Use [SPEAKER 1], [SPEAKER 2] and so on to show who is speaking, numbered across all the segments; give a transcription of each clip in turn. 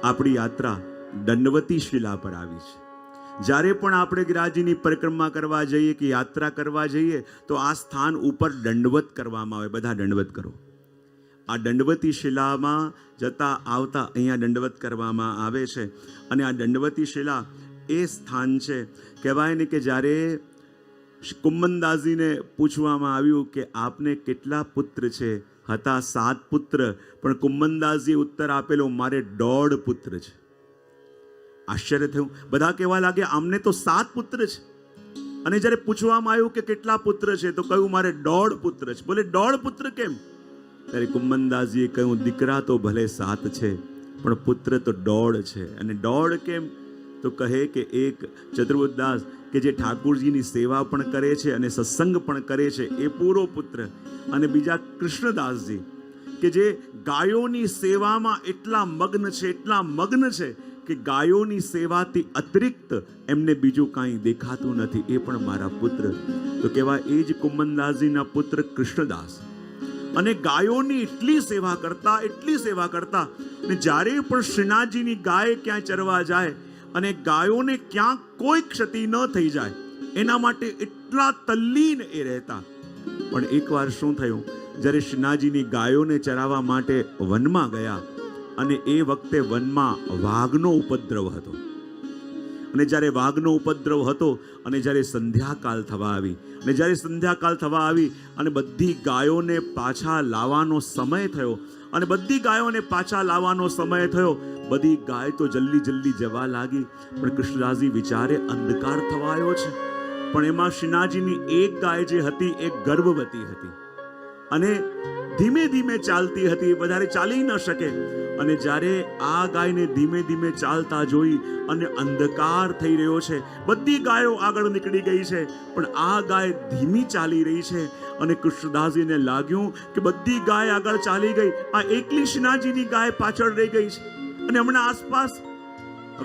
[SPEAKER 1] આપણી યાત્રા દંડવતી શિલા પર આવી છે. જ્યારે પણ આપણે ગિરિરાજની પરિક્રમા કરવા જઈએ કે યાત્રા કરવા જઈએ તો આ સ્થાન ઉપર દંડવત કરવામાં આવે. બધા દંડવત કરો. આ દંડવતી શિલામાં જતા આવતા અહીંયા દંડવત કરવામાં આવે છે. અને આ દંડવતી શિલા એ સ્થાન છે, કહેવાય ને કે જ્યારે કુમ્મનદાસજીને પૂછવામાં આવ્યું કે આપને કેટલા પુત્ર છે, હતા 7 પુત્ર, પણ કુમ્મનદાસજીએ ઉત્તર આપેલો મારે 1.5 પુત્ર છે. આશ્ચર્ય થયું. બધા કહેવા લાગે આમને તો 7 પુત્ર છે. અને જ્યારે પૂછવામાં આવ્યું કે કેટલા પુત્ર છે તો કહ્યું મારે 1.5 પુત્ર છે. બોલે 1.5 પુત્ર કેમ? ત્યારે કુમ્મનદાસજીએ કહ્યું દીકરા તો ભલે 7 છે પણ પુત્ર તો 1.5 છે. અને 1.5 કેમ? તો કહે કે એક ચતુર્બુદ્ધદાસ કે જે ઠાકુરજીની સેવા પણ કરે છે અને સત્સંગ પણ કરે છે એ પૂરો પુત્ર. અને બીજા કૃષ્ણદાસજી કે જે ગાયોની સેવામાં એટલા મગ્ન છે કે ગાયોની સેવાથી અતિરિક્ત એમને બીજું કાંઈ દેખાતું નથી, એ પણ મારા પુત્ર. તો કહેવાય એ જ કુમ્મનદાસજીના પુત્ર કૃષ્ણદાસ. અને ગાયોની એટલી સેવા કરતા ને જ્યારે પણ શ્રીનાથજીની ગાય ક્યાં ચરવા જાય અને ગાયોને ક્યાં કોઈ ક્ષતિ ન થઈ જાય એના માટે એટલા તલ્લીન એ રહેતા. પણ એકવાર શું થયું, જ્યારે શ્રીનાથજીની ગાયોને ચરાવવા માટે વનમાં ગયા અને એ વખતે વનમાં વાઘનો ઉપદ્રવ હતો. અને જ્યારે વાઘનો ઉપદ્રવ હતો અને જ્યારે સંધ્યાકાળ થવા આવી અને બધી ગાયોને પાછા લાવવાનો સમય થયો બધી ગાય તો જલ્દી જવા લાગી. પણ કૃષ્ણદાસજી વિચારે અંધકાર થવા આવ્યો છે, પણ એમાં શ્રીનાથજીની એક ગાય જે હતી એ ગર્ભવતી હતી અને ધીમે ચાલતી હતી, વધારે ચાલી ન શકે. અને જ્યારે આ ગાયને ધીમે ચાલતા જોઈ અને અંધકાર થઈ રહ્યો છે, બધી ગાયો આગળ નીકળી ગઈ છે પણ આ ગાય ધીમી ચાલી રહી છે. અને કૃષ્ણદાસજીને લાગ્યું કે બધી ગાય આગળ ચાલી ગઈ, આ એકલી શ્રીનાથજીની ગાય પાછળ રહી ગઈ છે અને હમણાં આસપાસ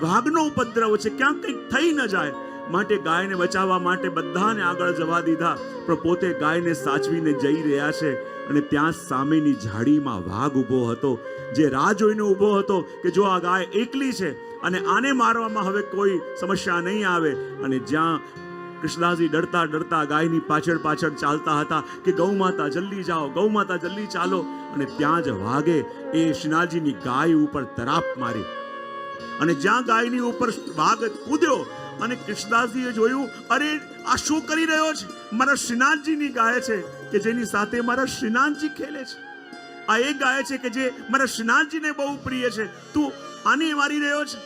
[SPEAKER 1] વાઘનો ઉપદ્રવ છે, ક્યાંક કંઈક થઈ ન જાય. માટે ગાયને બચાવવા માટે બધાને આગળ જવા દીધા, પણ પોતે ગાયને સાચવીને જઈ રહ્યા છે. અને ત્યાં સામેની ઝાડીમાં વાઘ ઊભો હતો, જે રાહ જોઈને ઊભો હતો કે જો આ ગાય એકલી છે અને આને મારવામાં હવે કોઈ સમસ્યા નહીં આવે. અને જ્યાં કૃષ્ણદાસજી ડરતા ગાયની પાછળ ચાલતા હતા કે ગૌ માતા જલ્દી જાઓ, ગૌ માતા જલ્દી ચાલો. અને ત્યાં જ વાઘે એ શ્રીનાથજીની ગાય ઉપર તરાપ મારી. અને જ્યાં ગાયની ઉપર વાઘ કૂદ્યો અને કૃષ્ણદાસજીએ જોયું, અરે આ શું કરી રહ્યો છે? મારા શ્રીનાથજીની ગાય છે કે જેની સાથે મારા શ્રીનાથજી ખેલે છે. આ એક ગાય છે કે જે મારા શ્રીનાથજીને બહુ પ્રિય છે, તું આને મારી રહ્યો છે.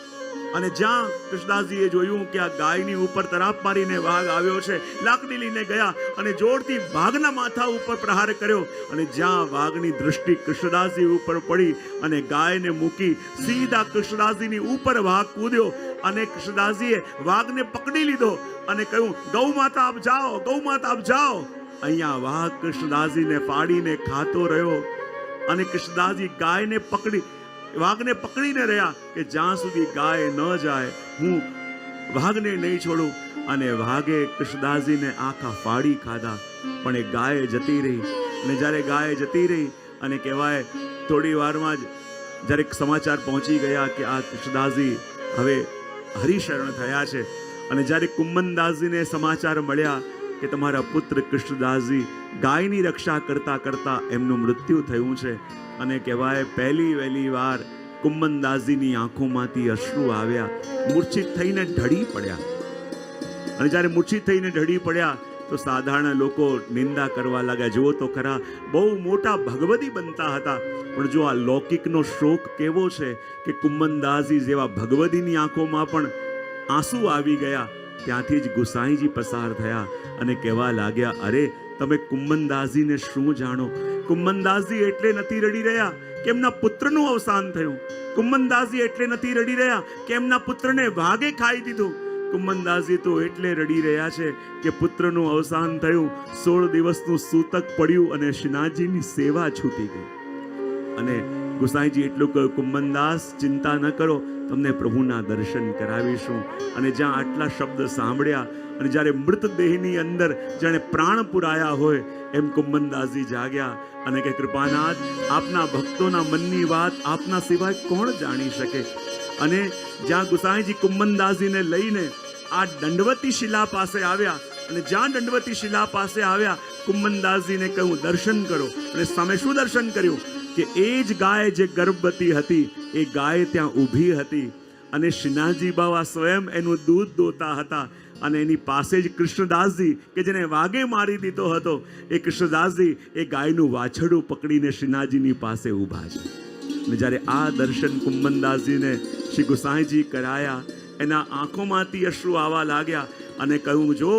[SPEAKER 1] અને જ્યાં કૃષ્ણદાસજીએ જોયું કે આ ગાયની ઉપર તરાપ મારીને વાઘ આવ્યો છે, લાકડી લઈને ગયા અને જોરથી વાઘના માથા ઉપર પ્રહાર કર્યો. અને જ્યાં વાઘની દૃષ્ટિ કૃષ્ણદાસજી ઉપર પડી અને ગાયને મૂકી સીધા કૃષ્ણદાસજીની ઉપર વાઘ કૂદ્યો. અને કૃષ્ણદાસજીએ વાઘને પકડી લીધો અને કહ્યું ગૌ માતા આપ જાઓ. અહીંયા વાઘ કૃષ્ણદાસજીને ફાડીને ખાતો રહ્યો. અને કૃષ્ણદાસજી વાઘને પકડીને રહ્યા કે જ્યાં સુધી ગાય ન જાય હું વાઘને નહીં છોડું. અને વાઘે કૃષ્ણદાસજીને આખા ફાડી ખાધા. પણ એ ગાય જતી રહી. અને જ્યારે ગાય જતી રહી અને કહેવાય થોડી વારમાં જ જ્યારે સમાચાર પહોંચી ગયા કે આ કૃષ્ણદાસજી હવે હરિશરણ થયા છે. અને જ્યારે કુમ્મનદાસજીને સમાચાર મળ્યા કે તમારા પુત્ર કૃષ્ણદાસજી ગાયની રક્ષા કરતા એમનું મૃત્યુ થયું છે. અને કહેવાય વહેલી વાર કુમ્મનદાસજીની આંખોમાંથી અશ્રુ આવ્યા, મૂર્છિત થઈને ઢળી પડ્યા. અને જ્યારે મૂર્છિત થઈને ઢળી પડ્યા તો સાધારણ લોકો નિંદા કરવા લાગ્યા. જુઓ તો ખરા, બહુ મોટા ભગવદી બનતા હતા, પણ જો આ લૌકિકનો શોક કેવો છે કે કુમ્મનદાસજી જેવા ભગવદીની આંખોમાં પણ આંસુ આવી ગયા. ત્યાંથી જ ગુસાઈજી પસાર થયા અને કહેવા લાગ્યા, અરે તમે કુમ્મનદાસજીને શું જાણો? કુમ્મનદાસજી એટલે નથી રડી રહ્યા કે એમના પુત્રનું અવસાન થયું. કુમ્મનદાસજી એટલે નથી રડી રહ્યા કે એમના પુત્રને વાઘે ખાઈ દીધું. કુમ્મનદાસજી તો એટલે રડી રહ્યા છે કે પુત્રનું અવસાન થયું, 16 દિવસનું સૂતક પડ્યું અને શ્રીનાથજીની સેવા છૂટી ગઈ. અને ગુસાઈજી એટલું કહ્યું, કુમ્મનદાસ ચિંતા ન કરો, તમને પ્રભુના દર્શન કરાવીશું. અને જ્યાં આટલા શબ્દ સાંભળ્યા અને જ્યારે મૃતદેહની અંદર જાણે પ્રાણ પુરાયા હોય એમ કુમ્મનદાસજી જાગ્યા અને કે કૃપાનાથ, આપના ભક્તોના મનની વાત આપના સિવાય કોણ જાણી શકે? અને જ્યાં ગુસાઈજી કુંભનદાસજીને લઈને આ દંડવતી શિલા પાસે આવ્યા અને જ્યાં દંડવતી શિલા પાસે આવ્યા કુંભનદાસજીને કહ્યું દર્શન કરો. અને સામે શું દર્શન કર્યું કે એ જ ગાય જે ગર્ભવતી હતી એ ગાય ત્યાં ઊભી હતી અને શ્રીનાથજી બાવા સ્વયં એનું દૂધ દોતા હતા. અને એની પાસે જ કૃષ્ણદાસજી કે જેને વાગે મારી દીધો હતો એ કૃષ્ણદાસજી એ ગાયનું વાછરડું પકડીને શ્રીનાથજીની પાસે ઊભા છે. અને જ્યારે આ દર્શન કુંભનદાસજીને શ્રી ગુસાઈજી કરાયા એના આંખોમાંથી અશ્રુ આવવા લાગ્યા અને કહ્યું જો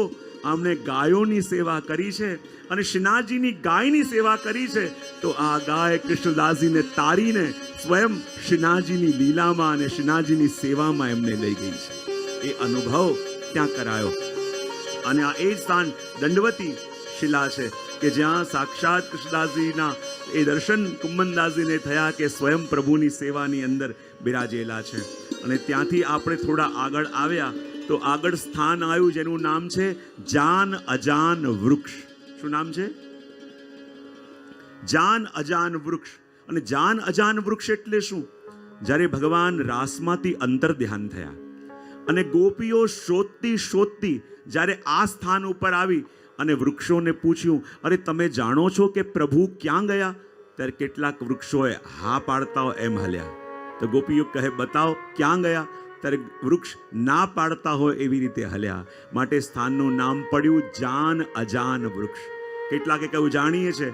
[SPEAKER 1] આમણે ગાયોની સેવા કરી છે અને શ્રીનાથજીની ગાયની સેવા કરી છે તો આ ગાય કૃષ્ણદાસજીને તારીને સ્વયં શ્રીનાથજીની લીલામાં અને શ્રીનાથજીની સેવામાં એમને લઈ ગઈ છે. એ અનુભવ ત્યાં કરાયો. અને આ એ જ સ્થાન દંડવતી શિલા છે કે જ્યાં સાક્ષાત કૃષ્ણદાસજીના એ દર્શન કુંભનદાસજીને થયા કે સ્વયં પ્રભુની સેવાની અંદર બિરાજેલા છે. અને ત્યાંથી આપણે થોડા આગળ આવ્યા તો આગળ સ્થાન આવ્યું જેનું નામ છે જાન અજાન વૃક્ષ. શું નામ છે? જાન અજાન વૃક્ષ. અને જાન અજાન વૃક્ષ એટલે શું? જ્યારે ભગવાન રાસમાંથી અંતર ધ્યાન થયા અને ગોપીઓ શોધતી જ્યારે આ સ્થાન ઉપર આવી અને વૃક્ષોને પૂછ્યું અરે તમે જાણો છો કે પ્રભુ ક્યાં ગયા? ત્યારે કેટલાક વૃક્ષોએ હા પાડતા હોય એમ હલ્યા. તો ગોપીઓ કહે બતાવો ક્યાં ગયા? ત્યારે વૃક્ષ ના પાડતા હોય એવી રીતે હલ્યા. માટે સ્થાનનું નામ પડ્યું જાન અજાન વૃક્ષ. કેટલાકે કહ્યું જાણીએ છે,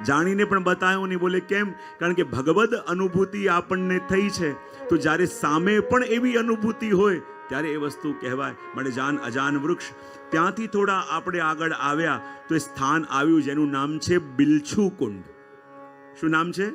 [SPEAKER 1] જાણીને પણ બતાવ્યું નહીં. બોલે કેમ? કારણ કે ભગવદ અનુભૂતિ આપણને થઈ છે તો જ્યારે સામે પણ એવી અનુભૂતિ હોય ત્યારે એ વસ્તુ કહેવાય. માટે જાન અજાન વૃક્ષ. ત્યાંથી થોડા આપણે આગળ આવ્યા તો એ સ્થાન આવ્યું જેનું નામ છે બિલછુ કુંડ. શું નામ છે?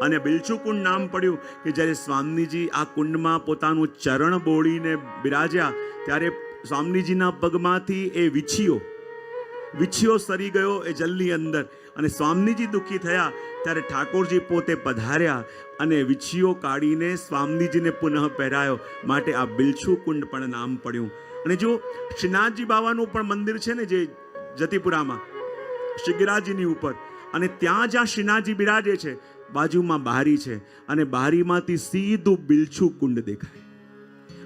[SPEAKER 1] અને બિલછુ કુંડ નામ પડ્યું કે જ્યારે સ્વામીજી આ કુંડમાં પોતાનું ચરણ બોળીને બિરાજ્યા ત્યારે સ્વામીજીના પગમાંથી એ વિછીઓ સરી ગયો એ જલની અંદર. અને સ્વામીજી દુઃખી થયા ત્યારે ઠાકોરજી પોતે પધાર્યા અને વિછીઓ કાઢીને સ્વામીજીને પુનઃ પહેરાયો. માટે આ બિલછુ કુંડ પણ નામ પડ્યું. અને જો શ્રીનાથજી બાવાનું પણ મંદિર છે ને જે જતીપુરામાં શિગરાજીની ઉપર, અને ત્યાં જ્યાં શ્રીનાથજી બિરાજે છે બાજુમાં બારી છે અને બારીમાંથી સીધું બિલછુ કુંડ દેખાય.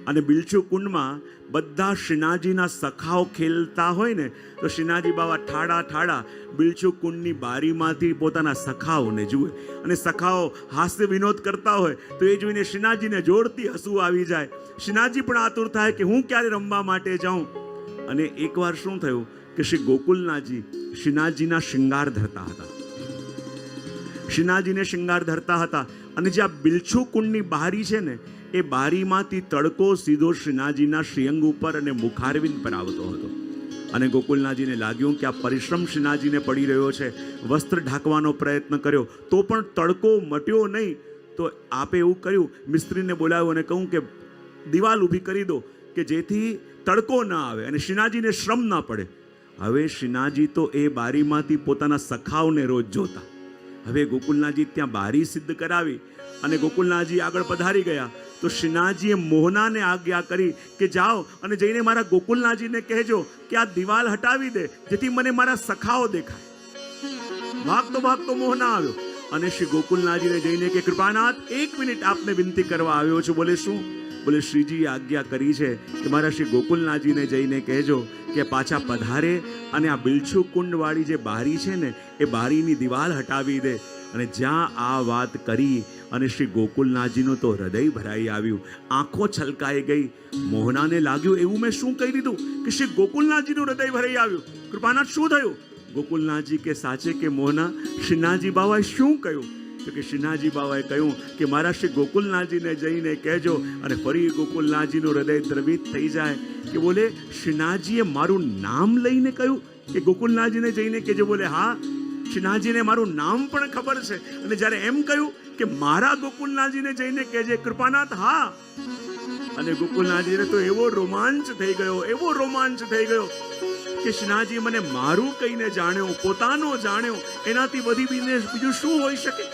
[SPEAKER 1] અને બિલછુ કુંડમાં બધા શ્રીનાથજીના સખાઓ ખેલતા હોય ને તો શ્રીનાથજી બાવા ઠાડા બિલછુ કુંડની બારીમાંથી પોતાના સખાઓને જુએ અને સખાઓ હાસ્ય વિનોદ કરતા હોય તો એ જોઈને શ્રીનાથજીને જોરથી હસવું આવી જાય. શ્રીનાથજી પણ આતુર થાય કે હું ક્યારે રમવા માટે જાઉં. અને એકવાર શું થયું કે શ્રી ગોકુલનાથજી શ્રીનાથજીના શૃંગાર ધરતા હતા. શ્રીનાથજીને શૃંગાર ધરતા હતા અને જે આ બિલછુ કુંડની બારી છે ને એ બારીમાંથી તડકો સીધો શ્રીનાથજીના શ્રીઅંગ ઉપર અને મુખારવિંદ પર આવતો હતો. અને ગોકુલનાથજીને લાગ્યું કે આ પરિશ્રમ શ્રીનાથજીને પડી રહ્યો છે. વસ્ત્ર ઢાંકવાનો પ્રયત્ન કર્યો તો પણ તડકો મટ્યો નહીં. તો આપે એવું કર્યું, મિસ્ત્રીને બોલાવ્યો અને કહું કે દિવાલ ઊભી કરી દો કે જેથી તડકો ના આવે અને શ્રીનાથજીને શ્રમ ના પડે. હવે શ્રીનાથજી તો એ બારીમાંથી પોતાના સખાઓને રોજ જોતા. હવે ગોકુલનાથજી ત્યાં બારી સિદ્ધ કરાવી અને ગોકુલનાથજી આગળ પધારી ગયા તો શ્રીનાથજીએ મોહનાને આજ્ઞા કરી કે જાઓ અને જઈને મારા ગોકુલનાથજીને કહેજો કે આ દિવાલ હટાવી દે જેથી મને મારા સખાઓ દેખાય. ભાગતો મોહના આવ્યો અને શ્રી ગોકુલનાથજીને જઈને કે કૃપાનાથ 1 મિનિટ આપને વિનંતી કરવા આવ્યો છું. બોલે શું? બોલે શ્રીજીએ આજ્ઞા કરી છે કે મારા શ્રી ગોકુલનાથજીને જઈને કહેજો કે પાછા પધારે અને આ બિલછુ કુંડવાળી જે બારી છે ને એ બારીની દિવાલ હટાવી દે. અને જ્યાં આ વાત કરી અને શ્રી ગોકુલનાથજીનું તો હૃદય ભરાઈ આવ્યું, આંખો છલકાઈ ગઈ. મોહનાને લાગ્યું એવું મેં શું કહી દીધું કે શ્રી ગોકુલનાથજીનું હૃદય ભરાઈ આવ્યું. કૃપાનાથ શું થયું? ગોકુલનાથજી કે સાચે કે મોહના શ્રીનાથજી બાવાએ શું કહ્યું? તો કે શ્રીનાથજી બાવાએ કહ્યું કે મારા શ્રી ગોકુલનાથજીને જઈને કહેજો. અને ફરી ગોકુલનાથજીનું હૃદય દ્રવિત થઈ જાય કે બોલે શ્રીનાથજીએ મારું નામ લઈને કહ્યું કે ગોકુલનાથજીને જઈને કહેજો. બોલે હા, શ્રીનાથજીને મારું નામ પણ ખબર છે. અને જ્યારે એમ કહ્યું કે મારા ગોકુલનાથજીને જઈને કહેજે કૃપાનાથ હા. અને ગોકુલનાથજીને તો એવો રોમાંચ થઈ ગયો કે શ્રીનાથજી મને મારું કહીને જાણ્યો, પોતાનો જાણ્યો, એનાથી બીજું શું હોઈ શકે.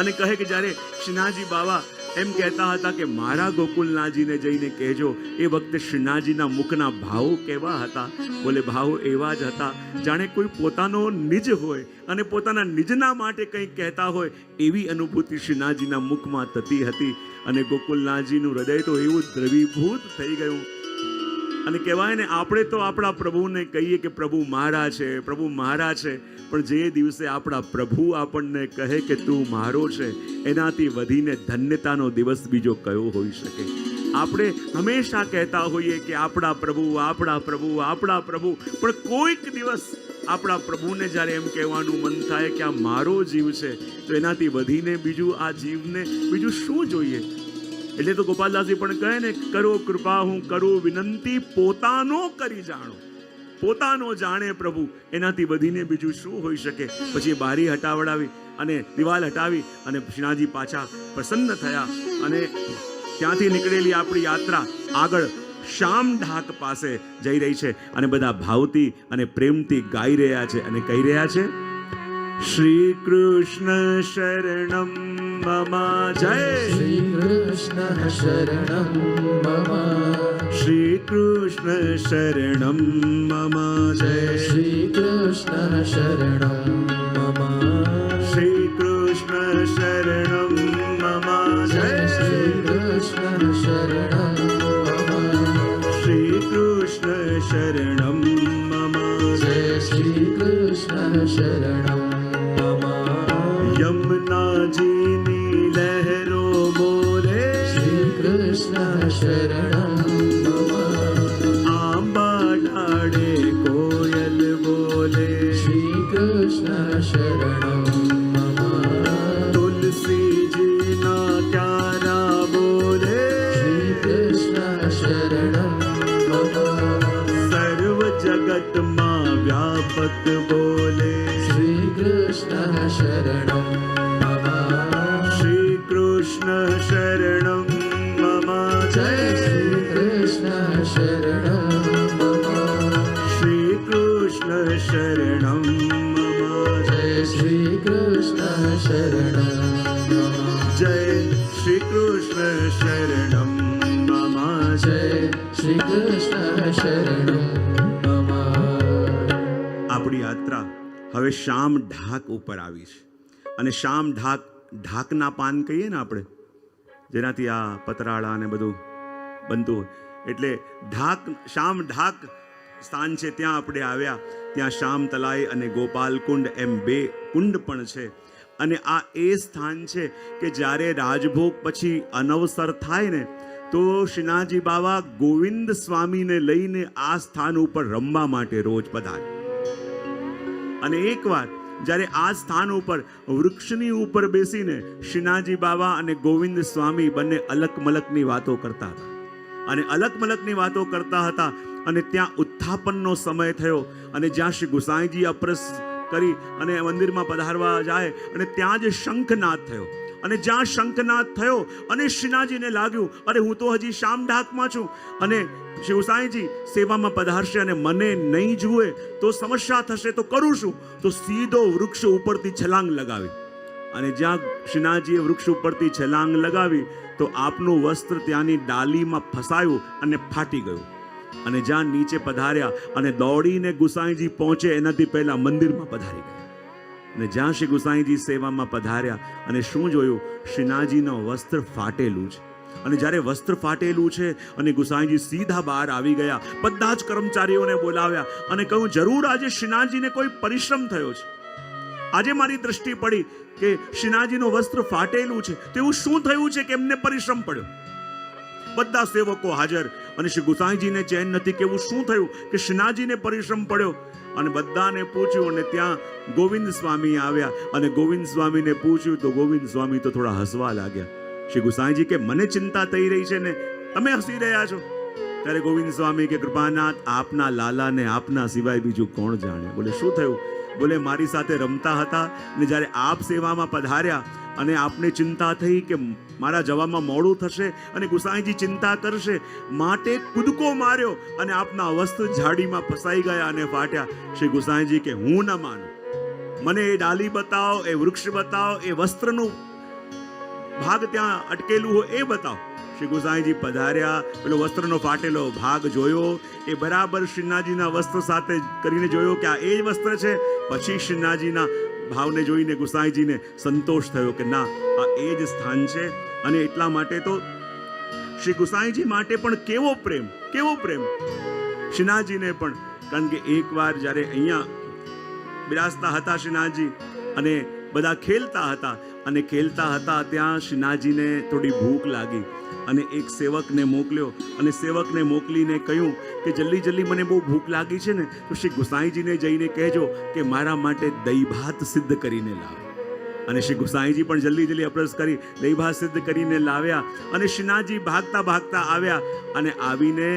[SPEAKER 1] અને કહે કે જ્યારે શ્રીનાથજી બાવા એમ કહેતા હતા કે મારા ગોકુલનાથજીને જઈને કહેજો. એ વખતે શ્રીનાથજીના મુખના ભાવો કેવા હતા? બોલે ભાવો એવા જ હતા જાણે કોઈ પોતાનો નિજ હોય અને પોતાના નિજના માટે કંઈક કહેતા હોય એવી અનુભૂતિ શ્રીનાથજીના મુખમાં થતી હતી. અને ગોકુલનાથજીનું હૃદય તો એવું દ્રવીભૂત થઈ ગયું. અને કહેવાય ને, આપણે તો આપણા પ્રભુને કહીએ કે પ્રભુ મારા છે, પ્રભુ મારા છે, પણ જે દિવસે આપણા પ્રભુ આપણને કહે કે તું મારો છે, એનાથી વધીને ધન્યતાનો દિવસ બીજો કયો હોઈ શકે? આપણે હંમેશા કહેતા હોઈએ કે આપણા પ્રભુ, આપણા પ્રભુ, આપણા પ્રભુ, પણ કોઈક દિવસ આપણા પ્રભુને જ્યારે એમ કહેવાનું મન થાય કે આ મારો જીવ છે, તો એનાથી વધીને બીજું આ જીવને બીજું શું જોઈએ? એટલે તો ગોપાલદાસજી પણ કહે ને, કરો કૃપા હું કરું વિનંતી, પોતાનો કરી જાણો. પોતાનો જાણે પ્રભુ, એનાથી વધીને બીજું શું હોઈ શકે? પછી બારી હટાવડાવી અને દિવાલ હટાવી અને શ્રીનાથજી પાછા પ્રસન્ન થયા. અને ત્યાંથી નીકળેલી આપણી યાત્રા આગળ શ્યામ ઢાક પાસે જઈ રહી છે. અને બધા ભાવથી અને પ્રેમથી ગાઈ રહ્યા છે અને કહી રહ્યા છે, શ્રી કૃષ્ણ શરણમ મમ જય,
[SPEAKER 2] શ્રી કૃષ્ણ શરણમ મમ,
[SPEAKER 1] શ્રી કૃષ્ણ શરણમ મમ જય,
[SPEAKER 2] શ્રી કૃષ્ણ શરણમ મમ,
[SPEAKER 1] શ્રી કૃષ્ણ શરણમ મમ જય,
[SPEAKER 2] શ્રી કૃષ્ણ શરણમ મમ,
[SPEAKER 1] શ્રી કૃષ્ણ શરણમ મમ
[SPEAKER 2] જય શ્રી કૃષ્ણ શરણમ મમ,
[SPEAKER 1] યમુનાજીની લહેરો બોલે,
[SPEAKER 2] શ્રી કૃષ્ણ શરણમ મમ,
[SPEAKER 1] આંબા ડાળે કોયલ બોલે,
[SPEAKER 2] શ્રી કૃષ્ણ શરણમ મમ,
[SPEAKER 1] તુલસીજીના ક્યારા બોલે,
[SPEAKER 2] શ્રી કૃષ્ણ શરણમ મમ,
[SPEAKER 1] સર્વ જગતમાં વ્યાપક બોલે,
[SPEAKER 2] શ્રી કૃષ્ણ શરણમ મમ,
[SPEAKER 1] શ્રી કૃષ્ણ શરણમ મમ જય,
[SPEAKER 2] શ્રી કૃષ્ણ શરણમ મમ,
[SPEAKER 1] શ્રી કૃષ્ણ શરણમ મમ
[SPEAKER 2] જય શ્રી કૃષ્ણ શરણમ મમ,
[SPEAKER 1] જય શ્રી કૃષ્ણ શરણમ મમ
[SPEAKER 2] જય શ્રી કૃષ્ણ શરણમ મમ.
[SPEAKER 1] આપણી યાત્રા હવે શ્યામ ઢાક ઉપર આવી છે. અને શ્યામ ઢાક, ઢાકના પાન કહીએ ને આપણે, જેનાથી આ પતરાળા ને બધું બનતું હોય, એટલે ઢાક, શ્યામ ઢાક સ્થાન છે. ત્યાં આપણે આવ્યા. ત્યાં શ્યામ તલાઈ અને ગોપાલ કુંડ એમ બે કુંડ પણ છે. અને આ એ સ્થાન છે કે જ્યારે રાજભોગ પછી અનવસર થાય ને, તો શ્રીનાથજી બાવા ગોવિંદ સ્વામીને લઈને આ સ્થાન ઉપર રમવા માટે રોજ પધારે. અને એકવાર જ્યારે આ સ્થાન ઉપર વૃક્ષની ઉપર બેસીને શ્રીનાથજી બાવા અને ગોવિંદ સ્વામી બંને અલક મલકની વાતો કરતા હતા. અને અલક મલકની વાતો કરતા હતા અને ત્યાં ઉત્થાપનનો સમય થયો. અને જ્યાં શ્રી ગુસાઈજી અપરસ કરી અને મંદિરમાં પધારવા જાય અને ત્યાં જ શંખનાદ થયો. અને જ્યાં શંખનાદ થયો અને શ્રીનાથજીને લાગ્યું, અરે હું તો હજી શ્યામ ઢાકમાં છું અને શ્રી ગુસાઈજી સેવામાં પધારશે અને મને નહીં જુએ તો સમસ્યા થશે, તો કરું શું? તો સીધો વૃક્ષ ઉપરથી છલાંગ લગાવી. અને જ્યાં શ્રીનાથજીએ વૃક્ષ ઉપરથી છલાંગ લગાવી તો આપનું વસ્ત્ર ત્યાંની ડાલીમાં ફસાયું અને ફાટી ગયું. અને જ્યાં નીચે પધાર્યા અને દોડીને ગુસાઈજી પહોંચે એનાથી પહેલા મંદિરમાં પધારી ગયા. અને જ્યાં શ્રી ગુસાઈજી સેવામાં પધાર્યા અને શું જોયું? શ્રીનાથજીનો વસ્ત્ર ફાટેલું છે. અને જ્યારે વસ્ત્ર ફાટેલું છે અને ગુસાઈજી સીધા બહાર આવી ગયા, બધા જ કર્મચારીઓને બોલાવ્યા અને કહ્યું, જરૂર આજે શ્રીનાથજીને કોઈ પરિશ્રમ થયો છે. આજે મારી દ્રષ્ટિ પડી કે શ્રીનાથજીનું વસ્ત્ર ફાટેલું છે, તો એવું શું થયું છે કે એમને પરિશ્રમ પડ્યો? બધા સેવકો હાજર. અને શ્રી ગુસાઈજીને ચેન નથી કે એવું શું થયું કે શ્રીનાથજીને પરિશ્રમ પડ્યો. અને બધાને પૂછ્યું અને ત્યાં ગોવિંદ સ્વામી આવ્યા. અને ગોવિંદ સ્વામીને પૂછ્યું તો ગોવિંદ સ્વામી તો થોડા હસવા લાગ્યા. શ્રી ગુસાઈજી કે મને ચિંતા થઈ રહી છે ને તમે હસી રહ્યા છો? ત્યારે ગોવિંદ સ્વામી કે કૃપાનાથ, આપના લાલાને આપના સિવાય બીજું કોણ જાણે? બોલે શું થયું? બોલે મારી સાથે રમતા હતા ને જ્યારે આપ સેવામાં પધાર્યા અને આપને ચિંતા થઈ કે મારા જવામાં મોડું થશે અને ગુસાઈજી ચિંતા કરશે, માટે કૂદકો માર્યો અને આપના વસ્ત્ર ઝાડીમાં ફસાઈ ગયા અને ફાટ્યા. શ્રી ગુસાઈજી કે હું ન માનું, મને એ ડાલી બતાવો, એ વૃક્ષ બતાવો, એ વસ્ત્રનું ભાગ ત્યાં અટકેલું હોય એ બતાવો. શ્રી ગુસાઈજી પધાર્યા, પેલો વસ્ત્રનો ફાટેલો ભાગ જોયો, એ બરાબર શ્રીનાથજીના વસ્ત્ર સાથે કરીને જોયો કે આ એ જ વસ્ત્ર છે. પછી શ્રીનાથજીના ભાવને જોઈને ગુસાઈજીને સંતોષ થયો કે ના, આ એ જ સ્થાન છે. અને એટલા માટે તો શ્રી ગુસાઈજી માટે પણ કેવો પ્રેમ, કેવો પ્રેમ શ્રીનાથજીને પણ. કારણ કે એકવાર જ્યારે અહીંયા બિરાજતા હતા શ્રીનાથજી અને બધા ખેલતા હતા, અને ખેલતા હતા ત્યાં શ્રીનાથજીને થોડી ભૂખ લાગી અને એક સેવકને મોકલ્યો, અને સેવકને મોકલીને કહ્યું કે જલ્દી જલ્દી મને બહુ ભૂખ લાગી છે ને, તો શ્રી ગુસાઈજીને જઈને કહેજો કે મારા માટે દહીં ભાત સિદ્ધ કરીને લાવે. અને શ્રી ગુસાઈજી પણ જલ્દી જલ્દી અપરસ કરી દહીં ભાત સિદ્ધ કરીને લાવ્યા. અને શ્રીનાથજી ભાગતા ભાગતા આવ્યા અને આવીને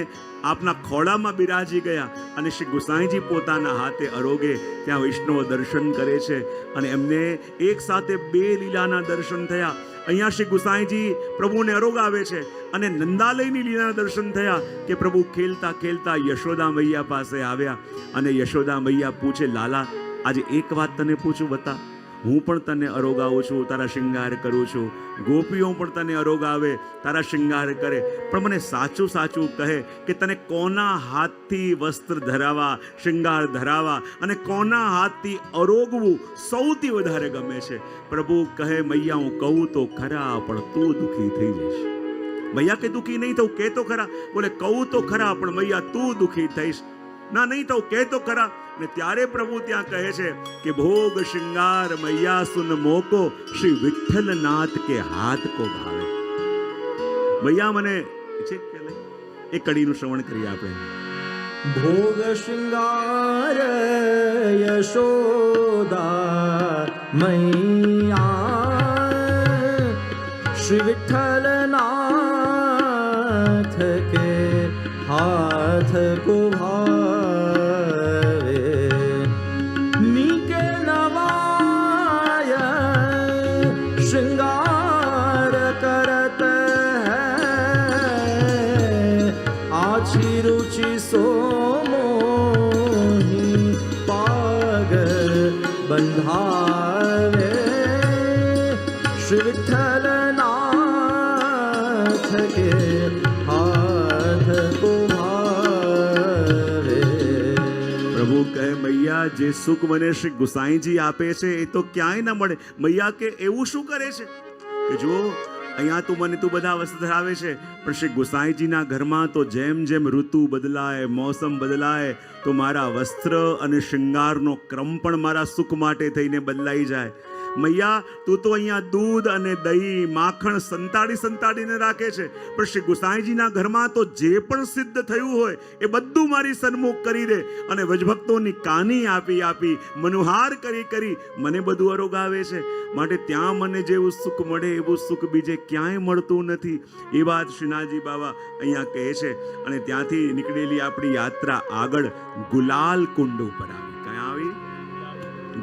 [SPEAKER 1] આપના ખોળામાં બિરાજી ગયા. અને શ્રી ગુસાઈજી પોતાના હાથે અરોગે ત્યાં વૈષ્ણવ દર્શન કરે છે, અને એમને એક સાથે બે લીલાના દર્શન થયા. અહીંયા શ્રી ગુસાઈજી પ્રભુને અરોગાવે છે, અને નંદાલયની લીલાના દર્શન થયા કે પ્રભુ ખેલતા ખેલતા યશોદા મૈયા પાસે આવ્યા. અને યશોદા મૈયા પૂછે, લાલા આજે એક વાત તને પૂછું, બતા. હું પણ તને અરોગાવું છું, તારા શૃંગાર કરું છું, ગોપીઓ પણ તને અરોગાવે, તારા શૃંગાર કરે, પણ મને સાચું સાચું કહે કે તને કોના હાથથી વસ્ત્ર ધરાવા, શૃંગાર ધરાવા અને કોના હાથથી અરોગવું સૌથી વધારે ગમે છે? પ્રભુ કહે, મૈયા હું કહું તો ખરા, પણ તું દુઃખી થઈ જઈશ. મૈયા કે દુઃખી નહીં થવું, કે તો ખરા. બોલે કહું તો ખરા, પણ મૈયા તું દુઃખી થઈશ. ના નહીં થવું, કે તો ખરા. ને ત્યારે પ્રભુ ત્યાં કહે છે કે ભોગ શૃંગાર મૈયા સુન મોકો, શ્રી વિઠ્ઠલનાથ કે હાથ કો ભાવે. મૈયા મને છે કે એ કડીનું શ્રવણ કરીએ આપણે.
[SPEAKER 2] ભોગ શૃંગાર યશોદા મૈયા, શ્રી વિઠ્ઠલનાથ કે હાથ કો ભાવે. श्रृंगार करत है, आछी रुचि सो मोही पाग बंधावे. श्री विठ्ठलनाथ के हाथ को भावे.
[SPEAKER 1] પ્રભુ કહે, મૈયા જે સુખ મને શ્રી ગુસાઈજી આપે છે એ તો ક્યાંય ન મળે. મૈયા કે એવું શું કરે છે કે જો અહીંયા તું બધા વસ્ત્ર ધરાવે છે, પણ શ્રી ગુસાઈજીના ઘરમાં તો જેમ જેમ ઋતુ બદલાય, મોસમ બદલાય, તો મારા વસ્ત્ર અને શૃંગારનો ક્રમ પણ મારા સુખ માટે થઈને બદલાઈ જાય. મૈયા તું તો અહીંયા દૂધ અને દહીં માખણ સંતાડીને રાખે છે, પણ શ્રી ગુસાઈજીના ઘરમાં તો જે પણ સિદ્ધ થયું હોય એ બધું મારી સન્મુખ કરી દે, અને વ્રજભક્તોની કાની આપી મનુહાર કરી મને બધું અરોગાવે છે. માટે ત્યાં મને જેવું સુખ મળે એવું સુખ બીજે ક્યાંય મળતું નથી. એ વાત શ્રીનાથજી બાબા અહીંયા કહે છે. અને ત્યાંથી નીકળેલી આપણી યાત્રા આગળ ગુલાલ કુંડ ઉપર આવી. ક્યાં આવી?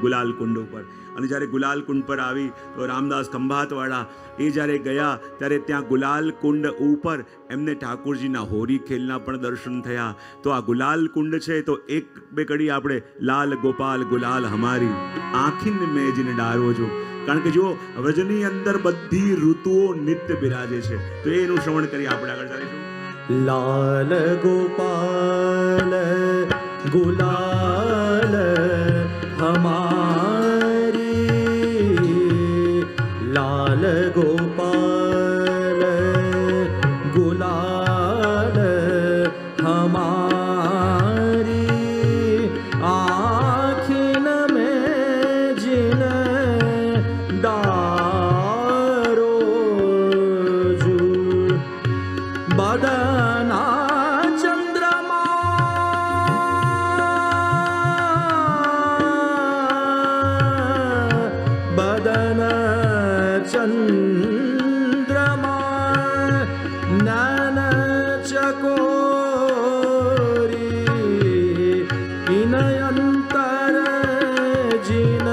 [SPEAKER 1] ગુલાલ કુંડ ઉપર. અને જ્યારે ગુલાલ કુંડ પર આવી તો રામદાસ ખંભાતવાળા એ જ્યારે ગયા ત્યારે ત્યાં ગુલાલ કુંડ ઉપર એમને ઠાકોરજીના હોરી ખેલના પણ દર્શન થયા. તો આ ગુલાલ કુંડ છે તો એક બે કડી આપણે લાલ ગોપાલ ગુલાલ હમારી આંખીને મેં જીને ડારો છું. કારણ કે જો વ્રજની અંદર બધી ઋતુઓ નિત્ય બિરાજે છે, તો એનું શ્રવણ કરી આપણે આગળ ચાલીશું.
[SPEAKER 2] લાલ ગોપાલ ગુલાલ હમારી, લાલ ગોપાલ ગુલાલ હમારી, આખીન મેં જીન ડારો જુ. બદના બદન ચંદ્રમા નન ચકોરી, ઇનયંતર જીન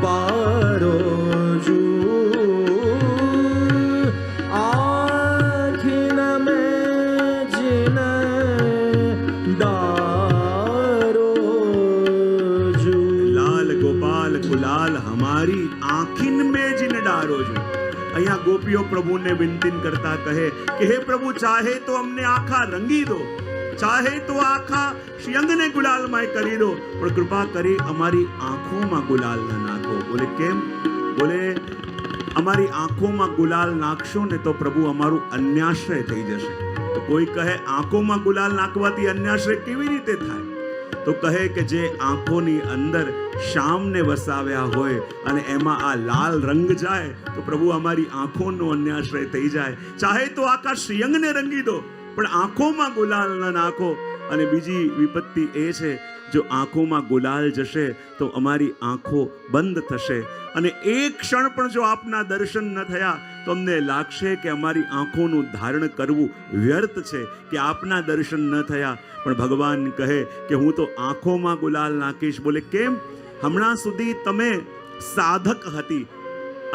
[SPEAKER 2] પારો જુ. આખીન
[SPEAKER 1] અહીંયા ગોપીઓ પ્રભુને વિનંતી કરતા કહે કે હે પ્રભુ, ચાહે તો અમને આખા રંગી દો, ચાહે તો આખા શ્રીઅંગને ગુલાલમય કરી દો, પણ કૃપા કરી અમારી આંખોમાં ગુલાલ ન નાખો. બોલે કેમ? બોલે અમારી આંખોમાં ગુલાલ નાખશો ને તો પ્રભુ અમારું અન્યાશ્રય થઈ જશે. તો કોઈ કહે આંખોમાં ગુલાલ નાખવાથી અન્યાશ્રય કેવી રીતે થાય? તો કહે કે જે આંખોની અંદર શ્યામને વસાવ્યા હોય અને એમાં આ લાલ રંગ જાય તો પ્રભુ અમારી આંખોનો અન્યાશ્રય થઈ જાય. ચાહે તો આખા શ્રીઅંગને રંગી દો, પણ આંખોમાં ગુલાલ ન નાખો. અને બીજી વિપત્તિ એ છે, જો આંખોમાં ગુલાલ જશે તો અમારી આંખો બંધ થશે, અને એક ક્ષણ પણ જો આપના દર્શન ન થયા તો અમને લાગશે કે અમારી આંખોનું ધારણ કરવું વ્યર્થ છે, કે આપના દર્શન ન થયા. પણ ભગવાન કહે કે હું તો આંખોમાં ગુલાલ નાખીશ. બોલે કેમ? હમણાં સુધી તમે સાધક હતી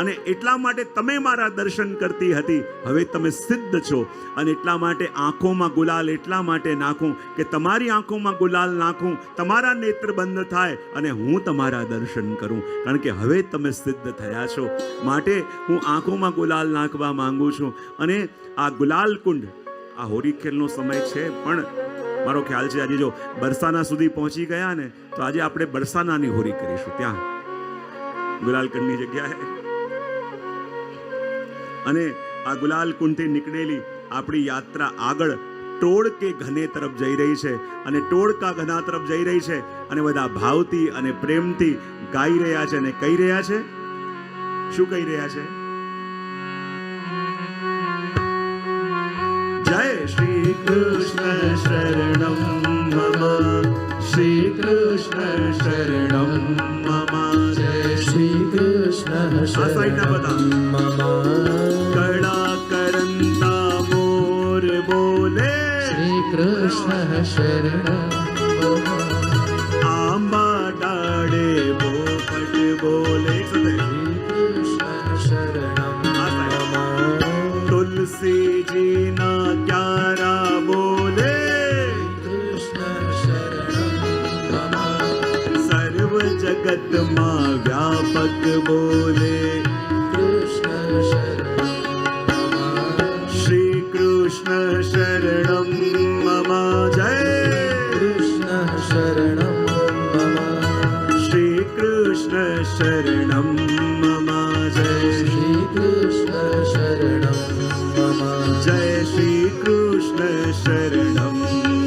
[SPEAKER 1] અને એટલા માટે તમે મારા દર્શન કરતી હતી, હવે તમે સિદ્ધ છો અને એટલા માટે આંખોમાં ગુલાલ એટલા માટે નાખું કે તમારી આંખોમાં ગુલાલ નાખું, તમારા નેત્ર બંધ થાય અને હું તમારા દર્શન કરું, કારણ કે હવે તમે સિદ્ધ થયા છો. માટે હું આંખોમાં ગુલાલ નાખવા માંગુ છું. અને આ ગુલાલ કુંડ, આ હોળી ખેલનો સમય છે, પણ મારો ખ્યાલ છે આજે જો બરસાના સુધી પહોંચી ગયા ને તો આજે આપણે બરસાનાની હોળી કરીશું ત્યાં ગુલાલકુંડની જગ્યાએ. અને આ ગુલાલ કુંડથી નીકળેલી આપણી યાત્રા આગળ ટોળ કે ઘને તરફ જઈ રહી છે, અને ટોળ કા ઘના તરફ જઈ રહી છે, અને બધા ભાવથી અને પ્રેમથી ગાઈ રહ્યા છે અને કહી રહ્યા છે. શું કહી રહ્યા છે? જય શ્રી કૃષ્ણ શરણમ મમ, શ્રી કૃષ્ણ શરણમ મમ, જય
[SPEAKER 2] શ્રી કૃષ્ણ શરણમ મમ.
[SPEAKER 1] કળા કરંતા મોર બોલે,
[SPEAKER 2] શ્રી કૃષ્ણ શરણમ મમ.
[SPEAKER 1] આંબા ડાળે પોપટ બોલે,
[SPEAKER 2] શ્રી કૃષ્ણ શરણમ મમ.
[SPEAKER 1] તુલસીજી ના ક્યારા બોલે,
[SPEAKER 2] કૃષ્ણ શરણમ મમ.
[SPEAKER 1] સર્વ જગતમાં વ્યાપક બોલે,
[SPEAKER 2] કૃષ્ણ શરણમ મમ.
[SPEAKER 1] શ્રી કૃષ્ણ શરણમ મમ, જય
[SPEAKER 2] કૃષ્ણ શરણમ મમ.
[SPEAKER 1] શ્રી કૃષ્ણ શરણમ મમ, જય
[SPEAKER 2] શ્રી કૃષ્ણ શરણમ મમ.
[SPEAKER 1] જય શ્રી કૃષ્ણ શરણમ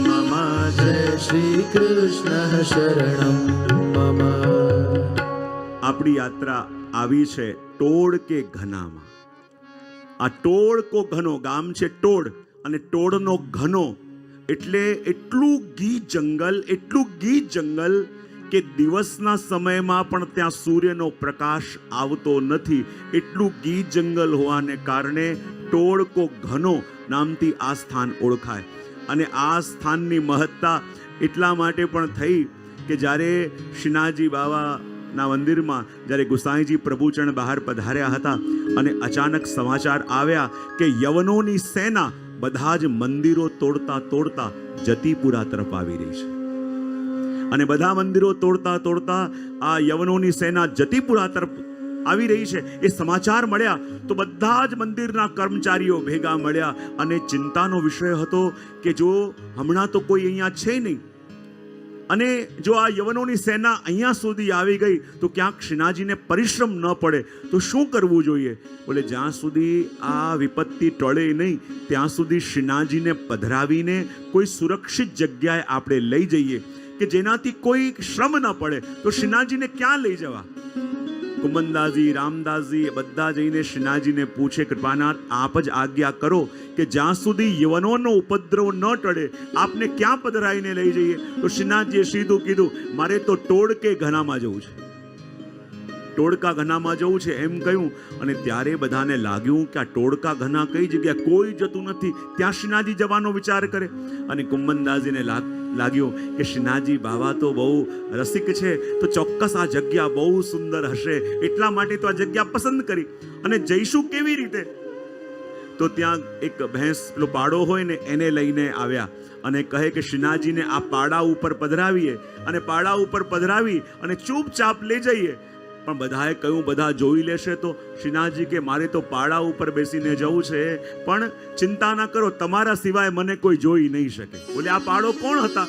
[SPEAKER 1] મમ,
[SPEAKER 2] જય શ્રી કૃષ્ણ શરણમ મમ.
[SPEAKER 1] આપણી યાત્રા આવી છે ટોળ કે ઘનામાં. આ ટોળ કો ઘનો, ગામ છે ટોળ, અને ટોળનો ઘનો એટલે એટલું ગીચ જંગલ, એટલું ગીચ જંગલ કે દિવસના સમયમાં પણ ત્યાં સૂર્યનો પ્રકાશ આવતો નથી. એટલું ગીચ જંગલ હોવાને કારણે ટોળ કો ઘનો નામથી આ સ્થાન ઓળખાય. અને આ સ્થાનની મહત્તા એટલા માટે પણ થઈ કે જ્યારે શ્રીનાથજી બાવાના મંદિરમાં જ્યારે ગુસાઈજી પ્રભુચરણ બહાર પધાર્યા હતા અને અચાનક સમાચાર આવ્યા કે યવનોની સેના બધા જ મંદિરો તોડતા તોડતા જતીપુરા તરફ આવી રહી છે, અને બધા મંદિરો તોડતા તોડતા આ યવનોની સેના જતીપુરા તરફ આવી રહી છે એ સમાચાર મળ્યા તો બધા જ મંદિરના કર્મચારીઓ ભેગા મળ્યા. અને ચિંતાનો વિષય હતો કે જો હમણાં તો કોઈ અહીંયા છે નહીં, અને જો આ યવનોની સેના અહીંયા સુધી આવી ગઈ તો ક્યાંક શ્રીનાથજીને પરિશ્રમ ન પડે તો શું કરવું જોઈએ? બોલે જ્યાં સુધી આ વિપત્તિ ટળે નહીં ત્યાં સુધી શ્રીનાથજીને પધરાવીને કોઈ સુરક્ષિત જગ્યાએ આપણે લઈ જઈએ કે જેનાથી કોઈ શ્રમ ન પડે. તો શ્રીનાથજીને ક્યાં લઈ જવા? કુમનદાસજી, રામદાસજી બધા જઈને શ્રીનાથજીને પૂછે, કૃપાનાથ આપ જ આજ્ઞા કરો કે જ્યાં સુધી યવનોનો ઉપદ્રવ ન ટળે આપને ક્યાં પધરાઈને લઈ જઈએ? તો શ્રીનાથજીએ સીધું કીધું, મારે તો ટોળ કે ઘનામાં જવું છે, ટોળકા ઘનામાં જવું છે એમ કહ્યું. અને ત્યારે બધાને લાગ્યું કે આ ટોળકા ઘના કઈ જગ્યા, કોઈ જતું નથી, ત્યાં શ્રીનાથજી જવાનો વિચાર કરે. અને કુંભનદાસજીને લાગ્યું કે શ્રીનાથજી બાવા તો બહુ રસિક છે, તો ચોક્કસ આ જગ્યા બહુ સુંદર હશે, એટલા માટે તો આ જગ્યા પસંદ કરી. અને જઈશું કેવી રીતે? તો ત્યાં એક ભેંસ, પેલો પાડો હોય ને એને લઈને આવ્યા અને કહે કે શ્રીનાથજીને આ પાડા ઉપર પધરાવીએ, અને પાડા ઉપર પધરાવી અને ચૂપચાપ લઈ જઈએ. પણ બધાએ કહ્યું બધા જોઈ લેશે તો. શ્રીનાથજી કે મારે તો પાડા ઉપર બેસીને જવું છે, પણ ચિંતા ના કરો, તમારા સિવાય મને કોઈ જોઈ નહીં શકે. બોલે આ પાડો કોણ હતા?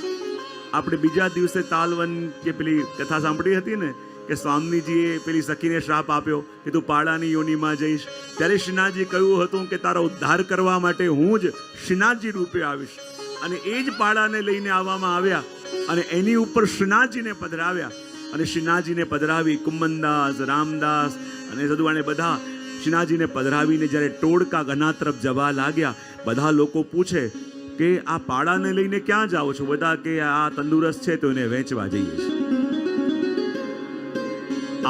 [SPEAKER 1] આપણે બીજા દિવસે તાલવન કે પેલી કથા સાંભળી હતી ને, કે સ્વામીજીએ પેલી સખીને શ્રાપ આપ્યો કે તું પાડાની યોનિમાં જઈશ. ત્યારે શ્રીનાથજી કહ્યું હતું કે તારો ઉદ્ધાર કરવા માટે હું જ શ્રીનાથજી રૂપે આવીશ. અને એ જ પાડાને લઈને આવવામાં આવ્યા અને એની ઉપર શ્રીનાથજીને પધરાવ્યા. અને શ્રીનાથજીને પધરાવી કુંમનદાસ, રામદાસ અને સદુવાને બધા શ્રીનાથજીને પધરાવીને જ્યારે ટોળકા ઘના તરફ જવા લાગ્યા, બધા લોકો પૂછે કે આ પાડાને લઈને ક્યાં જાઓ છો? બધા કે આ તંદુરસ્ત છે તો એને વેચવા જઈએ છીએ.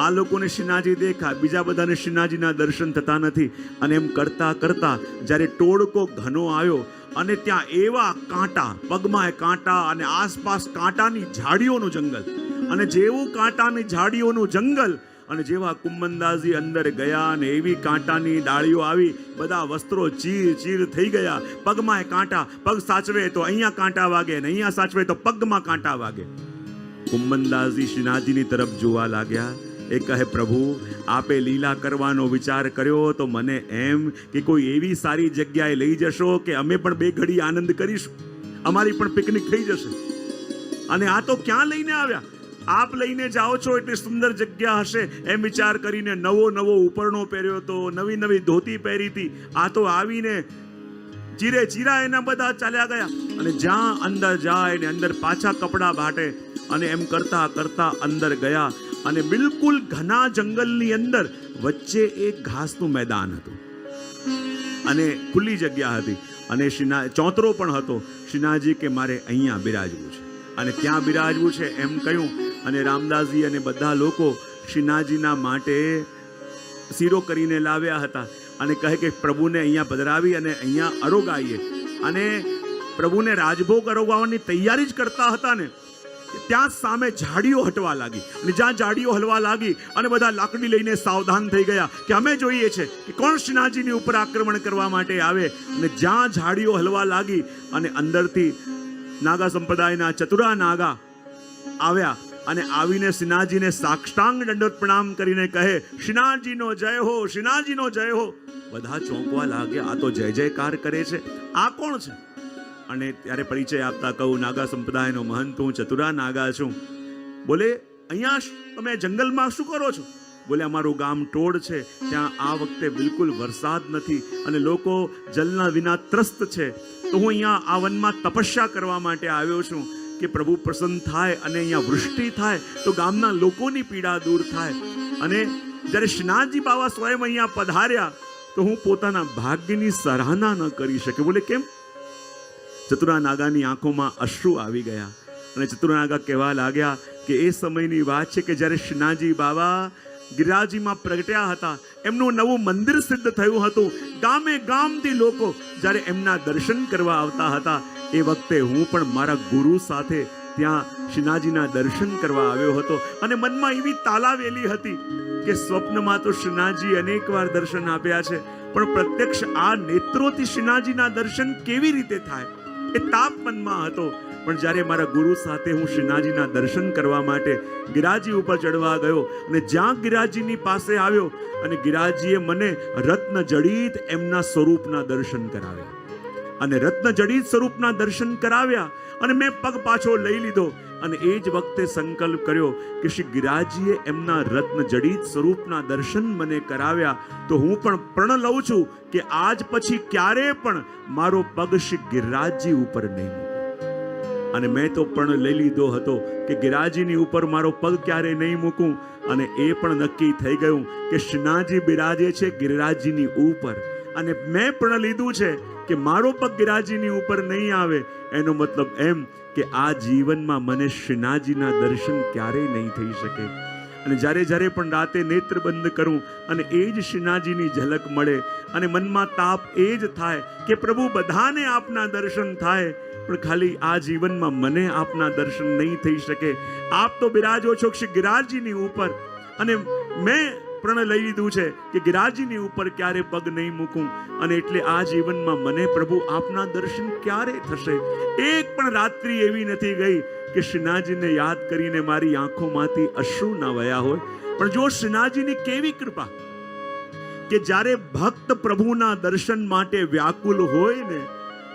[SPEAKER 1] આ લોકોને શ્રીનાથજી દેખાય, બીજા બધાને શ્રીનાથજીના દર્શન થતા નથી. અને એમ કરતા કરતા જ્યારે ટોળકો ઘનો આવ્યો અને ત્યાં એવા કાંટા, પગમાં કાંટા અને આસપાસ કાંટાની ઝાડીઓનું જંગલ, અને જેવું કાંટાની ઝાડીઓનું જંગલ અને જેવા કુંમનદાસજી અંદર ગયા અને એવી કાંટાની ડાળીઓ આવી, બધા વસ્ત્રો ચીર ચીર થઈ ગયા. પગમાં કાંટા, પગ સાચવે તો અહીંયા કાંટા વાગે ને અહીંયા સાચવે તો પગમાં કાંટા વાગે. કુંમનદાસજી શ્રીનાથજીની તરફ જોવા લાગ્યા. એ કહે પ્રભુ આપે લીલા કરવાનો વિચાર કર્યો તો મને એમ કે કોઈ એવી સારી જગ્યાએ લઈ જશો કે અમે પણ બે ઘડી આનંદ કરીશું, અમારી પણ પિકનિક થઈ જશે. અને આ તો ક્યાં લઈને આવ્યા? આપ લઈને જાઓ છો એટલી સુંદર જગ્યા હશે એમ વિચાર કરીને નવો નવો ઉપરણો પહેર્યો તો, નવી નવી ધોતી પહેરી હતી. આ તો આવીને ચીરે ચીરા એના બધા ચાલ્યા ગયા. અને જ્યાં અંદર જાય ને અંદર પાછા કપડાં બાટે. અને એમ કરતા કરતા અંદર ગયા અને બિલકુલ ઘના જંગલની અંદર વચ્ચે એક ઘાસનું મેદાન હતું અને ખુલ્લી જગ્યા હતી. અને ચોતરો પણ હતો. શ્રીનાથજી કે મારે અહીંયા બિરાજવું છે અને ત્યાં બિરાજવું છે એમ કહ્યું. અને રામદાસજી અને બધા લોકો શ્રીનાથજીના માટે શીરો કરીને લાવ્યા હતા. અને કહે કે પ્રભુને અહીંયા પધરાવી અને અહીંયા અરોગાઈએ. અને પ્રભુને રાજભોગ અરોગાવવાની તૈયારી જ કરતા હતા ને, ત્યાં સામે ઝાડીઓ હટવા લાગી. અને જ્યાં ઝાડીઓ હલવા લાગી અને બધા લાકડી લઈને સાવધાન થઈ ગયા કે અમે જોઈએ છે કે કોણ શ્રીનાથજીની ઉપર આક્રમણ કરવા માટે આવે. અને જ્યાં ઝાડીઓ હલવા લાગી અને અંદરથી નાગા સંપ્રદાયના ચતુરા નાગા આવ્યા અને આવીને શ્રીનાથજીને સાષ્ટાંગ દંડવત પ્રણામ કરીને કહે શ્રીનાથજીનો જય હો, શ્રીનાથજીનો જય હો. બધા ચોંકવા લાગ્યા, આ તો જય જયકાર કરે છે, આ કોણ છે? અને ત્યારે પરિચય આપતા કહું નાગા સંપ્રદાયનો મહંત હું ચતુરા નાગા છું. બોલે અહીંયા તમે જંગલમાં શું કરો છો? બોલે અમારું ગામ ટોળ છે, ત્યાં આ વખતે બિલકુલ વરસાદ નથી અને લોકો જલના વિના ત્રસ્ત છે. તો હું અહીંયા આ વનમાં તપસ્યા કરવા માટે આવ્યો છું કે પ્રભુ પ્રસન્ન થાય અને અહીંયા વૃષ્ટિ થાય તો ગામના લોકોની પીડા દૂર થાય. અને જ્યારે શ્રીનાથજી બાબા સ્વયં અહીંયા પધાર્યા તો હું પોતાના ભાગ્યની સરાહના ન કરી શકે. બોલે કેમ? ચતુરા નાગાની આંખોમાં અશ્રુ આવી ગયા અને ચતુરા નાગા કહેવા લાગ્યા કે એ સમયની વાત છે કે જ્યારે શ્રીનાથજી બાબા ગિરિરાજજીમાં પ્રગટ્યા હતા, એમનું નવું મંદિર સિદ્ધ થયું હતું. ગામે ગામથી લોકો જ્યારે એમના દર્શન કરવા આવતા હતા એ વખતે હું પણ મારા ગુરુ સાથે ત્યાં શ્રીનાથજીના દર્શન કરવા આવ્યો હતો. અને મનમાં એવી તાલાવેલી હતી કે સ્વપ્નમાં તો શ્રીનાથજી અનેક વાર દર્શન આપ્યા છે, પણ પ્રત્યક્ષ આ નેત્રોથી શ્રીનાથજીના દર્શન કેવી રીતે થાય એ તાપ મનમાં હતો. પણ જ્યારે મારા ગુરુ સાથે હું શ્રીનાથજીના દર્શન કરવા માટે ગિરિરાજજી ઉપર ચડવા ગયો અને જ્યાં ગિરિરાજજીની પાસે આવ્યો અને ગિરિરાજજીએ મને રત્ન જડિત એમના સ્વરૂપના દર્શન કરાવ્યા. અને રત્ન જડિત સ્વરૂપના દર્શન કરાવ્યા અને મેં પગ પાછો લઈ લીધો. અને એ જ વખતે સંકલ્પ કર્યો કે શ્રી ગિરિરાજજીએ એમના રત્ન જડિત સ્વરૂપના દર્શન મને કરાવ્યા તો હું પણ પ્રણ લઉં છું કે આજ પછી ક્યારે પણ મારો પગ શ્રી ગિરિરાજજી ઉપર નહીં મૂકું. અને મેં તો પણ લઈ લીધો હતો કે ગિરિરાજજીની ઉપર મારો પગ ક્યારે નહીં મૂકું. અને એ પણ નક્કી થઈ ગયું કે શ્રીનાથજી બિરાજે છે ગિરિરાજજીની ઉપર. અને મેં પણ લીધું છે કે મારો પગ ગિરિરાજજીની ઉપર નહીં આવે. એનો મતલબ એમ કે આ જીવનમાં મને શ્રીનાથજીના દર્શન ક્યારેય નહીં થઈ શકે. અને જ્યારે પણ રાતે નેત્ર બંધ કરું અને એ જ શ્રીનાથજીની ઝલક મળે અને મનમાં તાપ એ જ થાય કે પ્રભુ બધાને આપના દર્શન થાય પણ ખાલી આ જીવનમાં મને આપના દર્શન નહીં થઈ શકે. આપ તો બિરાજો છો શ્રી ગિરિરાજજીની ઉપર અને મેં પ્રણ લઈ લીધું છે કે ગિરિરાજજીની ઉપર ક્યારે પગ નહીં મૂકું. અને એટલે આ જીવનમાં મને પ્રભુ આપના દર્શન ક્યારે થશે? એક પણ રાત્રિ એવી નથી ગઈ કે શ્રીનાથજીને યાદ કરીને મારી આંખોમાંથી અશ્રુ ના વયા હોય. પણ જો શ્રીનાથજીની કેવી કૃપા કે જ્યારે ભક્ત પ્રભુના દર્શન માટે વ્યાકુલ હોય ને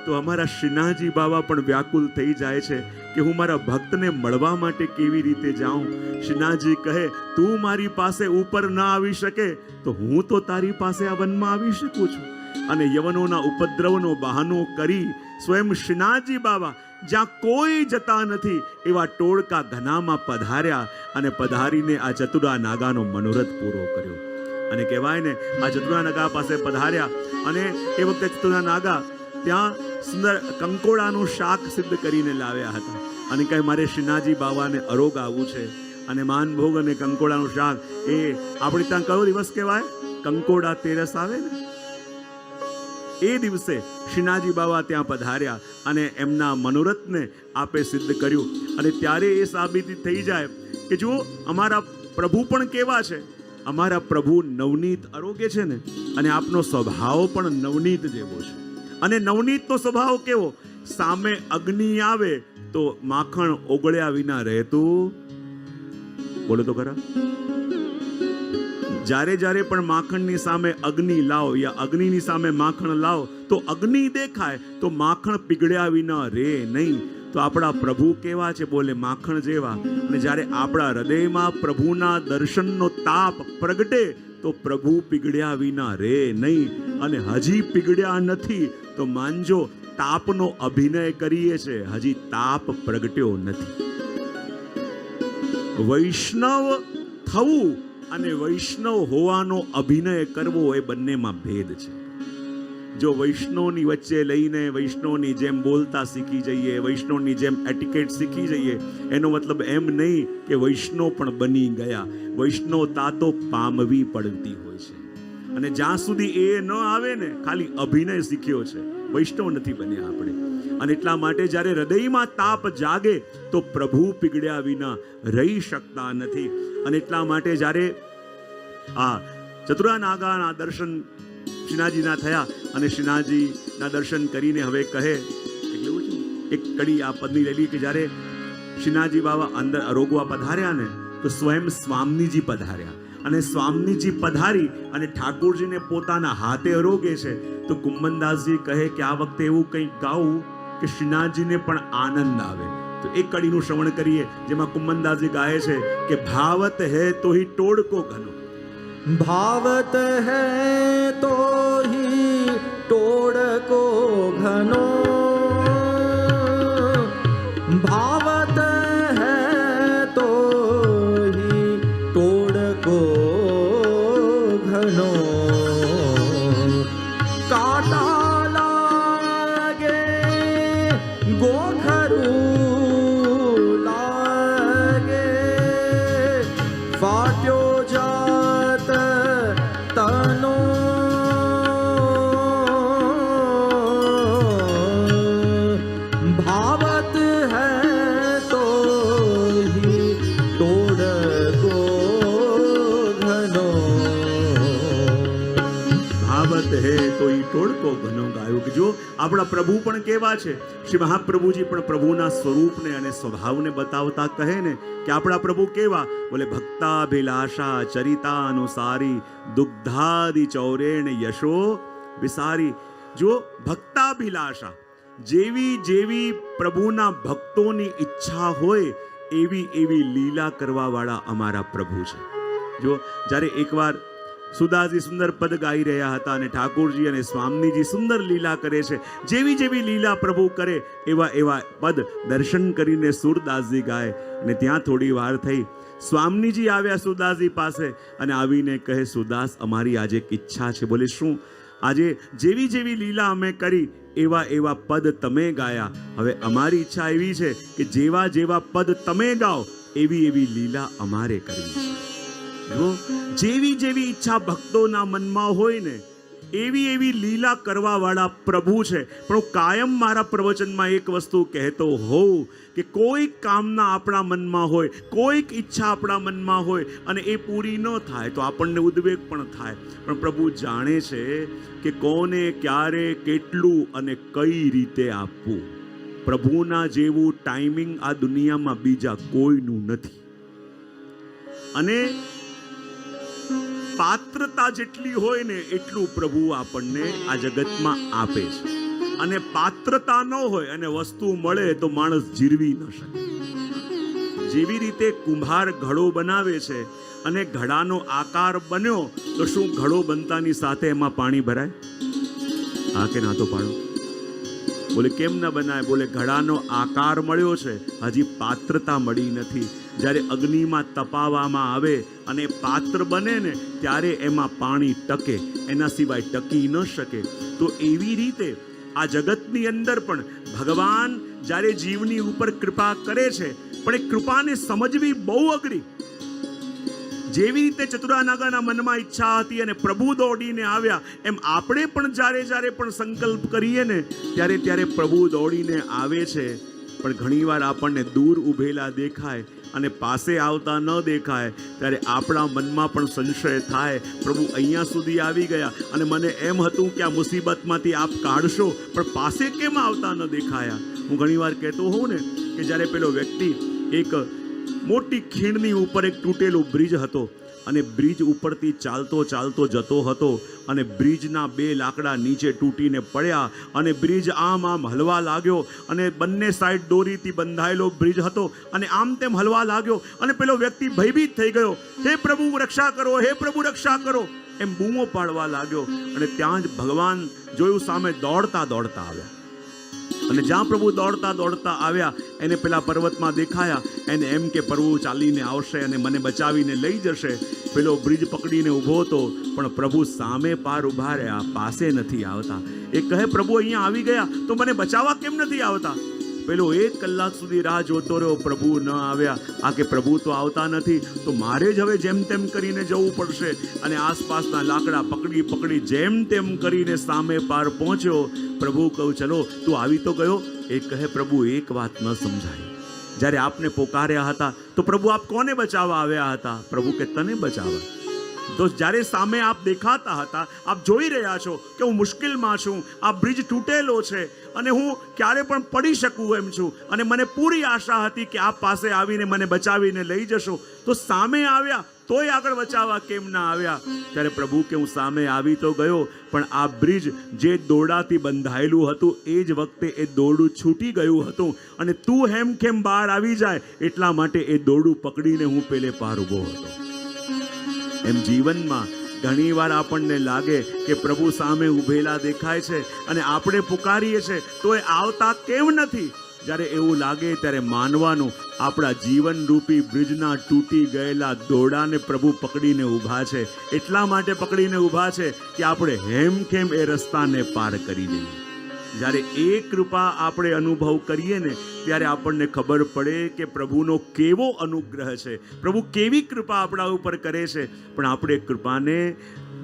[SPEAKER 1] તો અમારા શ્રીનાથજી બાબા પણ વ્યાકુલ થઈ જાય છે કે હું મારા ભક્તને મળવા માટે કેવી રીતે જાઉં. શ્રીનાથજી કહે તું મારી પાસે ઉપર ના આવી શકે તો હું તો તારી પાસે આ વનમાં આવી શકું છું. અને યવનોના ઉપદ્રવનો બહાનો કરી સ્વયં શ્રીનાથજી બાબા જ્યાં કોઈ જતા નથી એવા ટોળકા ઘનામાં પધાર્યા અને પધારીને આ ચતુરા નાગાનો મનોરથ પૂરો કર્યો. અને કહેવાય ને આ ચતુરા નાગા પાસે પધાર્યા અને એ વખતે ચતુરા નાગા ત્યાં સુંદર કંકોડાનું શાક સિદ્ધ કરીને લાવ્યા હતા અને કહે મારે શ્રીનાથજી બાવાને અરોગ આવવું છે. અને માનભોગ અને કંકોડાનું શાક એ આપણે ત્યાં કયો દિવસ કહેવાય? કંકોડા તેરસ આવે ને એ દિવસે શ્રીનાથજી બાવા ત્યાં પધાર્યા અને એમના મનોરથને આપે સિદ્ધ કર્યું. અને ત્યારે એ સાબિતી થઈ જાય કે જુઓ અમારા પ્રભુ પણ કેવા છે. અમારા પ્રભુ નવનીત આરોગ્ય છે ને અને આપનો સ્વભાવ પણ નવનીત જેવો છે. અને નવનીતનો સ્વભાવ કેવો? સામે અગ્નિ આવે તો માખણ ઓગળ્યા વિના રહેતું. બોલો તો ખરા. જ્યારે જ્યારે પણ માખણની સામે અગ્નિ લાવો યા અગ્નિની સામે માખણ લાવો તો અગ્નિ દેખાય તો માખણ પીગળ્યા વિના રે નહીં. તો આપણા પ્રભુ કેવા છે? બોલે માખણ જેવા. અને જ્યારે આપણા હૃદયમાં પ્રભુના દર્શનનો તાપ પ્રગટે તો પ્રભુ પીગળ્યા વિના રે નહીં. અને હજી પીગળ્યા નથી તો માનજો તાપનો અભિનય કરીએ છે, હજી તાપ પ્રગટ્યો નથી. વૈષ્ણવ થવું અને વૈષ્ણવ હોવાનો અભિનય કરવો એ બંનેમાં ભેદ છે. જો વૈષ્ણવની વચ્ચે લઈને વૈષ્ણવની જેમ બોલતા શીખી જઈએ, વૈષ્ણવની જેમ એટિકેટ શીખી જઈએ, એનો મતલબ એમ નહીં કે વૈષ્ણવ પણ બની ગયા. વૈષ્ણવતા તો પામવી પડતી હોય છે. અને જ્યાં સુધી એ ન આવે ને ખાલી અભિનય શીખ્યો છે, વૈષ્ણવ નથી બન્યા આપણે. અને એટલા માટે જ્યારે હૃદયમાં તાપ જાગે તો પ્રભુ પીગળ્યા વિના રહી શકતા નથી. અને એટલા માટે જ્યારે આ ચતુરા નાગાના દર્શન શ્રીનાથજીના થયા અને શ્રીનાથજીના દર્શન કરીને હવે કહે એટલે એક કડી આ પદની લેલી કે જ્યારે શ્રીનાથજી બાબા અંદર અરોગવા પધાર્યા ને તો સ્વયં સ્વામીજી પધાર્યા. અને સ્વામીજી પધારી અને ઠાકોરજીને પોતાના હાથે અરોગે છે તો કુંભનદાસજી કહે કે આ વખતે એવું કંઈક ગાવું કે શ્રીનાથજીને પણ આનંદ આવે. તો એક કડીનું શ્રવણ કરીએ જેમાં કુંભનદાસજી ગાય છે કે ભાવત હે તો હી ટોળકો ઘનો.
[SPEAKER 2] भावत है तो ही टोड़को घनो, भावत है तो ही टोड़को घनो, काटा लागे गोखरू लागे, फाट्यो तनो भावत है तो ही टोड़को घनो.
[SPEAKER 1] ભાવત હે તો ઈ ટોળકો ઘનો ગાયો. કે જો આપણા પ્રભુ પણ કેવા છે. શ્રી મહાપ્રભુજી પણ પ્રભુના સ્વરૂપને અને સ્વભાવને બતાવતા કહે ને કે આપણા પ્રભુ કેવા? બોલે ભક્તાભિલાષા ચરિતા અનુસારી દુગ્ધાદિ ચૌરેણ યશો વિસારી. જો ભક્તાભિલાષા જેવી જેવી પ્રભુના ભક્તોની ઈચ્છા હોય એવી એવી લીલા કરવા વાળા અમારા પ્રભુ છે. જો જ્યારે એકવાર સુદાસજી સુંદર પદ ગાઈ રહ્યા હતા અને ઠાકોરજી અને સ્વામીજી સુંદર લીલા કરે છે. જેવી જેવી લીલા પ્રભુ કરે એવા એવા પદ દર્શન કરીને સુરદાસજી ગાય. અને ત્યાં થોડી વાર થઈ સ્વામીજી આવ્યા સુદાસજી પાસે અને આવીને કહે સુદાસ અમારી આજે એક ઈચ્છા છે. બોલે શું? આજે જેવી જેવી લીલા અમે કરી એવા એવા પદ તમે ગાયા. હવે અમારી ઈચ્છા એવી છે કે જેવા જેવા પદ તમે ગાઓ એવી એવી લીલા અમારે કરવી છે. જો જેવી જેવી ઈચ્છા ભક્તોના મનમાં હોય ને એવી એવી લીલા કરવા વાળા પ્રભુ છે. પણ હું કાયમ મારા પ્રવચનમાં એક વસ્તુ કહેતો હોઉં કે કોઈક કામના આપણા મનમાં હોય, કોઈક ઈચ્છા આપણા મનમાં હોય અને એ પૂરી ન થાય તો આપણને ઉદ્વેગ પણ થાય. પણ પ્રભુ જાણે છે કે કોને ક્યારે કેટલું અને કઈ રીતે આપવું. પ્રભુના જેવું ટાઈમિંગ આ દુનિયામાં બીજા કોઈનું નથી. અને પાત્રતા જેટલી હોય ને એટલું પ્રભુ આપણને આ જગતમાં આપે છે. અને પાત્રતા ન હોય અને વસ્તુ મળે તો માણસ જીરવી ન શકે. જેવી રીતે કુંભાર ઘડો બનાવે છે અને ઘડાનો આકાર બન્યો તો શું ઘડો બનતાની સાથે એમાં પાણી ભરાય? હા કે ના તો પાડો. બોલે કેમ ન બનાય? બોલે ઘડાનો આકાર મળ્યો છે, હજી પાત્રતા મળી નથી. જ્યારે અગ્નિમાં તપાવવામાં આવે અને પાત્ર બને ને ત્યારે એમાં પાણી ટકે, એના સિવાય ટકી ન શકે. તો એવી રીતે આ જગતની અંદર પણ ભગવાન જ્યારે જીવની ઉપર કૃપા કરે છે, પણ એ કૃપાને સમજવી બહુ અઘરી. જેવી રીતે ચતુરાનાગાના મનમાં ઈચ્છા હતી અને પ્રભુ દોડીને આવ્યા, એમ આપણે પણ જ્યારે પણ સંકલ્પ કરીએ ને ત્યારે પ્રભુ દોડીને આવે છે. પણ ઘણીવાર આપણને દૂર ઊભેલા દેખાય અને પાસે આવતા ન દેખાય ત્યારે આપણા મનમાં પણ સંશય થાય, પ્રભુ અહીંયા સુધી આવી ગયા અને મને એમ હતું કે આ મુસીબતમાંથી આપ કાઢશો, પણ પાસે કેમ આવતા ન દેખાયા? હું ઘણીવાર કહેતો હોઉં ને કે જ્યારે પેલો વ્યક્તિ એક મોટી ખીણની ઉપર એક તૂટેલો બ્રિજ હતો અને બ્રિજ ઉપરથી ચાલતો જતો હતો અને બ્રિજના 2 લાકડા નીચે તૂટીને પડ્યા અને બ્રિજ આમ હલવા લાગ્યો અને બંને સાઈડ દોરીથી બંધાયેલો બ્રિજ હતો અને આમ તેમ હલવા લાગ્યો અને પેલો વ્યક્તિ ભયભીત થઈ ગયો. હે પ્રભુ રક્ષા કરો, હે પ્રભુ રક્ષા કરો, એમ બૂમો પાડવા લાગ્યો. અને ત્યાં જ ભગવાન જોયું, સામે દોડતા આવ્યા અને જ્યાં પ્રભુ દોડતા આવ્યા એને પેલા પર્વતમાં દેખાયા. એને એમ કે પ્રભુ ચાલીને આવશે અને મને બચાવીને લઈ જશે. પેલો બ્રિજ પકડીને ઊભો હતો, પણ પ્રભુ સામે પાર ઊભા રહ્યા, પાસે નથી આવતા. એ કહે પ્રભુ અહીંયા આવી ગયા તો મને બચાવવા કેમ નથી આવતા? પેલો 1 કલાક સુધી રાહ જોતો રહ્યો, પ્રભુ ન આવ્યા. આ કે પ્રભુ તો આવતા નથી તો મારે જ હવે જેમ તેમ કરીને જવું પડશે. અને આસપાસના લાકડા પકડી જેમ તેમ કરીને સામે પાર પહોંચ્યો. પ્રભુ કહું ચલો તું આવી તો ગયો. એ કહે પ્રભુ એક વાત ન સમજાય, જ્યારે આપને પોકાર્યા હતા તો પ્રભુ આપ કોને બચાવવા આવ્યા હતા? પ્રભુ કે તને બચાવવા. તો જ્યારે સામે આપ દેખાતા હતા, આપ જોઈ રહ્યા છો કે હું મુશ્કેલમાં છું, આ બ્રિજ તૂટેલો છે અને હું ક્યારે પણ પડી શકું એમ છું અને મને પૂરી આશા હતી કે આપ પાસે આવીને મને બચાવીને લઈ જશો. તો સામે આવ્યા તોય આગળ બચાવવા કેમ ના આવ્યા? ત્યારે પ્રભુ કે હું સામે આવી તો ગયો, પણ આ બ્રિજ જે દોરડાથી બંધાયેલું હતું એ જ વખતે એ દોરડું છૂટી ગયું હતું અને તું હેમખેમ બહાર આવી જાય એટલા માટે એ દોરડું પકડીને હું પેલે પાર ઊભો હતો. એમ જીવનમાં ઘણીવાર આપણને લાગે કે પ્રભુ સામે ઊભેલા દેખાય છે અને આપણે પુકારીએ છીએ તો એ આવતા કેમ નથી? જ્યારે એવું લાગે ત્યારે માનવાનું આપણા જીવન રૂપી બ્રિજના તૂટી ગયેલા દોરડાને પ્રભુ પકડીને ઊભા છે. એટલા માટે પકડીને ઊભા છે કે આપણે હેમખેમ એ રસ્તાને પાર કરી દઈએ. જ્યારે એ કૃપા આપણે અનુભવ કરીએ ને ત્યારે આપણને ખબર પડે કે પ્રભુનો કેવો અનુગ્રહ છે, પ્રભુ કેવી કૃપા આપણા ઉપર કરે છે, પણ આપણે કૃપાને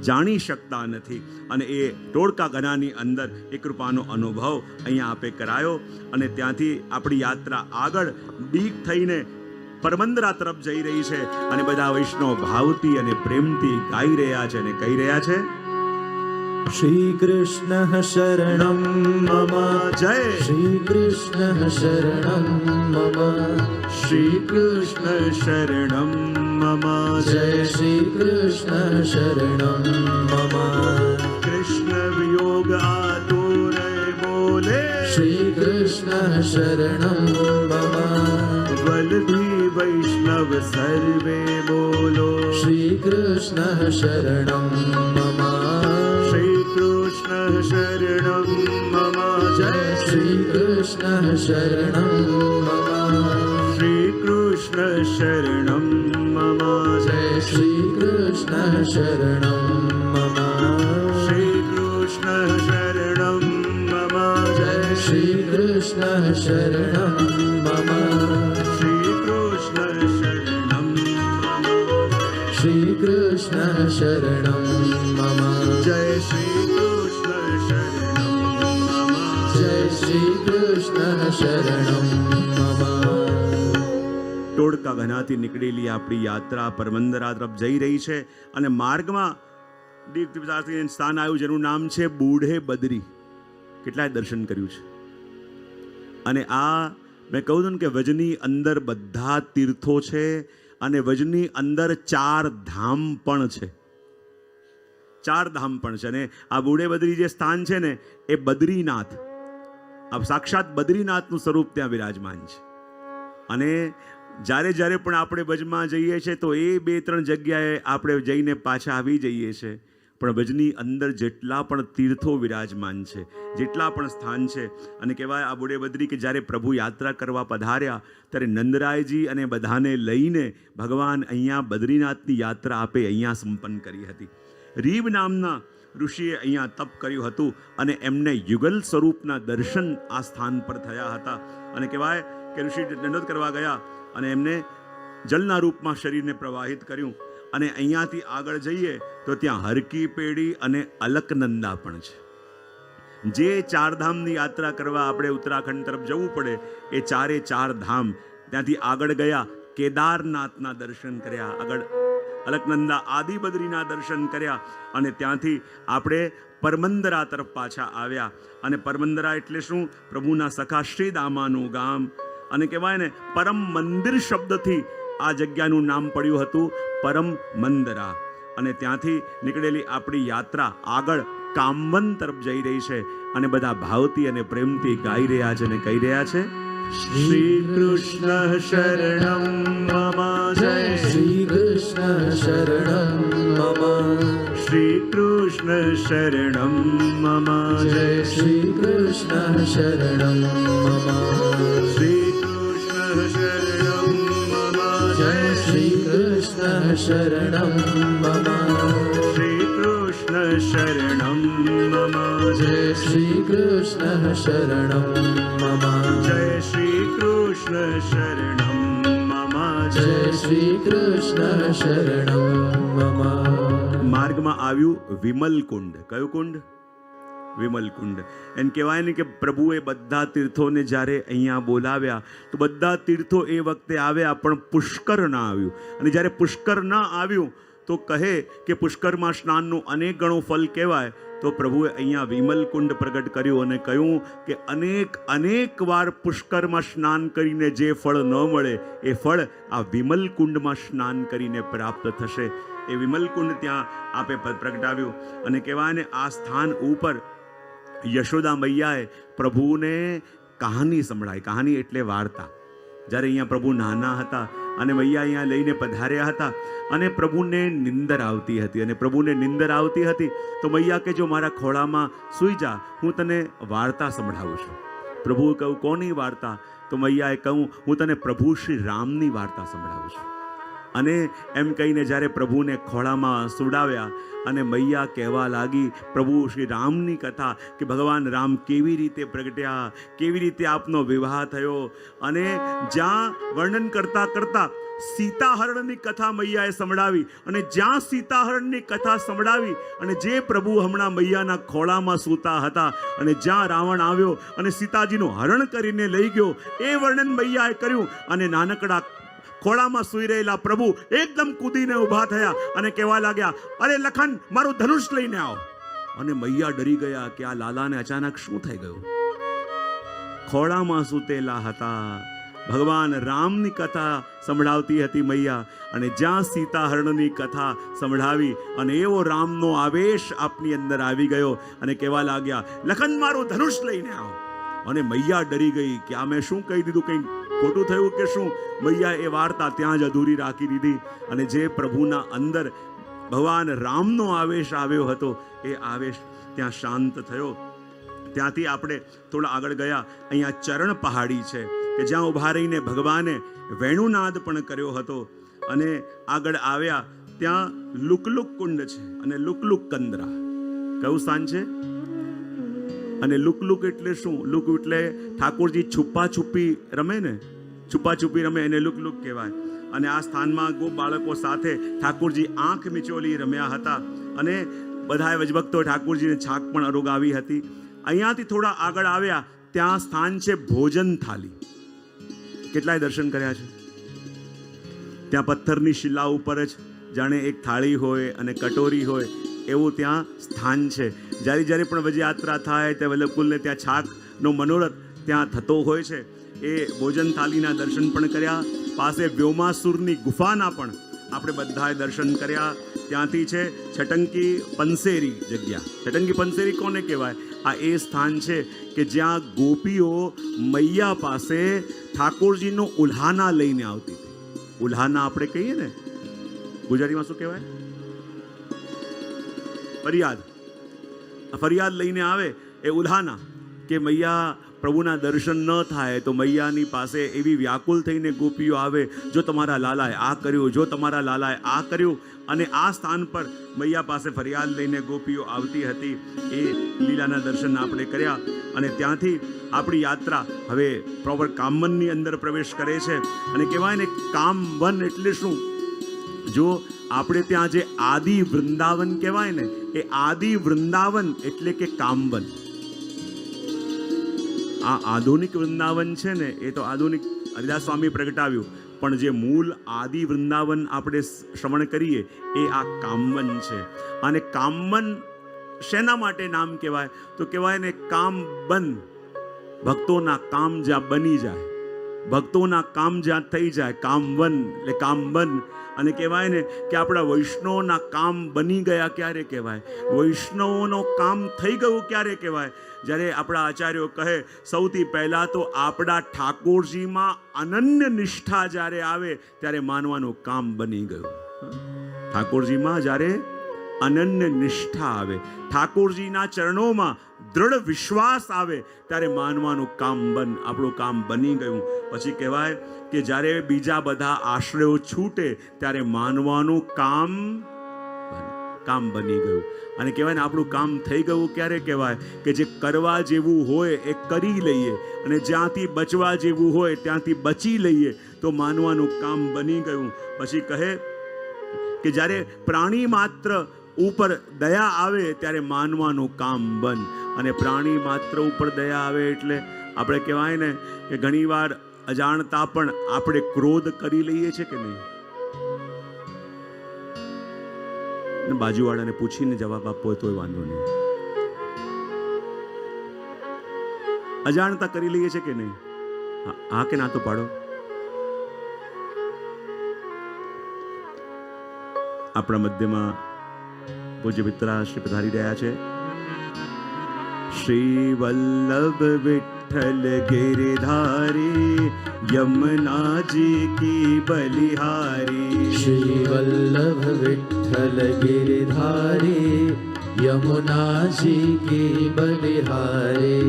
[SPEAKER 1] જાણી શકતા નથી. અને એ ટોળકા ગનાની અંદર એ કૃપાનો અનુભવ અહીંયા આપે કરાયો અને ત્યાંથી આપણી યાત્રા આગળ ડીક થઈને પરમંદરા તરફ જઈ રહી છે અને બધા વૈષ્ણવ ભાવથી અને પ્રેમથી ગાઈ રહ્યા છે અને કહી રહ્યા છે,
[SPEAKER 2] શ્રી કૃષ્ણ શરણમ મમ
[SPEAKER 1] જય
[SPEAKER 2] શ્રી કૃષ્ણ શરણમ મમ
[SPEAKER 1] શ્રી કૃષ્ણ શરણમ મમ
[SPEAKER 2] જય શ્રી કૃષ્ણ શરણમ મમ
[SPEAKER 1] કૃષ્ણ વિયોગ આતુર બોલે
[SPEAKER 2] શ્રી કૃષ્ણ શરણમ મમ
[SPEAKER 1] વલભી વૈષ્ણવ સર્વે બોલો
[SPEAKER 2] શ્રી કૃષ્ણ શરણમ મમ
[SPEAKER 1] કૃષ્ણ શરણમ મમ જય
[SPEAKER 2] શ્રી કૃષ્ણ શરણમ મમ
[SPEAKER 1] શ્રી કૃષ્ણ શરણમ મમ જય
[SPEAKER 2] શ્રી કૃષ્ણ શરણમ મમ
[SPEAKER 1] શ્રી કૃષ્ણ શરણમ મમ જય
[SPEAKER 2] શ્રી કૃષ્ણ શરણમ મમ
[SPEAKER 1] શ્રી કૃષ્ણ શરણમ મમ
[SPEAKER 2] શ્રી કૃષ્ણ શરણમ મમ
[SPEAKER 1] જય શ્રી કૃષ્ણ શરણમ મમ
[SPEAKER 2] જય શ્રી કૃષ્ણ શરણમ મમ.
[SPEAKER 1] ટોળકા ઘનાથી નીકળેલી આપણી યાત્રા પરમંદરા તરફ જઈ રહી છે અને માર્ગમાં સ્થાન આવ્યું જેનું નામ છે બૂઢે બદરી. કેટલાય દર્શન કર્યું છે અને આ મેં કહું છું ને કે વજની અંદર બધા તીર્થો છે અને વજની અંદર 4 ધામ પણ છે. ચાર ધામ પણ છે. અને આ બુડે બદ્રી જે સ્થાન છે ને એ બદ્રીનાથ, આ સાક્ષાત બદ્રીનાથનું સ્વરૂપ ત્યાં વિરાજમાન છે. અને જ્યારે જ્યારે પણ આપણે ભજમાં જઈએ છીએ તો એ 2-3 જગ્યાએ આપણે જઈને પાછા આવી જઈએ છીએ. પણ ભજની અંદર જેટલા પણ તીર્થો વિરાજમાન છે, જેટલા પણ સ્થાન છે, અને કહેવાય આ બુડે બદ્રી કે જ્યારે પ્રભુ યાત્રા કરવા પધાર્યા ત્યારે નંદરાયજી અને બધાને લઈને ભગવાન અહીંયા બદ્રીનાથની યાત્રા આપે અહીંયા સંપન્ન કરી હતી. રીવ નામના ઋષિએ અહીંયા તપ કર્યું હતું અને એમને યુગલ સ્વરૂપના દર્શન આ સ્થાન પર થયા હતા. અને કહેવાય કે ઋષિ દંડોત કરવા ગયા અને એમને જલના રૂપમાં શરીરને પ્રવાહિત કર્યું. અને અહીંયાથી આગળ જઈએ તો ત્યાં હરકી પેઢી અને અલકનંદા પણ છે. જે 4 ધામની યાત્રા કરવા આપણે ઉત્તરાખંડ તરફ જવું પડે એ 4 ધામ ત્યાંથી આગળ ગયા, કેદારનાથના દર્શન કર્યા, આગળ અલકનંદા આદિ બદ્રીના દર્શન કર્યા અને ત્યાંથી આપણે પરમંદરા તરફ પાછા આવ્યા. અને પરમંદરા એટલે શું? પ્રભુના સખા શ્રીદામાનું ગામ. અને કહેવાય ને પરમ મંદિર શબ્દથી આ જગ્યાનું નામ પડ્યું હતું પરમ મંદરા. અને ત્યાંથી નીકળેલી આપણી યાત્રા આગળ કામવન તરફ જઈ રહી છે. અને બધા ભાવથી અને પ્રેમથી ગાઈ રહ્યા છે અને કહી રહ્યા છે, શ્રી કૃષ્ણ શરણમ મમ જય
[SPEAKER 2] શ્રી કૃષ્ણ શરણમ મમ,
[SPEAKER 1] શ્રી કૃષ્ણ શરણમ મમ જય
[SPEAKER 2] શ્રી કૃષ્ણ શરણમ મમ,
[SPEAKER 1] શ્રી કૃષ્ણ શરણમ મમ જય
[SPEAKER 2] શ્રી કૃષ્ણ શરણમ મમ,
[SPEAKER 1] શ્રી કૃષ્ણ શરણમ મમ
[SPEAKER 2] જય શ્રી કૃષ્ણ શરણમ મમ,
[SPEAKER 1] જય શ્રી કૃષ્ણ શરણમ મમ
[SPEAKER 2] જય શ્રી કૃષ્ણ શરણમ મમ.
[SPEAKER 1] માર્ગમાં આવ્યું વિમલ કુંડ. કયું કુંડ? વિમલ કુંડ. એમ કહેવાય ને કે પ્રભુએ બધા તીર્થોને જ્યારે અહીંયા બોલાવ્યા તો બધા તીર્થો એ વખતે આવ્યા પણ પુષ્કર ના આવ્યું. અને જ્યારે પુષ્કર ના આવ્યું તો કહે કે પુષ્કરમાં સ્નાનનું અનેક ગણું ફલ કહેવાય. તો પ્રભુએ અહીંયા વિમલ કુંડ પ્રગટ કર્યું અને કહ્યું કે અનેક વાર પુષ્કરમાં સ્નાન કરીને જે ફળ ન મળે એ ફળ આ વિમલ કુંડમાં સ્નાન કરીને પ્રાપ્ત થશે. એ વિમલ કુંડ ત્યાં આપે પ્રગટાવ્યું. અને કહેવાય ને આ સ્થાન ઉપર યશોદા મૈયાએ પ્રભુને કહાની સંભળાવી. કહાની એટલે વાર્તા. જ્યારે અહીંયા પ્રભુ નાના હતા અને મૈયા અહીંયા લઈને પધાર્યા હતા અને પ્રભુને નિંદર આવતી હતી. અને પ્રભુને નિંદર આવતી હતી તો મૈયા કે જો મારા ખોળામાં સૂઈ જા, હું તને વાર્તા સંભળાવું છું. પ્રભુએ કહ્યું કોની વાર્તા? તો મૈયાએ કહ્યું હું તને પ્રભુ શ્રી રામની વાર્તા સંભળાવું છું. અને એમ કહીને જ્યારે પ્રભુને ખોળામાં સુડાવ્યા અને મૈયા કહેવા લાગી પ્રભુ શ્રી રામની કથા કે ભગવાન રામ કેવી રીતે પ્રગટ્યા, કેવી રીતે આપનો વિવાહ થયો. અને જ્યાં વર્ણન કરતાં કરતાં સીતાહરણની કથા મૈયાએ સંભળાવી. અને જ્યાં સીતાહરણની કથા સંભળાવી અને જે પ્રભુ હમણાં મૈયાના ખોળામાં સૂતા હતા અને જ્યાં રાવણ આવ્યો અને સીતાજીનું હરણ કરીને લઈ ગયો એ વર્ણન મૈયાએ કર્યું. અને નાનકડા ખોળામાં સૂઈ રહેલા પ્રભુ એકદમ કૂદીને ઊભા થયા અને કહેવા લાગ્યા, અરે લખન, મારું ધનુષ લઈને આવો. અને મૈયા ડરી ગયા કે આ લાલાને અચાનક શું થઈ ગયું. ખોળામાં સૂતેલા હતા, ભગવાન રામની કથા સંભળાવતી હતી મૈયા. અને જ્યાં સીતાહરણની કથા સંભળાવી અને એવો રામનો આવેશ આપની અંદર આવી ગયો અને કહેવા લાગ્યા, લખન, મારું ધનુષ લઈને આવો. અને મૈયા ડરી ગઈ કે આ મેં શું કહી દીધું, કંઈ ખોટું થયું કે શું. મૈયા એ વાર્તા ત્યાં જ અધૂરી રાખી દીધી. અને જે પ્રભુના અંદર ભગવાન રામનો આવેશ આવ્યો હતો એ આવેશ ત્યાં શાંત થયો. ત્યાંથી આપણે થોડા આગળ ગયા. અહીંયા ચરણ પહાડી છે કે જ્યાં ઊભા રહીને ભગવાને વેણુનાદ પણ કર્યો હતો. અને આગળ આવ્યા ત્યાં લુકલુક કુંડ છે અને લુકલુક કંદરા. કયું સ્થાન છે? અને લુકલુક એટલે શું? લુક એટલે ઠાકોરજી છુપા છુપી રમે ને, છુપા છુપી રમે એને લુકલુક કહેવાય. અને આ સ્થાનમાં ગોપ બાળકો સાથે ઠાકોરજી આંખ મિચોલી રમ્યા હતા. અને બધાએ વજભક્તો ઠાકોરજીને છાક પણ અરોગાવી હતી. અહીંયાથી થોડા આગળ આવ્યા ત્યાં સ્થાન છે ભોજન થાળી. કેટલાય દર્શન કર્યા છે? ત્યાં પથ્થરની શિલા ઉપર જ જાણે એક થાળી હોય અને કટોરી હોય એવું ત્યાં સ્થાન છે. જ્યારે પણ વજયાત્રા થાય તે વલ્લભકુલને ત્યાં છાકનો મનોરથ ત્યાં થતો હોય છે. એ ભોજન થાળીના દર્શન પણ કર્યા. પાસે વ્યોમાસુરની ગુફાના પણ આપણે બધાએ દર્શન કર્યા. ત્યાંથી છે છટંકી પંસેરી જગ્યા. છટંકી પંસેરી કોને કહેવાય? આ એ સ્થાન છે કે જ્યાં ગોપીઓ મૈયા પાસે ઠાકોરજીનો ઉલ્હાના લઈને આવતી હતી. ઉલ્હાના આપણે કહીએ ને, ગુજરાતીમાં શું કહેવાય? ફરિયાદ. ફરિયાદ લઈને આવે એ ઉલ્હાના, કે મૈયા પ્રભુના દર્શન ન થાય તો મૈયાની પાસે એવી વ્યાકુલ થઈને ગોપીઓ આવે, જો તમારા લાલાએ આ કર્યું, જો તમારા લાલાએ આ કર્યું. અને આ સ્થાન પર મૈયા પાસે ફરિયાદ લઈને ગોપીઓ આવતી હતી. એ લીલાના દર્શન આપણે કર્યા અને ત્યાંથી આપણી યાત્રા હવે પ્રોપર કામવનની અંદર પ્રવેશ કરે છે. અને કહેવાય ને કામવન એટલે શું? જો આપણે ત્યાં જે આદિ વૃંદાવન કહેવાય ને, એ આદિ વૃંદાવન એટલે કે કામવન. આ આધુનિક વૃંદાવન છે ને, એ તો આધુનિક હરિદાસ સ્વામી પ્રગટાવ્યું, પણ જે મૂળ આદિ વૃંદાવન આપણે શ્રવણ કરીએ એ આ કામવન છે. અને કામવન શેના માટે નામ કહેવાય? તો કહેવાય ને કામબન, ભક્તોના કામ જ્યાં બની જાય, ભક્તોના કામ જ્યાં થઈ જાય, કામવન એટલે કામબન. અને કહેવાય ને કે આપણા વૈષ્ણવના કામ બની ગયા ક્યારે કહેવાય? વૈષ્ણવોનો કામ થઈ ગયું ક્યારે કહેવાય? જ્યારે આપણા આચાર્યો કહે સૌથી પહેલાં તો આપણા ઠાકોરજીમાં અનન્ય નિષ્ઠા જ્યારે આવે ત્યારે માનવાનું કામ બની ગયું. ઠાકોરજીમાં જ્યારે અનન્ય નિષ્ઠા આવે, ઠાકોરજીના ચરણોમાં દ્રઢ વિશ્વાસ આવે ત્યારે માનવાનું કામ આપણું કામ બની ગયું. પછી કહેવાય કે જ્યારે બીજા બધા આશ્રયો છૂટે ત્યારે માનવાનું કામ બની ગયું. અને કહેવાય ને આપણું કામ થઈ ગયું ક્યારે કહેવાય? કે જે કરવા જેવું હોય એ કરી લઈએ, અને જ્યાંથી બચવા જેવું હોય ત્યાંથી બચી લઈએ તો માનવાનું કામ બની ગયું. પછી કહે કે જ્યારે પ્રાણી માત્ર ઉપર દયા આવે ત્યારે માનવાનું કામ બન. અને પ્રાણી માત્ર ઉપર દયા આવે એટલે આપણે કહેવાય ને કે ઘણીવાર અજાણતા પણ આપણે ક્રોધ કરી લઈએ છીએ કે નહીં? બાજુવાળાને પૂછીને જવાબ આપવો હોય તોય વાંધો નહીં. અજાણતા કરી લઈએ છીએ કે નહીં? હા કે ના તો પાડો. આપણા મધ્યમાં પૂજ્ય મિત્રાશ્રી પધારી રહ્યા છે. શ્રી વલ્લભ વિઠ્ઠલ गिरधारी यमुना जी की बलिहारी.
[SPEAKER 2] श्री वल्लभ विठ्ठल गिरधारी यमुना जी की बलिहारी.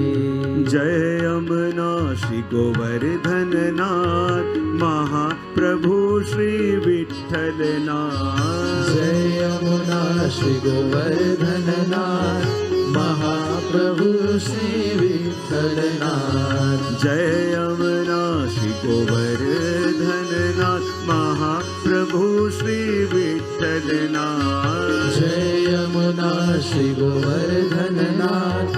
[SPEAKER 1] जय यमुना श्री गोवर्धन नाथ महाप्रभु श्री विठ्ठल नाथ.
[SPEAKER 2] जय यमुना श्री गोवर्धन नाथ महाप्रभु श्री विठ्ठल नाथ.
[SPEAKER 1] जय यमुना श्री गोवर्धन नाथ महाप्रभु श्री विठ्ठल नाथ.
[SPEAKER 2] जय यमुना श्री गोवर्धन नाथ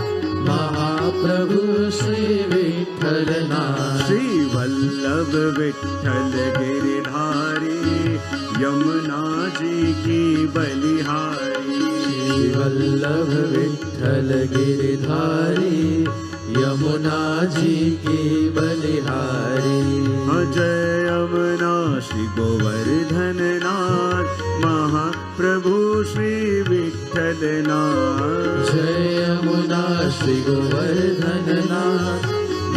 [SPEAKER 2] महाप्रभु श्री विठ्ठल नाथ.
[SPEAKER 1] श्री वल्लभ विठ्ठल गिरधारी यमुना जी की बलिहारी.
[SPEAKER 2] श्री वल्लभ विठ्ठल गिरधारी यमुना जी की बलिहारी.
[SPEAKER 1] जय यमुना श्री गोवर्धन नाथ महाप्रभु श्री विठ्ठल नाथ.
[SPEAKER 2] जय यमुना श्री गोवर्धन नाथ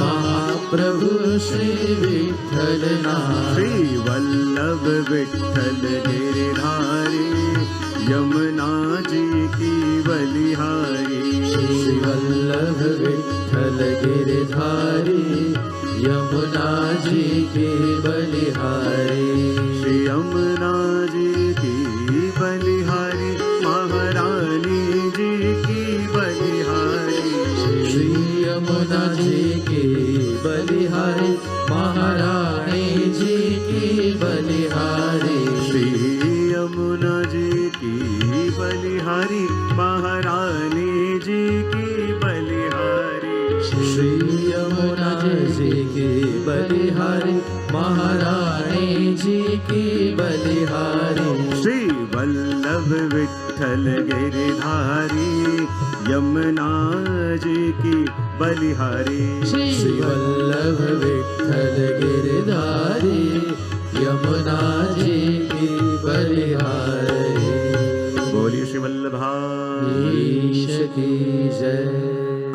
[SPEAKER 2] महाप्रभु श्री विठ्ठल नाथ.
[SPEAKER 1] श्री वल्लभ विठ्ठल गिरधारी यमुना जी की बलिहारी.
[SPEAKER 2] श्री वल्लभ विठ्ठल गिरधारी यमुना जी की बलिहारी.
[SPEAKER 1] श्री यमुना जी की बलिहारी महारानी जी की बलिहारी.
[SPEAKER 2] श्री यमुना जी की बलिहारी महारानी जी की बलिहारी.
[SPEAKER 1] श्री यमुना जी की बलिहारी महारानी जी की बलिहारी.
[SPEAKER 2] श्री यमुना जी की बलिहारी महारानी जी की बलिहारी.
[SPEAKER 1] श्री वल्लभ विठ्ठल गिरधारी यमुना जी की बलिहारी.
[SPEAKER 2] श्री वल्लभ विठ्ठल गिरधारी यमुना जी की बलिहारी.
[SPEAKER 1] વલ્લભાઈ
[SPEAKER 2] ईश की जय।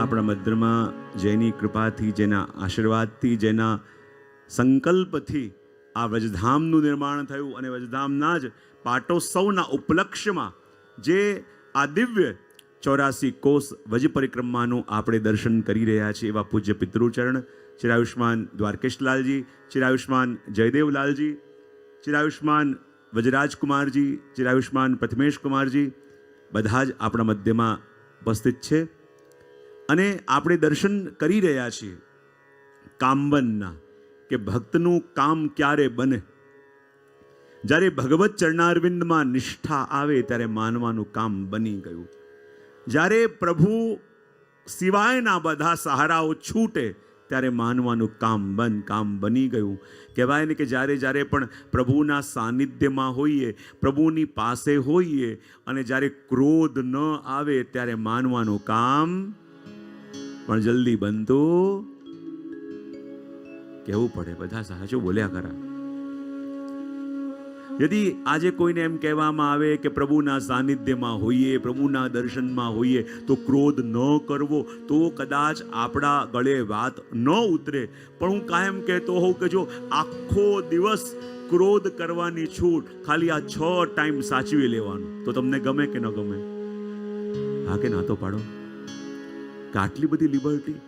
[SPEAKER 1] આપણા મધ્યમાં જેની કૃપાથી, જેના આશીર્વાદથી, જેના સંકલ્પથી આ વ્રજધામનું નિર્માણ થયું અને વ્રજધામના જ પાટોત્સવના ઉપલક્ષ્યમાં જે આ દિવ્ય 84 કોષ વ્રજ પરિક્રમાનું આપણે દર્શન કરી રહ્યા છીએ એવા પૂજ્ય પિતૃચરણ ચિરાયુષ્માન દ્વારકેશલાલજી, ચિરાયુષ્માન જયદેવલાલજી, ચિરાયુષ્માન વજરાજકુમારજી, ચિરાયુષ્માન પ્રથમેશ કુમારજી બધા જ આપણા મધ્યમાં ઉપસ્થિત છે અને આપણે દર્શન કરી રહ્યા છીએ કામબનના કે ભક્તનું કામ ક્યારે બને. જ્યારે ભગવત ચરણારવિંદમાં નિષ્ઠા આવે ત્યારે માનવાનું કામ બની ગયું. જ્યારે પ્રભુ સિવાયના બધા સહારાઓ છૂટે ત્યારે માનવાનું કામ બની ગયું. કહેવાય ને કે જ્યારે પણ પ્રભુના સાનિધ્યમાં હોઈએ, પ્રભુની પાસે હોઈએ અને જ્યારે ક્રોધ ન આવે ત્યારે માનવાનું કામ પણ જલ્દી બનતું કહેવું પડે. બધા સાચું બોલ્યા ખરા. यदि આજે કોઈને એમ કહેવામાં આવે કે પ્રભુના સાનિધ્યમાં હોઈએ, પ્રભુના દર્શનમાં હોઈએ તો ક્રોધ ન કરવો, તો કદાચ આપણા ગળે વાત ન ઉતરે. પણ હું કાયમ કહેતો હોઉં કે જો આખો દિવસ ક્રોધ કરવાની છૂટ, ખાલી આ 6 ટાઈમ સાચવી લેવાનું, તો તમને ગમે કે ન ગમે? હા કે ના તો પાડો. કે આટલી બધી લિબર્ટી,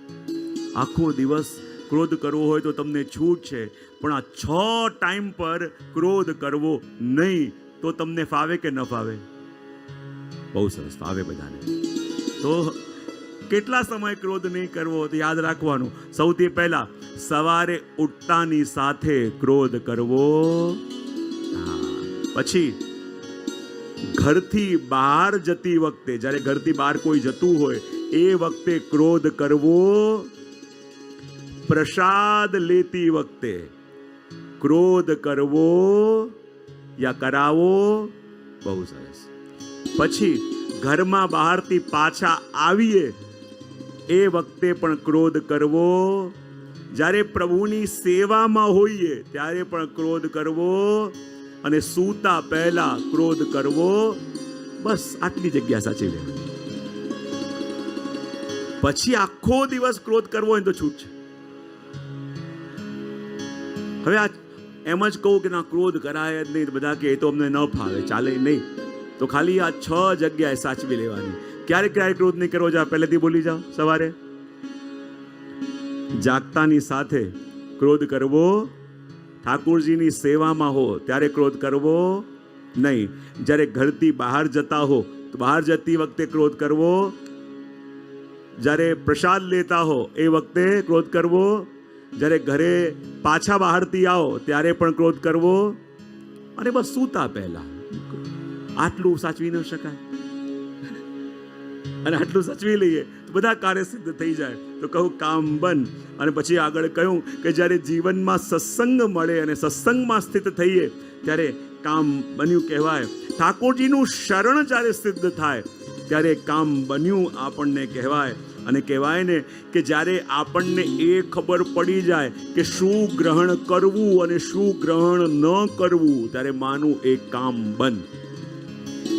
[SPEAKER 1] આખો દિવસ ક્રોધ કરવો હોય તો તમને છૂટ છે, પણ આ 6 ટાઈમ પર ક્રોધ કરવો નહીં તો તમને ફાવે કે ન ફાવે? બહુ સરસ ફાવે બધાને. તો કેટલા સમય ક્રોધ નહીં કરવો તો યાદ રાખવાનું. સૌથી પહેલા સવારે ઉઠતાની સાથે ક્રોધ કરવો. પછી ઘરથી બહાર જતી વખતે, જ્યારે ઘરથી બહાર કોઈ જતું હોય એ વખતે ક્રોધ કરવો. પ્રસાદ લેતી વખતે ક્રોધ કરવો યા કરાવો. બહુ સરસ. પછી ઘરમાં બહારથી પાછા આવીએ એ વખતે પણ ક્રોધ કરવો. જ્યારે પ્રભુની સેવામાં હોઈએ ત્યારે પણ ક્રોધ કરવો અને સૂતા પહેલા ક્રોધ કરવો. બસ આટલી જગ્યા સાચી લેવાની. પછી આખો દિવસ ક્રોધ કરવો હોય તો છૂટ છે. હવે આ એમ જ કહું કે ના ક્રોધ કરાય જ નહીં, બધા કે એ તો અમને ન ફાવે, ચાલે નહીં, તો ખાલી આ 6 જગ્યાએ સાચવી લેવાની. ક્યારેક ક્રોધ નહીં કરવો, જા પહેલેથી બોલી જાઓ. સવારે જાગતાની સાથે ક્રોધ કરવો. ઠાકોરજીની સેવામાં હો ત્યારે ક્રોધ કરવો નહીં. જ્યારે ઘરથી બહાર જતા હો તો બહાર જતી વખતે ક્રોધ કરવો. જ્યારે પ્રસાદ લેતા હો એ વખતે ક્રોધ કરવો. જ્યારે ઘરે પાછા બહારથી આવો ત્યારે પણ ક્રોધ કરવો. અને બસ સૂતા પહેલા આટલું સાચવી ન શકાય? અને આટલું સાચવી લઈએ તો બધા કાર્ય સિદ્ધ થઈ જાય. તો કહું કામ બન. અને પછી આગળ કહ્યું કે જ્યારે જીવનમાં સત્સંગ મળે અને સત્સંગમાં સ્થિત થઈએ ત્યારે કામ બન્યું કહેવાય. ઠાકોરજીનું શરણ જ્યારે સિદ્ધ થાય ત્યારે કામ બન્યું આપણને કહેવાય. અને કહેવાય ને કે જ્યારે આપણને એ ખબર પડી જાય કે શું ગ્રહણ કરવું અને શું ગ્રહણ ન કરવું ત્યારે માનું એ કામ બંધ.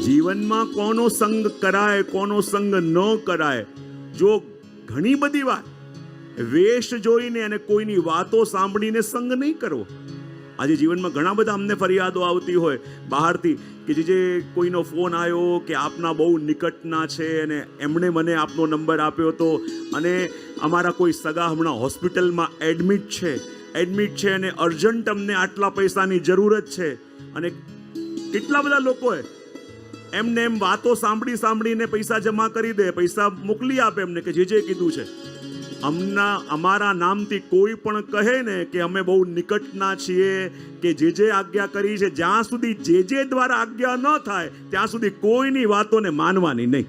[SPEAKER 1] જીવનમાં કોનો સંગ કરાય, કોનો સંગ ન કરાય, જો ઘણી બધી વાત વેશ જોઈને અને કોઈની વાતો સાંભળીને સંગ નહીં કરવો. આજે જીવનમાં ઘણા બધા અમને ફરિયાદો આવતી હોય બહારથી કે જે કોઈનો ફોન આવ્યો કે આપના બહુ નિકટના છે અને એમણે મને આપનો નંબર આપ્યો હતો અને અમારા કોઈ સગા હમણાં હોસ્પિટલમાં એડમિટ છે અને અર્જન્ટ અમને આટલા પૈસાની જરૂરત છે. અને કેટલા બધા લોકોએ એમને એમ વાતો સાંભળીને પૈસા જમા કરી દે, પૈસા મોકલી આપે એમને કે જે કીધું છે. અમારા નામથી કોઈ પણ કહે ને કે અમે બહુ નિકટના છીએ કે જે આજ્ઞા કરી છે, જ્યાં સુધી જે દ્વારા આજ્ઞા ન થાય ત્યાં સુધી કોઈની વાતોને માનવાની નહીં.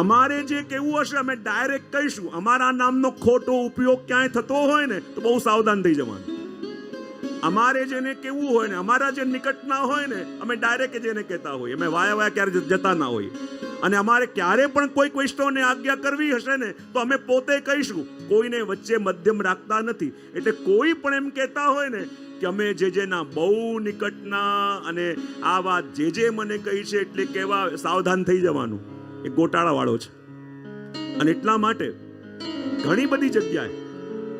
[SPEAKER 1] અમારે જે કેવું હશે અમે ડાયરેક્ટ કહીશું. અમારા નામનો ખોટો ઉપયોગ ક્યાંય થતો હોય ને તો બહુ સાવધાન થઈ જવાનું. અમારે જેને કેવું હોય ને, અમારા જે નિકટના હોય ને, અમે ડાયરેક્ટ જેને કહેતા હોઈએ, અમે વાયા ક્યારે જતા ના હોઈએ. અને અમારે ક્યારે પણ કોઈ વૈષ્ણવને આજ્ઞા કરવી હશે ને તો અમે પોતે કહીશું, કોઈને વચ્ચે મધ્યમ રાખતા નથી. એટલે કોઈ પણ એમ કહેતા હોય ને કે અમે જેના બહુ નિકટના, અને આ વાત જે મને કહી છે એટલે કેવા સાવધાન થઈ જવાનું, એ ગોટાળા વાળો છે. અને એટલા માટે ઘણી બધી જગ્યાએ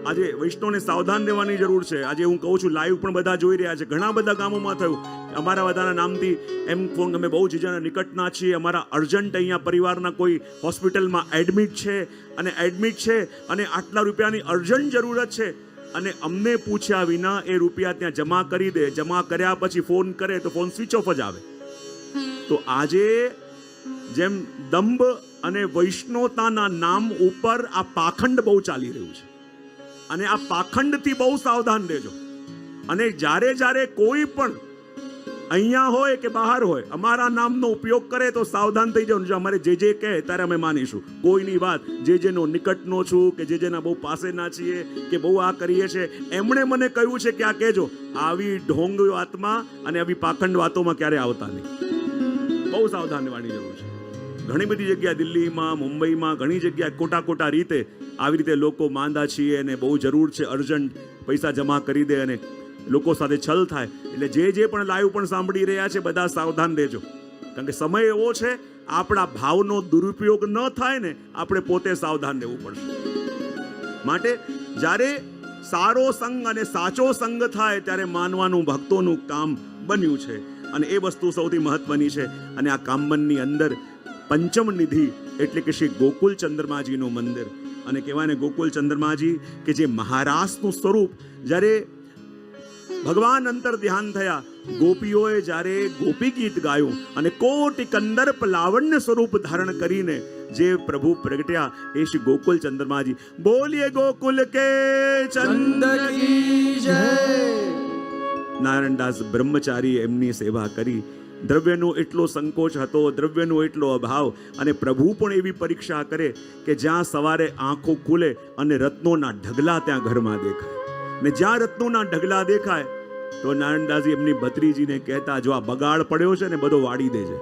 [SPEAKER 1] આજે વૈષ્ણવને સાવધાન રહેવાની જરૂર છે. આજે હું કહું છું, લાઈવ પણ બધા જોઈ રહ્યા છે, ઘણા બધા ગામોમાં થયું. અમારા બધાના નામથી એમ ફોન, અમે બહુ જીજાના નિકટના છીએ, અમારા અર્જન્ટ અહીંયા પરિવારના કોઈ હોસ્પિટલમાં એડમિટ છે અને આટલા રૂપિયાની અર્જન્ટ જરૂરત છે, અને અમને પૂછ્યા વિના એ રૂપિયા ત્યાં જમા કરી દે. જમા કર્યા પછી ફોન કરે તો ફોન સ્વિચ ઓફ જ આવે. તો આજે જેમ દંભ અને વૈષ્ણવતાના નામ ઉપર આ પાખંડ બહુ ચાલી રહ્યું છે, અને આ પાખંડથી બહુ સાવધાન રહેજો. અને જ્યારે કોઈ પણ અહીંયા હોય કે બહાર હોય અમારા નામનો ઉપયોગ કરે તો સાવધાન થઈ જાવ. અમારે જે કહે ત્યારે અમે માનીશું. કોઈની વાત જેનો નિકટનો છું કે જેના બહુ પાસેના છીએ કે બહુ આ કરીએ છીએ, એમણે મને કહ્યું છે કે આ કહેજો. આવી ઢોંગ વાતમાં અને આવી પાખંડ વાતોમાં ક્યારે આવતા નહીં. બહુ સાવધાન રહેવાની જરૂર છે. ઘણી બધી જગ્યાએ, દિલ્હીમાં, મુંબઈમાં, ઘણી જગ્યાએ ખોટા રીતે આવી રીતે લોકો માંદા છીએ અને બહુ જરૂર છે, અર્જન્ટ પૈસા જમા કરી દે અને લોકો સાથે છલ થાય. એટલે જે પણ લાઈવ પણ સાંભળી રહ્યા છે, બધા સાવધાન રહેજો. કારણ કે સમય એવો છે, આપણા ભાવનો દુરુપયોગ ન થાય ને, આપણે પોતે સાવધાન રહેવું પડશે. માટે જ્યારે સારો સંગ અને સાચો સંગ થાય ત્યારે માનવાનું ભક્તોનું કામ બન્યું છે, અને એ વસ્તુ સૌથી મહત્વની છે. અને આ કામબનની અંદર પંચમ નિધિ એટલે કે શ્રી ગોકુલ ચંદ્રમાજીનું મંદિર. અને કહેવાય ને, ગોકુલ ચંદ્રમાજી કે જે મહારાસનું સ્વરૂપ, જ્યારે ભગવાન અંતર ધ્યાન થયા, ગોપીઓએ જ્યારે ગોપી ગીત ગાયું અને કોટી કંદર્પ લાવણ્ય સ્વરૂપ ધારણ કરીને જે પ્રભુ પ્રગટ્યા, એ શ્રી ગોકુલ ચંદ્રમાજી. બોલીએ ગોકુલ કે ચંદ કી જય. નારાયણદાસ બ્રહ્મચારી એમની સેવા કરી. દ્રવ્યનો એટલો સંકોચ હતો, દ્રવ્યનો એટલો અભાવ, અને પ્રભુ પણ એવી પરીક્ષા કરે કે જ્યાં સવારે આંખો ખુલે અને રત્નોના ઢગલા ત્યાં ઘરમાં દેખાય. ને જ્યાં રત્નોના ઢગલા દેખાય તો નારાયણદાસજી એમની ભત્રીજીને કહેતા, જો આ બગાડ પડ્યો છે ને બધો વાળી દેજે.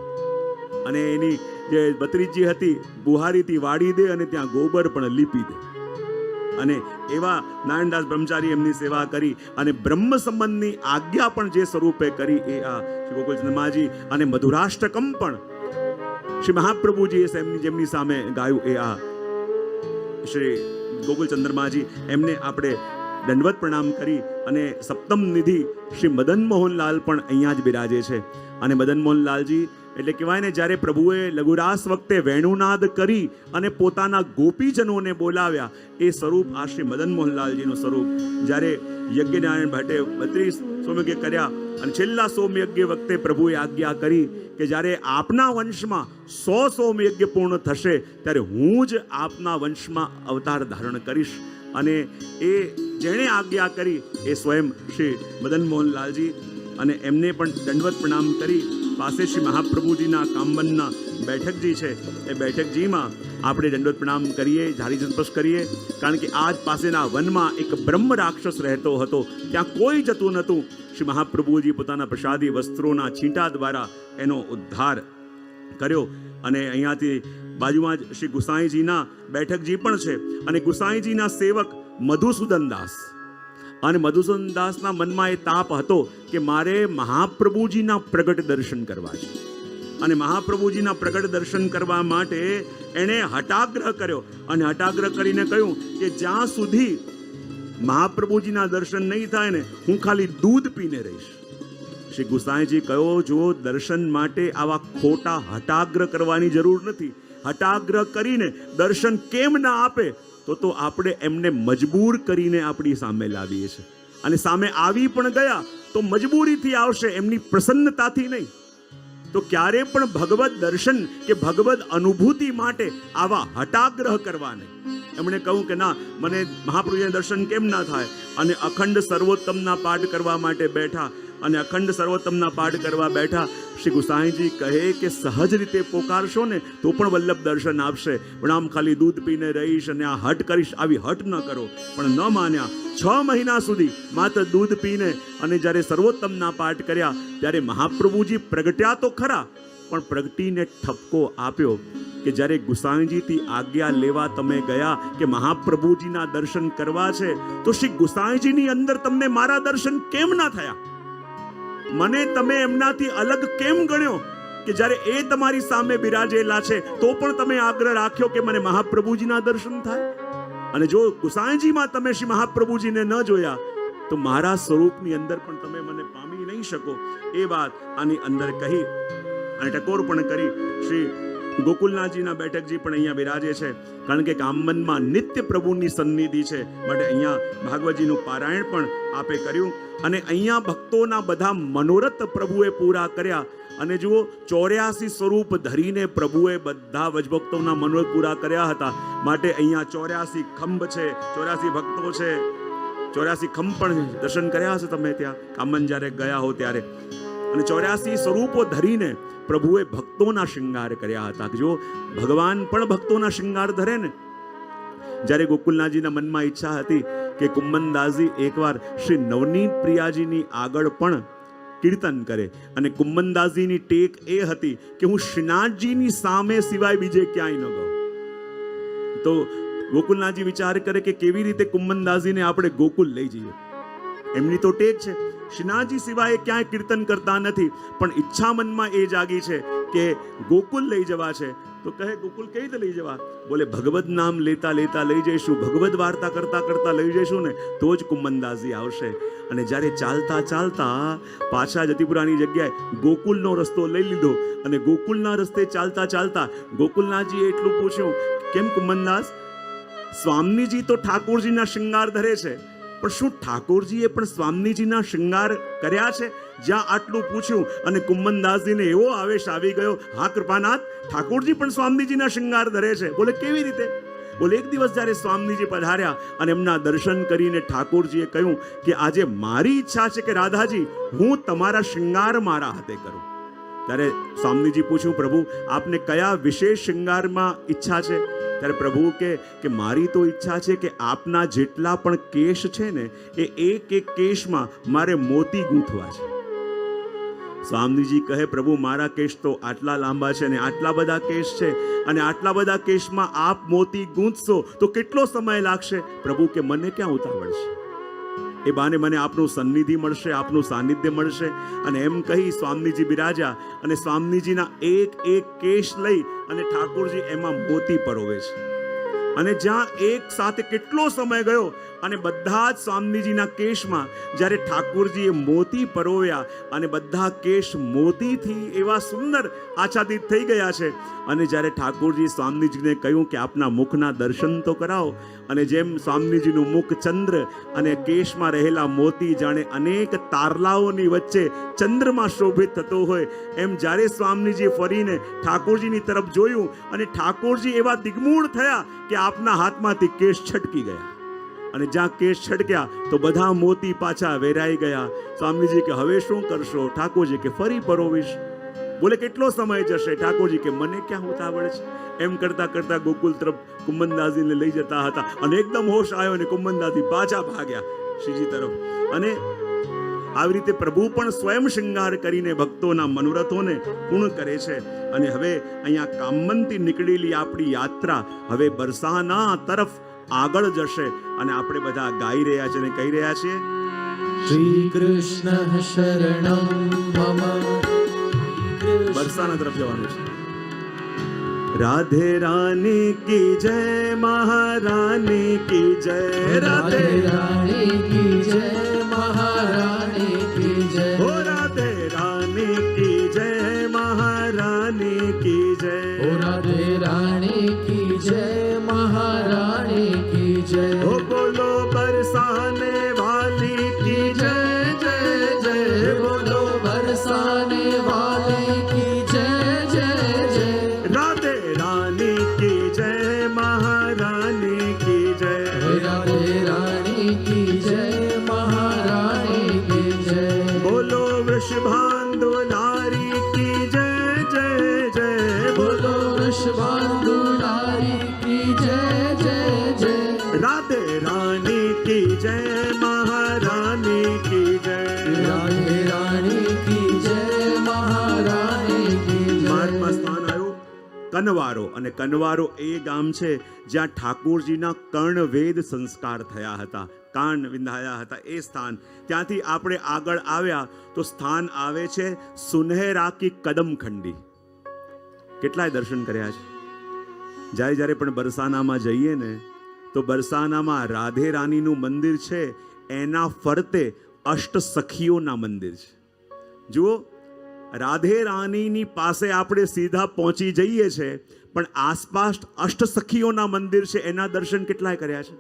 [SPEAKER 1] અને એની જે ભત્રીજી હતી, બુહારીથી વાળી દે અને ત્યાં ગોબર પણ લીપી દે. અને એવા નારાયણદાસ બ્રહ્મચારી એમની સેવા કરી, અને બ્રહ્મ સંબંધની આજ્ઞા પણ જે સ્વરૂપે કરી, એ આ શ્રી ગોકુલ ચંદ્રમાજી. અને મધુરાષ્ટકમ પણ શ્રી મહાપ્રભુજીએ જેમની સામે ગાયું, એ આ શ્રી ગોકુલ ચંદ્રમાજી. એમને આપણે દંડવત પ્રણામ કરી. અને સપ્તમ નિધિ શ્રી મદન મોહનલાલ પણ અહીંયા જ બિરાજે છે. અને મદન મોહનલાલજી એટલે કહેવાય ને, જ્યારે પ્રભુએ લઘુરાસ વખતે વેણુનાદ કરી અને પોતાના ગોપીજનોને બોલાવ્યા, એ સ્વરૂપ આ શ્રી મદન મોહનલાલજીનું સ્વરૂપ. જ્યારે યજ્ઞનારાયણ ભટ્ટે 32 સોમયજ્ઞ કર્યા અને છેલ્લા સોમયજ્ઞ વખતે પ્રભુએ આજ્ઞા કરી કે જ્યારે આપના વંશમાં 100 સોમયજ્ઞ પૂર્ણ થશે ત્યારે હું જ આપના વંશમાં અવતાર ધારણ કરીશ. અને એ જેણે આજ્ઞા કરી એ સ્વયં શ્રી મદન મોહનલાલજી. અને એમને પણ દંડવત પ્રણામ કરી. પાસે શ્રી મહાપ્રભુજીના કામબનના બેઠકજી છે, એ બેઠકજીમાં આપણે દંડવત પ્રણામ કરીએ, ઝારી સ્પર્શ કરીએ. કારણ કે આજ પાસેના વનમાં એક બ્રહ્મ રાક્ષસ રહેતો હતો, ત્યાં કોઈ જતું નહોતું. શ્રી મહાપ્રભુજી પોતાના પ્રસાદી વસ્ત્રોના છીંટા દ્વારા એનો ઉદ્ધાર કર્યો. અને અહીંયાથી બાજુમાં જ શ્રી ગુસાઈજીના બેઠકજી પણ છે. અને ગુસાઈજીના સેવક મધુસૂદન દાસ, અને મધુસૂદન દાસના મનમાં એ તાપ હતો કે મારે મહાપ્રભુજીના પ્રગટ દર્શન કરવા છે. અને મહાપ્રભુજીના પ્રગટ દર્શન કરવા માટે એણે હટાગ્રહ કર્યો. અને હટાગ્રહ કરીને કહ્યું કે જ્યાં સુધી મહાપ્રભુજીના દર્શન નહીં થાય ને, હું ખાલી દૂધ પીને રહીશ. શ્રી ગુસાઈજી કહ્યો, જો દર્શન માટે આવા ખોટા હટાગ્રહ કરવાની જરૂર નથી. હટાગ્રહ કરીને દર્શન કેમ ના આપે, તો આપણે એમને મજબૂર કરીને આપણી સામે લાવીએ છીએ. અને સામે આવી પણ ગયા તો મજબૂરીથી આવશે, એમની પ્રસન્નતાથી નહીં. તો ક્યારે પણ ભગવત દર્શન કે ભગવત અનુભૂતિ માટે આવા હટાગ્રહ કરવા નહીં. એમણે કહ્યું કે ના, મને મહાપ્રભુજીના દર્શન કેમ ના થાય. અને અખંડ સર્વોત્તમના પાઠ કરવા માટે બેઠા. અને અખંડ સર્વોત્તમના પાઠ કરવા બેઠા. શ્રી ગુસાઈજી કહે કે સહજ રીતે પોકારશો ને તો પણ વલ્લભ દર્શન આપશે, પણ આમ ખાલી દૂધ પીને રહીશ અને આ હટ કરીશ, આવી હટ ન કરો. પણ ન માન્યા. 6 મહિના સુધી માત્ર દૂધ પીને. અને જ્યારે સર્વોત્તમના પાઠ કર્યા ત્યારે મહાપ્રભુજી પ્રગટ્યા તો ખરા, પણ પ્રગટીને ઠપકો આપ્યો કે જ્યારે ગુસાઈજીથી આજ્ઞા લેવા તમે ગયા કે મહાપ્રભુજીના દર્શન કરવા છે, તો શ્રી ગુસાઈજીની અંદર તમને મારા દર્શન કેમ ના થયા? મને તમે એમનાથી અલગ કેમ ગણ્યો કે જ્યારે એ તમારી સામે બિરાજેલા છે તો પણ તમે આગ્રહ રાખ્યો કે મને મહાપ્રભુજીના દર્શન થાય? અને જો ગુસાઈજીમાં તમે શ્રી મહાપ્રભુજીને ન જોયા તો મારા સ્વરૂપની અંદર પણ તમે મને પામી નહીં શકો. એ વાત આની અંદર કહી અને ટકોર પણ કરી. શ્રી ગોકુલનાથજીના બેઠકજી પણ અહીંયા બિરાજે છે, કારણ કે કામનમાં નિત્ય પ્રભુની સન્નિધિ છે, માટે અહીંયા ભાગવતજીનું પારાયણ પણ આપે કર્યું. અને અહીંયા ભક્તોના બધા મનોરથ પ્રભુએ પૂરા કર્યા. અને જુઓ, 84 સ્વરૂપ ધરીને પ્રભુએ બધા વજભક્તોના મનોરથ પૂરા કર્યા હતા. માટે અહીંયા 84 ખંભ છે, 84 ભક્તો છે, 84 ખંભ પણ દર્શન કર્યા હશે તમે ત્યાં કામન જ્યારે ગયા હો ત્યારે. અને 84 સ્વરૂપો ધરીને પ્રભુએ ભક્તોના શૃંગાર કર્યા હતા. જો ભગવાન પણ ભક્તોના શૃંગાર ધરે ને. જ્યારે ગોકુલનાથજીના મનમાં ઈચ્છા હતી કે કુમ્મનદાસજી એકવાર શ્રી નવનીત પ્રિયાજીની આગળ પણ કીર્તન કરે, અને કુમ્મનદાસજીની ટેક એ હતી કે હું શ્રીનાથજીની સામે સિવાય બીજે ક્યાંય ન ગઉં. તો ગોકુલનાથજી વિચાર કરે કે કેવી રીતે કુમ્મનદાસજીને આપણે ગોકુલ લઈ જઈએ. એમની તો ટેક છે, શ્રીનાથજી સિવાય ક્યાંય કીર્તન કરતા નથી, પણ ઈચ્છા મનમાં એ જાગી છે કે ગોકુલ લઈ જવા છે. તો કહે ગોકુલ કઈ રીતે લઈ જવા? બોલે ભગવત નામ લેતા લેતા લઈ જઈશું, ભગવત વાર્તા કરતા કરતા લઈ જઈશું ને તો જ કુમ્મનદાસજી આવશે. અને જ્યારે ચાલતા ચાલતા પાછા જતીપુરાની જગ્યાએ ગોકુલનો રસ્તો લઈ લીધો, અને ગોકુલના રસ્તે ચાલતા ચાલતા ગોકુલનાથજીએ એટલું પૂછ્યું, કેમ કુમ્મનદાસ, સ્વામીજી તો ઠાકોરજીના શૃંગાર ધરે છે, પણ શું ઠાકોરજીએ પણ સ્વામીજીના શૃંગાર કર્યા છે? જ્યાં આટલું પૂછ્યું અને કુમ્મનદાસજીને એવો આવેશ આવી ગયો, હા કૃપાનાથ, ઠાકોરજી પણ સ્વામીજીના શૃંગાર ધરે છે. બોલે કેવી રીતે? બોલે એક દિવસ જ્યારે સ્વામીજી પધાર્યા અને એમના દર્શન કરીને ઠાકોરજીએ કહ્યું કે આજે મારી ઈચ્છા છે કે રાધાજી હું તમારા શૃંગાર મારા હાથે કરું. ત્યારે સ્વામીજી પૂછ્યું, પ્રભુ આપને કયા વિશેષ શૃંગારમાં ઈચ્છા છે? ત્યારે પ્રભુ કે મારી તો ઈચ્છા છે કે આપના જેટલા પણ કેશ છે ને એ એક એક કેશમાં મારે મોતી ગૂંથવા છે. સ્વામીજી કહે, પ્રભુ મારા કેશ તો આટલા લાંબા છે ને આટલા બધા કેશ છે, અને આટલા બધા કેશમાં આપ મોતી ગૂંથશો તો કેટલો સમય લાગશે? પ્રભુ કે મને ક્યાં ઉતાવળ છે, એ બાને મને આપનું સન્નિધિ મળશે, આપનું સાનિધ્ય મળશે. અને એમ કહી સ્વામીજી બિરાજ્યા, અને સ્વામીજીના એક એક કેશ લઈ અને ઠાકોરજી એમાં મોતી પરોવે છે. અને જ્યાં એક સાથે કેટલો સમય ગયો, અને બધા જ સ્વામીજીના કેશમાં જ્યારે ઠાકોરજીએ મોતી પરોવ્યા, અને બધા કેશ મોતીથી એવા સુંદર આચ્છાદિત થઈ ગયા છે. અને જ્યારે ઠાકોરજી સ્વામીજીને કહ્યું કે આપના મુખના દર્શન તો કરાવો, અને જેમ સ્વામીજીનું મુખ ચંદ્ર અને કેશમાં રહેલા મોતી જાણે અનેક તારલાઓની વચ્ચે ચંદ્રમાં શોભિત થતો હોય, એમ જ્યારે સ્વામીજીએ ફરીને ઠાકોરજીની તરફ જોયું, અને ઠાકોરજી એવા દિગ્મૂઢ થયા કે આપના હાથમાંથી કેશ છટકી ગયા. અને જ્યાં કેશ છટક્યા તો બધા મોતી પાછા વેરાઈ ગયા. સ્વામીજી કે હવે શું કરશો? ઠાકોરજી કે ફરી પરોવીશ. બોલે કેટલો સમય જશે? ઠાકોરજી કે મને ક્યાં ઉતાવળ છે. એમ કરતા કરતા ગોકુલ તરફ કુમ્મનદાસજીને લઈ જતા હતા, અને એકદમ હોશ આવ્યો અને કુમ્મનદાસજી પાછા ભાગ્યા શ્રીજી તરફ. અને આવી રીતે પ્રભુ પણ સ્વયં શૃંગાર કરીને ભક્તોના મનોરથોને પૂર્ણ કરે છે. અને હવે અહીંયા કામનથી નીકળેલી આપણી યાત્રા હવે બરસાના તરફ આગળ જશે, અને આપણે બધા ગાઈ રહ્યા છે અને કહી રહ્યા છીએ,
[SPEAKER 2] શ્રી કૃષ્ણ શરણમ મમ.
[SPEAKER 1] બરસાના તરફ જવાનું છે. રાધે રાની કી જય, મહારાની કી જય,
[SPEAKER 2] રાધે રાણી કી જય, મહારાણી કી જય.
[SPEAKER 1] હો રાધે રાની કી જય, મહારાની કી જય.
[SPEAKER 2] હો રાધે રાણી કી જય, મહારાણી કી જય.
[SPEAKER 1] હો બોલો બરસાને વાલી કી જય, જય જય.
[SPEAKER 2] બોલો બરસાને વાલી કી જય, જય જય.
[SPEAKER 1] રાધે રાની કી જય, મહારાની કી જય.
[SPEAKER 2] રાધે રાણી કી જય, મહારાણી કી જય.
[SPEAKER 1] બોલો વૃષભાંધુ નારી કી જય, જય જય.
[SPEAKER 2] બોલો વૃષભાંધુ નારી કી જય, જય
[SPEAKER 1] કનવારો, અને કનવારો એ ગામ છે જ્યાં ઠાકોરજીના કર્ણવેદ સંસ્કાર થયા હતા, કાન વિંધાયા હતા એ સ્થાન. ત્યાંથી આપણે આગળ આવ્યા તો સ્થાન આવે છે સુનેહરા કી કદમખંડી. કેટલાય દર્શન કર્યા છે. જ્યારે પણ બરસાનામાં જઈએ ને તો બરસાનામાં રાધે રાણીનું મંદિર છે, એના ફરતે અષ્ટ સખીઓના મંદિર છે. જુઓ, રાધે રાણીની પાસે આપણે સીધા પહોંચી જઈએ છે, પણ આસપાસ અષ્ટ સખીઓના મંદિર છે, એના દર્શન કેટલાય કર્યા છે.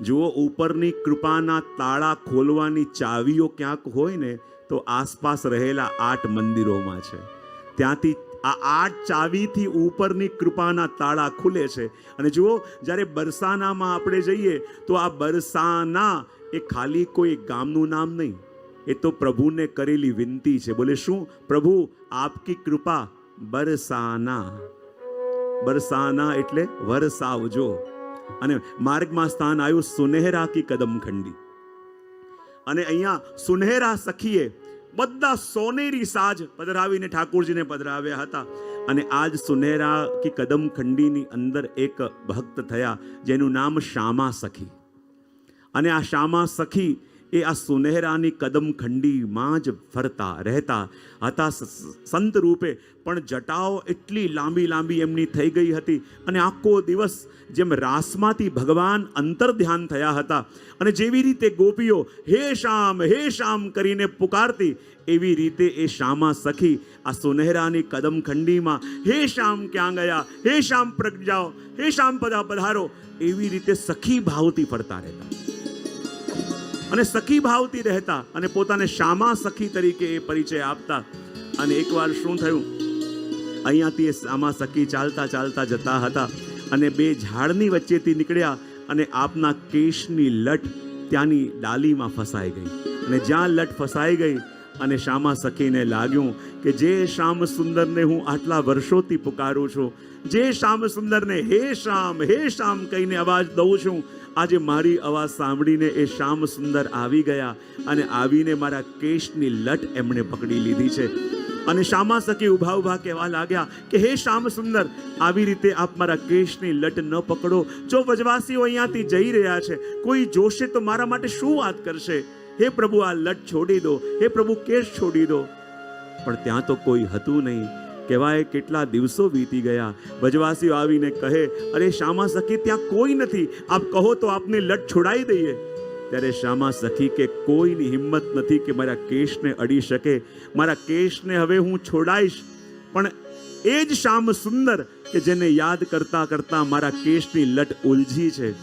[SPEAKER 1] જુઓ, ઉપરની કૃપાના તાળા ખોલવાની ચાવીઓ ક્યાંક હોય ને તો આસપાસ રહેલા 8 મંદિરોમાં છે. ત્યાંથી આ 8 ચાવીથી ઉપરની કૃપાના તાળા ખુલે છે. અને જુઓ, જ્યારે બરસાનામાં આપણે જઈએ તો આ બરસાના એ ખાલી કોઈ ગામનું નામ નહીં, એ તો પ્રભુને કરેલી વિનંતી છે. બોલે શું? પ્રભુ આપકી કૃપા બરસાના. બરસાના એટલે વરસાવજો. અને માર્ગમાં સ્થાન આવ્યું સુનેહરા કી કદમખંડી. અને અહીંયા સુનેહરા સખીએ બધા સોનેરી સાજ પધરાવીને ઠાકોરજીને પધરાવ્યા હતા. અને આજ સુનેહરા કી કદમખંડીની અંદર એક ભક્ત થયા જેનું નામ શ્યામા સખી. અને આ શ્યામા સખી એ આ સુનેહરાની કદમખંડીમાં જ ફરતા રહેતા હતા સંત રૂપે. પણ જટાઓ એટલી લાંબી લાંબી એમની થઈ ગઈ હતી, અને આખો દિવસ જેમ રાસમાંથી ભગવાન અંતર ધ્યાન થયા હતા, અને જેવી રીતે ગોપીઓ હે શ્યામ કરીને પુકારતી, એવી રીતે એ શ્યામા સખી આ સુનેહરાની કદમખંડીમાં હે શ્યામ ક્યાં ગયા, હે શ્યામ પ્રગટ જાઓ, હે શ્યામ પધારો, એવી રીતે સખી ભાવથી ફરતા રહેતા અને સખી ભાવથી રહેતા અને પોતાને શ્યામા સખી તરીકે એ પરિચય આપતા. અને એકવાર શું થયું, અહીંયાથી એ શ્યામા સખી ચાલતા ચાલતા જતા હતા અને 2 ઝાડની વચ્ચેથી નીકળ્યા અને આપના કેશની લટ ત્યાંની ડાલીમાં ફસાઈ ગઈ. અને જ્યાં લટ ફસાઈ ગઈ અને શ્યામા સખીને લાગ્યું કે જે શ્યામ સુંદરને હું આટલા વર્ષોથી પુકારું છું, જે શ્યામ સુંદરને હે શ્યામ કહીને અવાજ દઉં છું, આજે મારી અવાજ સાંભળીને એ શ્યામ સુંદર આવી ગયા અને આવીને મારા કેશની લટ એમણે પકડી લીધી છે. અને શ્યામા સખી ઊભા કહેવા લાગ્યા કે હે શ્યામ સુંદર, આવી રીતે આપ મારા કેશની લટ ન પકડો. જો વ્રજવાસીઓ અહીંયાથી જઈ રહ્યા છે, કોઈ જોશે તો મારા માટે શું વાત કરશે. હે પ્રભુ, આ લટ છોડી દો, હે પ્રભુ કેશ છોડી દો. પણ ત્યાં તો કોઈ હતું નહીં. કહેવાય કેટલા દિવસો વીતી ગયા. વ્રજવાસીઓ આવીને કહે, અરે શ્યામા સખી ત્યાં કોઈ નથી, આપ કહો તો આપની લટ છોડાવી દઈએ. ત્યારે શ્યામા સખી કે કોઈની હિંમત નથી કે મારા કેશને અડી શકે. મારા કેશને હવે હું છોડાઈશ, પણ એ જ શ્યામ સુંદર કે જેને યાદ કરતા કરતા મારા કેશની લટ ઉલઝી છે,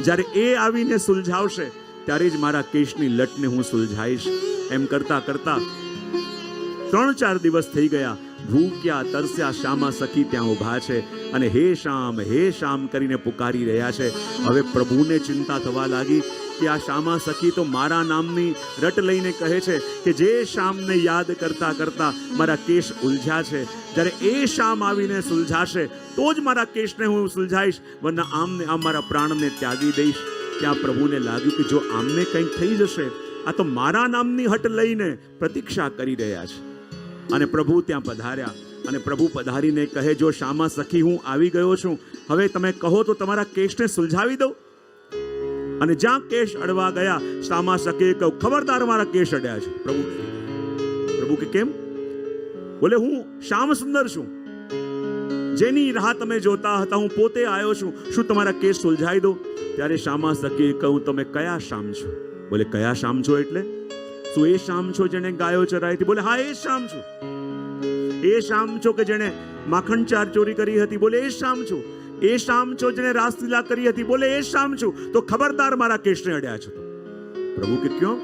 [SPEAKER 1] જ્યારે એ આવીને સુલઝાવશે ત્યારે જ મારા કેશની લટને હું સુલઝાઈશ. એમ કરતા કરતા 3-4 દિવસ થઈ ગયા. ભૂખ્યા તરસ્યા શ્યામા સખી ત્યાં ઊભા છે અને હે શ્યામ કરીને પુકારી રહ્યા છે. હવે પ્રભુને ચિંતા થવા લાગી કે આ શ્યામા સખી તો મારા નામની રટ લઈને કહે છે કે જે શ્યામને યાદ કરતા કરતા મારા કેશ ઉલઝ્યા છે, જ્યારે એ શ્યામ આવીને સુલઝાશે તો જ મારા કેશને હું સુલઝાઈશ, વરના આમને આમ મારા પ્રાણને ત્યાગી દઈશ. ત્યાં પ્રભુને લાગ્યું કે જો આમને કંઈક થઈ જશે, આ તો મારા નામની હટ લઈને પ્રતીક્ષા કરી રહ્યા છે. અને પ્રભુ ત્યાં પધાર્યા અને પ્રભુ પધારીને કહે, જો શ્યામા સખી હું આવી ગયો છું, હવે તમે કહો તો તમારા કેશને સુલઝાવી દઉં. અને જ્યાં કેશ અડવા ગયા, શ્યામા સખીએ કહ્યું, ખબરદાર મારા કેશ અડ્યા છે. પ્રભુ કે કેમ? બોલે, હું શ્યામ સુંદર છું, જેની રાહ તમે જોતા હતા, હું પોતે આવ્યો છું, શું તમારા કેશ સુલઝાવી દો? ત્યારે શ્યામા સખીએ કહ્યું, તમે કયા શ્યામ છો? બોલે, કયા શ્યામ છો એટલે? શું એ શ્યામ છો જેને ગાયો ચરાઈ હતી? બોલે, હા એ શ્યામ છું. એ શ્યામ છો કે જેણે માખણ ચાર ચોરી કરી હતી? બોલે, એ શ્યામ છું. એ શ્યામ છો જેણે રાસલીલા કરી હતી? બોલે, એ શ્યામ છું. તો ખબરદાર મારા કેશને અડ્યા છો. પ્રભુ કે ક્યો?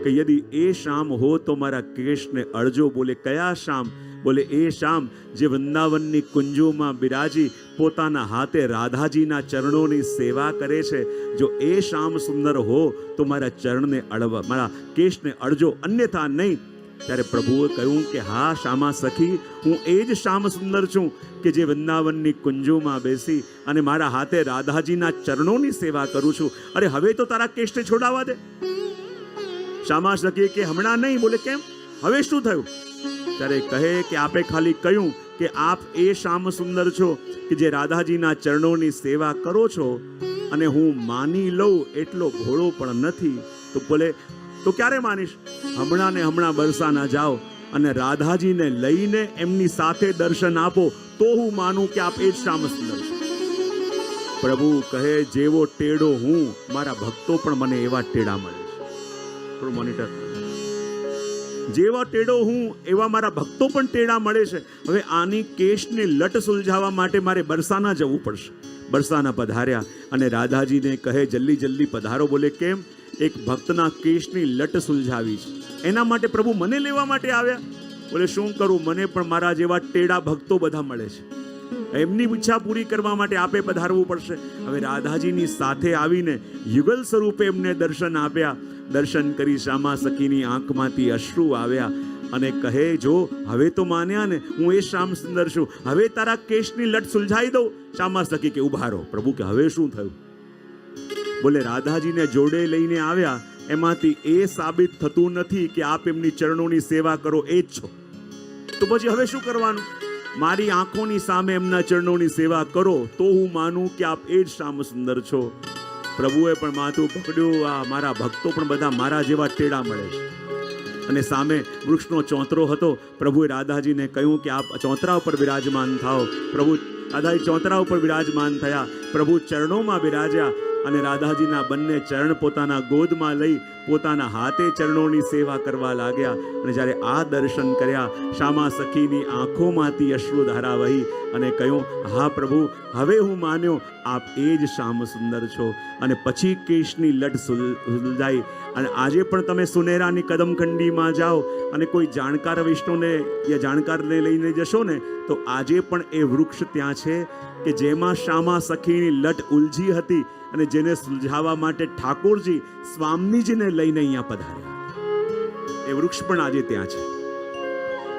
[SPEAKER 1] કે યદિ એ શ્યામ હો તો મારા કેશને અડજો. બોલે, કયા શ્યામ? બોલે, એ શ્યામ જે વૃંદાવનની કુંજોમાં બિરાજી પોતાના હાથે રાધાજીના ચરણોની સેવા કરે છે. જો એ શ્યામ સુંદર હો તો મારા ચરણને અડવા, મારા કેશને અડજો, અન્યથા નહીં. ત્યારે પ્રભુએ કહ્યું કે હા શ્યામા સખી, હું એ જ શ્યામ સુંદર છું કે જે વૃંદાવનની કુંજોમાં બેસી અને મારા હાથે રાધાજીના ચરણોની સેવા કરું છું. અરે હવે તો તારા કેશને છોડાવવા દે. શ્યામા સખી કે હમણાં નહીં. બોલે, કેમ? હવે શું થયું? ત્યારે કહે કે આપે ખાલી કહ્યું કે આપ એ શ્યામ સુંદર છો કે જે રાધાજીના ચરણોની સેવા કરો છો, અને હું માની લઉં એટલો ભોળો પણ નથી. તો બોલે તો ક્યારે માનીશ? હમણાં ને હમણાં બરસાના જાઓ અને રાધાજીને લઈને એમની સાથે દર્શન આપો, તો હું માનું કે આપ એ જ શ્યામ સુંદર છો. પ્રભુ કહે જેવો ટેડો હું, મારા ભક્તો પણ મને એવા ટેડા મળે છે. થોડું મોનિટર. જેવા ટેડો હું એવા મારા ભક્તો પણ ટેડા મળે છે. હવે આની કેશની લટ સુલઝાવવા માટે મારે બરસાના જવું પડશે. બરસાના પધાર્યા અને રાધાજીને કહે જલ્દી જલ્દી પધારો. બોલે કેમ? એક ભક્તના કેશની લટ સુલઝાવી છે, એના માટે પ્રભુ મને લેવા માટે આવ્યા. બોલે શું કરું, મને પણ મારા જેવા ટેડા ભક્તો બધા મળે છે, એમની ઈચ્છા પૂરી કરવા માટે આપે પધારવું પડશે. હવે રાધાજીની સાથે આવીને યુગલ સ્વરૂપે એમને દર્શન આપ્યા. દર્શન કરી શ્યામા સખીની આંખમાંથી અશ્રુ આવ્યા અને કહે જો હવે તો માન્યા ને, હું એ શ્યામ સુંદર છું, હવે તારા કેશની લટ સુલઝાઈ દઉં. શ્યામા સખી કે ઉભા રહો. પ્રભુ કે હવે શું થયું? બોલે રાધાજીને જોડે લઈને આવ્યા, એમાંથી એ સાબિત થતું નથી કે આપ એમની ચરણોની સેવા કરો એ જ છો. તો પછી હવે શું કરવાનું? મારી આંખોની સામે એમના ચરણોની સેવા કરો તો હું માનું કે આપ એ જ શ્યામ સુંદર છો. પ્રભુએ પણ માથું પકડ્યું. આ મારા ભક્તો પણ બધા મારા જેવા ટેડા મળે છે. અને સામે વૃક્ષનો ચોંતરો હતો. પ્રભુએ રાધાજીને કહ્યું કે આપ ચોંતરા ઉપર બિરાજમાન થાઓ. પ્રભુ રાધાજી ચોંતરા ઉપર બિરાજમાન થયા. પ્રભુ ચરણોમાં બિરાજ્યા અને રાધાજીના બંને ચરણ પોતાના ગોદમાં લઈ પોતાના હાથે ચરણોની સેવા કરવા લાગ્યા. અને જ્યારે આ દર્શન કર્યા, શ્યામા સખીની આંખોમાંથી અશ્રુધારા વહી અને કહ્યું હા પ્રભુ, હવે હું માન્યો આપ એ જ શ્યામ સુંદર છો. અને પછી કેશની લટ સુલઝાઈ. અને આજે પણ તમે સુનેરાની કદમખંડીમાં જાઓ અને કોઈ જાણકાર વિષ્ણુને યા જાણકારને લઈને જશો ને, તો આજે પણ એ વૃક્ષ ત્યાં છે કે જેમાં શ્યામા સખીની લટ ઉલઝી હતી અને જેને સુલઝાવવા માટે ઠાકોરજી સ્વામીજીને લઈને અહીંયા પધાર્યા. એ વૃક્ષ પણ આજે ત્યાં છે.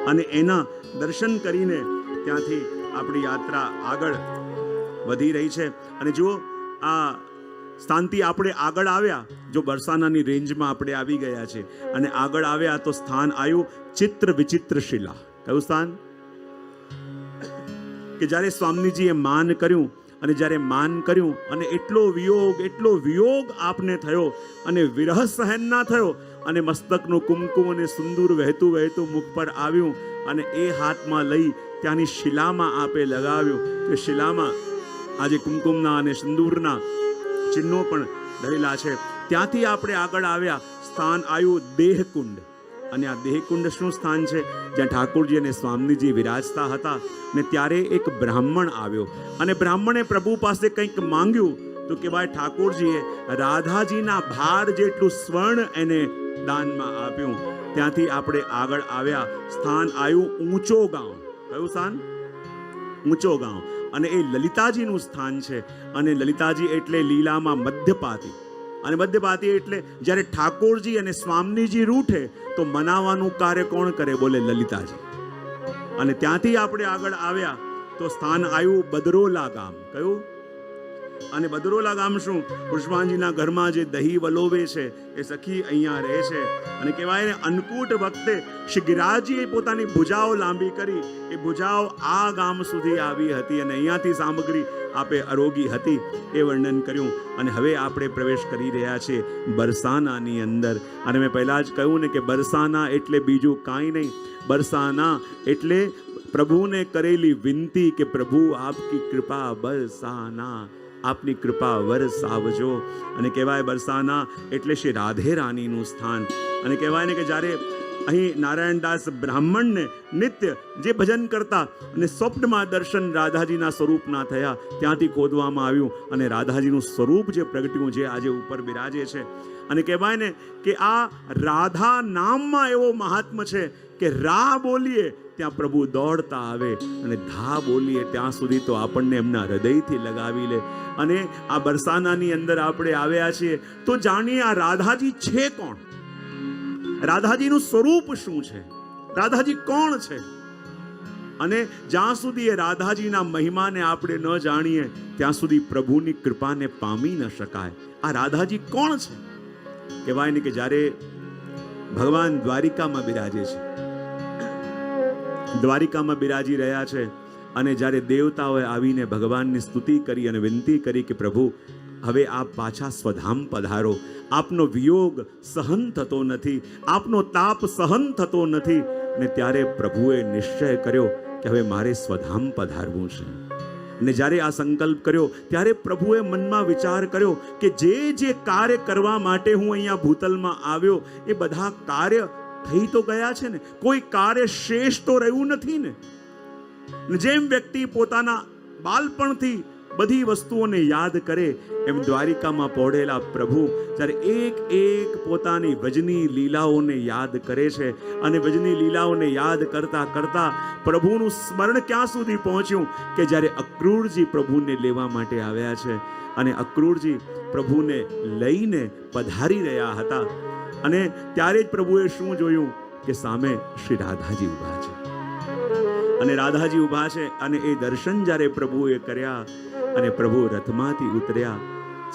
[SPEAKER 1] અને એના દર્શન કરીને ત્યાંથી આપણી યાત્રા આગળ વધી રહી છે. અને જુઓ આ સ્થાનથી આપણે આગળ આવ્યા, જો બરસાનાની રેન્જમાં આપણે આવી ગયા છે અને આગળ આવ્યા તો સ્થાન આવ્યું ચિત્ર વિચિત્ર શિલા. કયું સ્થાન? કે જ્યારે સ્વામીજીએ માન કર્યું અને જ્યારે માન કર્યું અને એટલો વિયોગ આપને થયો અને વિરહ સહન ના થયો અને મસ્તકનું કુમકુમ અને સિંદૂર વહેતું વહેતું મુખ પર આવ્યું અને એ હાથમાં લઈ ત્યાંની શિલામાં આપે લગાવ્યું. તો શિલામાં આજે કુમકુમના અને સિંદૂરના ચિહ્નો પણ રહેલા છે. ત્યાંથી આપણે આગળ આવ્યા, સ્થાન આવ્યું દેહકુંડ. અને આ દેહકુંડ શું સ્થાન છે? જ્યાં ઠાકોરજી અને સ્વામીજી વિરાજતા હતા. ને ત્યારે એક બ્રાહ્મણ આવ્યો અને બ્રાહ્મણે પ્રભુ પાસે કંઈક માંગ્યું. તો કહેવાય ઠાકોરજીએ રાધાજીના ભાર જેટલું સ્વર્ણ એને દાનમાં આપ્યું. ત્યાંથી આપણે આગળ આવ્યા, સ્થાન આવ્યું ઊંચો ગાંવ. કયું સ્થાન? ઊંચો ગાંવ. અને એ લલિતાજીનું સ્થાન છે. અને લલિતાજી એટલે લીલામાં મધ્યપાતી. અને મધ્યપાતી એટલે જ્યારે ઠાકોરજી અને સ્વામીજી રૂઠે તો મનાવવાનું કાર્ય કોણ કરે? બોલે લલિતાજી. અને ત્યાંથી આપણે આગળ આવ્યા તો સ્થાન આવ્યું બદરોલા ગામ. કયું? અને બદરોલા ગામ શું? પુષ્પાંજીના ઘરમાં જે દહીં વલોવે છે એ સખી અહીંયા રહે છે. અને કહેવાય ને અન્નકૂટ વખતે શ્રી ગિરાજીએ પોતાની ભુજાઓ લાંબી કરી, એ ભુજાઓ આ ગામ સુધી આવી હતી અને અહીંયાથી સામગ્રી આપે અરોગી હતી એ વર્ણન કર્યું. અને હવે આપણે પ્રવેશ કરી રહ્યા છીએ બરસાનાની અંદર. અને મેં પહેલાં જ કહ્યું ને કે બરસાના એટલે બીજું કાંઈ નહીં. બરસાના એટલે પ્રભુને કરેલી વિનંતી કે પ્રભુ આપકી કૃપા બરસાના, આપની કૃપા વરસાવજો. અને કહેવાય બરસાના એટલે શ્રી રાધે રાણીનું સ્થાન. અને કહેવાય ને કે જ્યારે અહીં નારાયણદાસ બ્રાહ્મણને નિત્ય જે ભજન કરતા અને સ્વપ્નમાં દર્શન રાધાજીના સ્વરૂપના થયા, ત્યાંથી ખોદવામાં આવ્યું અને રાધાજીનું સ્વરૂપ જે પ્રગટ્યું, જે આજે ઉપર બિરાજે છે. અને કહેવાય ને કે આ રાધા નામમાં એવો મહાત્મ્ય છે કે રા બોલીએ ત્યાં પ્રભુ દોડતા આવે અને ધા બોલીએ ત્યાં સુધી તો આપણને એમના હૃદયથી લગાવી લે. અને આ બરસાનાની અંદર આપણે આવ્યા છીએ તો જાણીએ આ રાધાજી છે કોણ? રાધાજીનું સ્વરૂપ શું છે? રાધાજી કોણ છે? અને જ્યાં સુધી એ રાધાજીના મહિમાને આપણે ન જાણીએ ત્યાં સુધી પ્રભુની કૃપાને પામી ન શકાય. આ રાધાજી કોણ છે? કહેવાય ને કે જ્યારે ભગવાન દ્વારિકામાં બિરાજે છે દ્વારિકામાં બિરાજી રહ્યા છે અને જ્યારે દેવતાઓએ આવીને ભગવાનની સ્તુતિ કરી અને વિનંતી કરી કે પ્રભુ હવે આપ પાછા સ્વધામ પધારો, આપનો વિયોગ સહન થતો નથી, આપનો તાપ સહન થતો નથી, ને ત્યારે પ્રભુએ નિશ્ચય કર્યો કે હવે મારે સ્વધામ પધારવું છે. ને જ્યારે આ સંકલ્પ કર્યો ત્યારે પ્રભુએ મનમાં વિચાર કર્યો કે જે કાર્ય કરવા માટે હું અહીંયા ભૂતલમાં આવ્યો એ બધા કાર્ય થઈ તો ગયા છે ને, કોઈ કાર્ય શેષ તો રહ્યું નથી ને. જેમ વ્યક્તિ પોતાના બાળપણથી બધી વસ્તુઓને યાદ કરે એમ દ્વારિકામાં પહોળેલા પ્રભુ જ્યારે એક એક પોતાની ભજની લીલાઓને યાદ કરે છે અને ભજની લીલાઓને યાદ કરતા કરતા પ્રભુનું સ્મરણ ક્યાં સુધી પહોંચ્યું કે જ્યારે અક્રૂરજી પ્રભુને લેવા માટે આવ્યા છે અને અક્રૂરજી પ્રભુને લઈને પધારી રહ્યા હતા અને ત્યારે જ પ્રભુએ શું જોયું કે સામે શ્રી રાધાજી ઊભા છે અને રાધાજી ઊભા છે અને એ દર્શન જ્યારે પ્રભુએ કર્યા અને પ્રભુ રથમાંથી ઉતર્યા,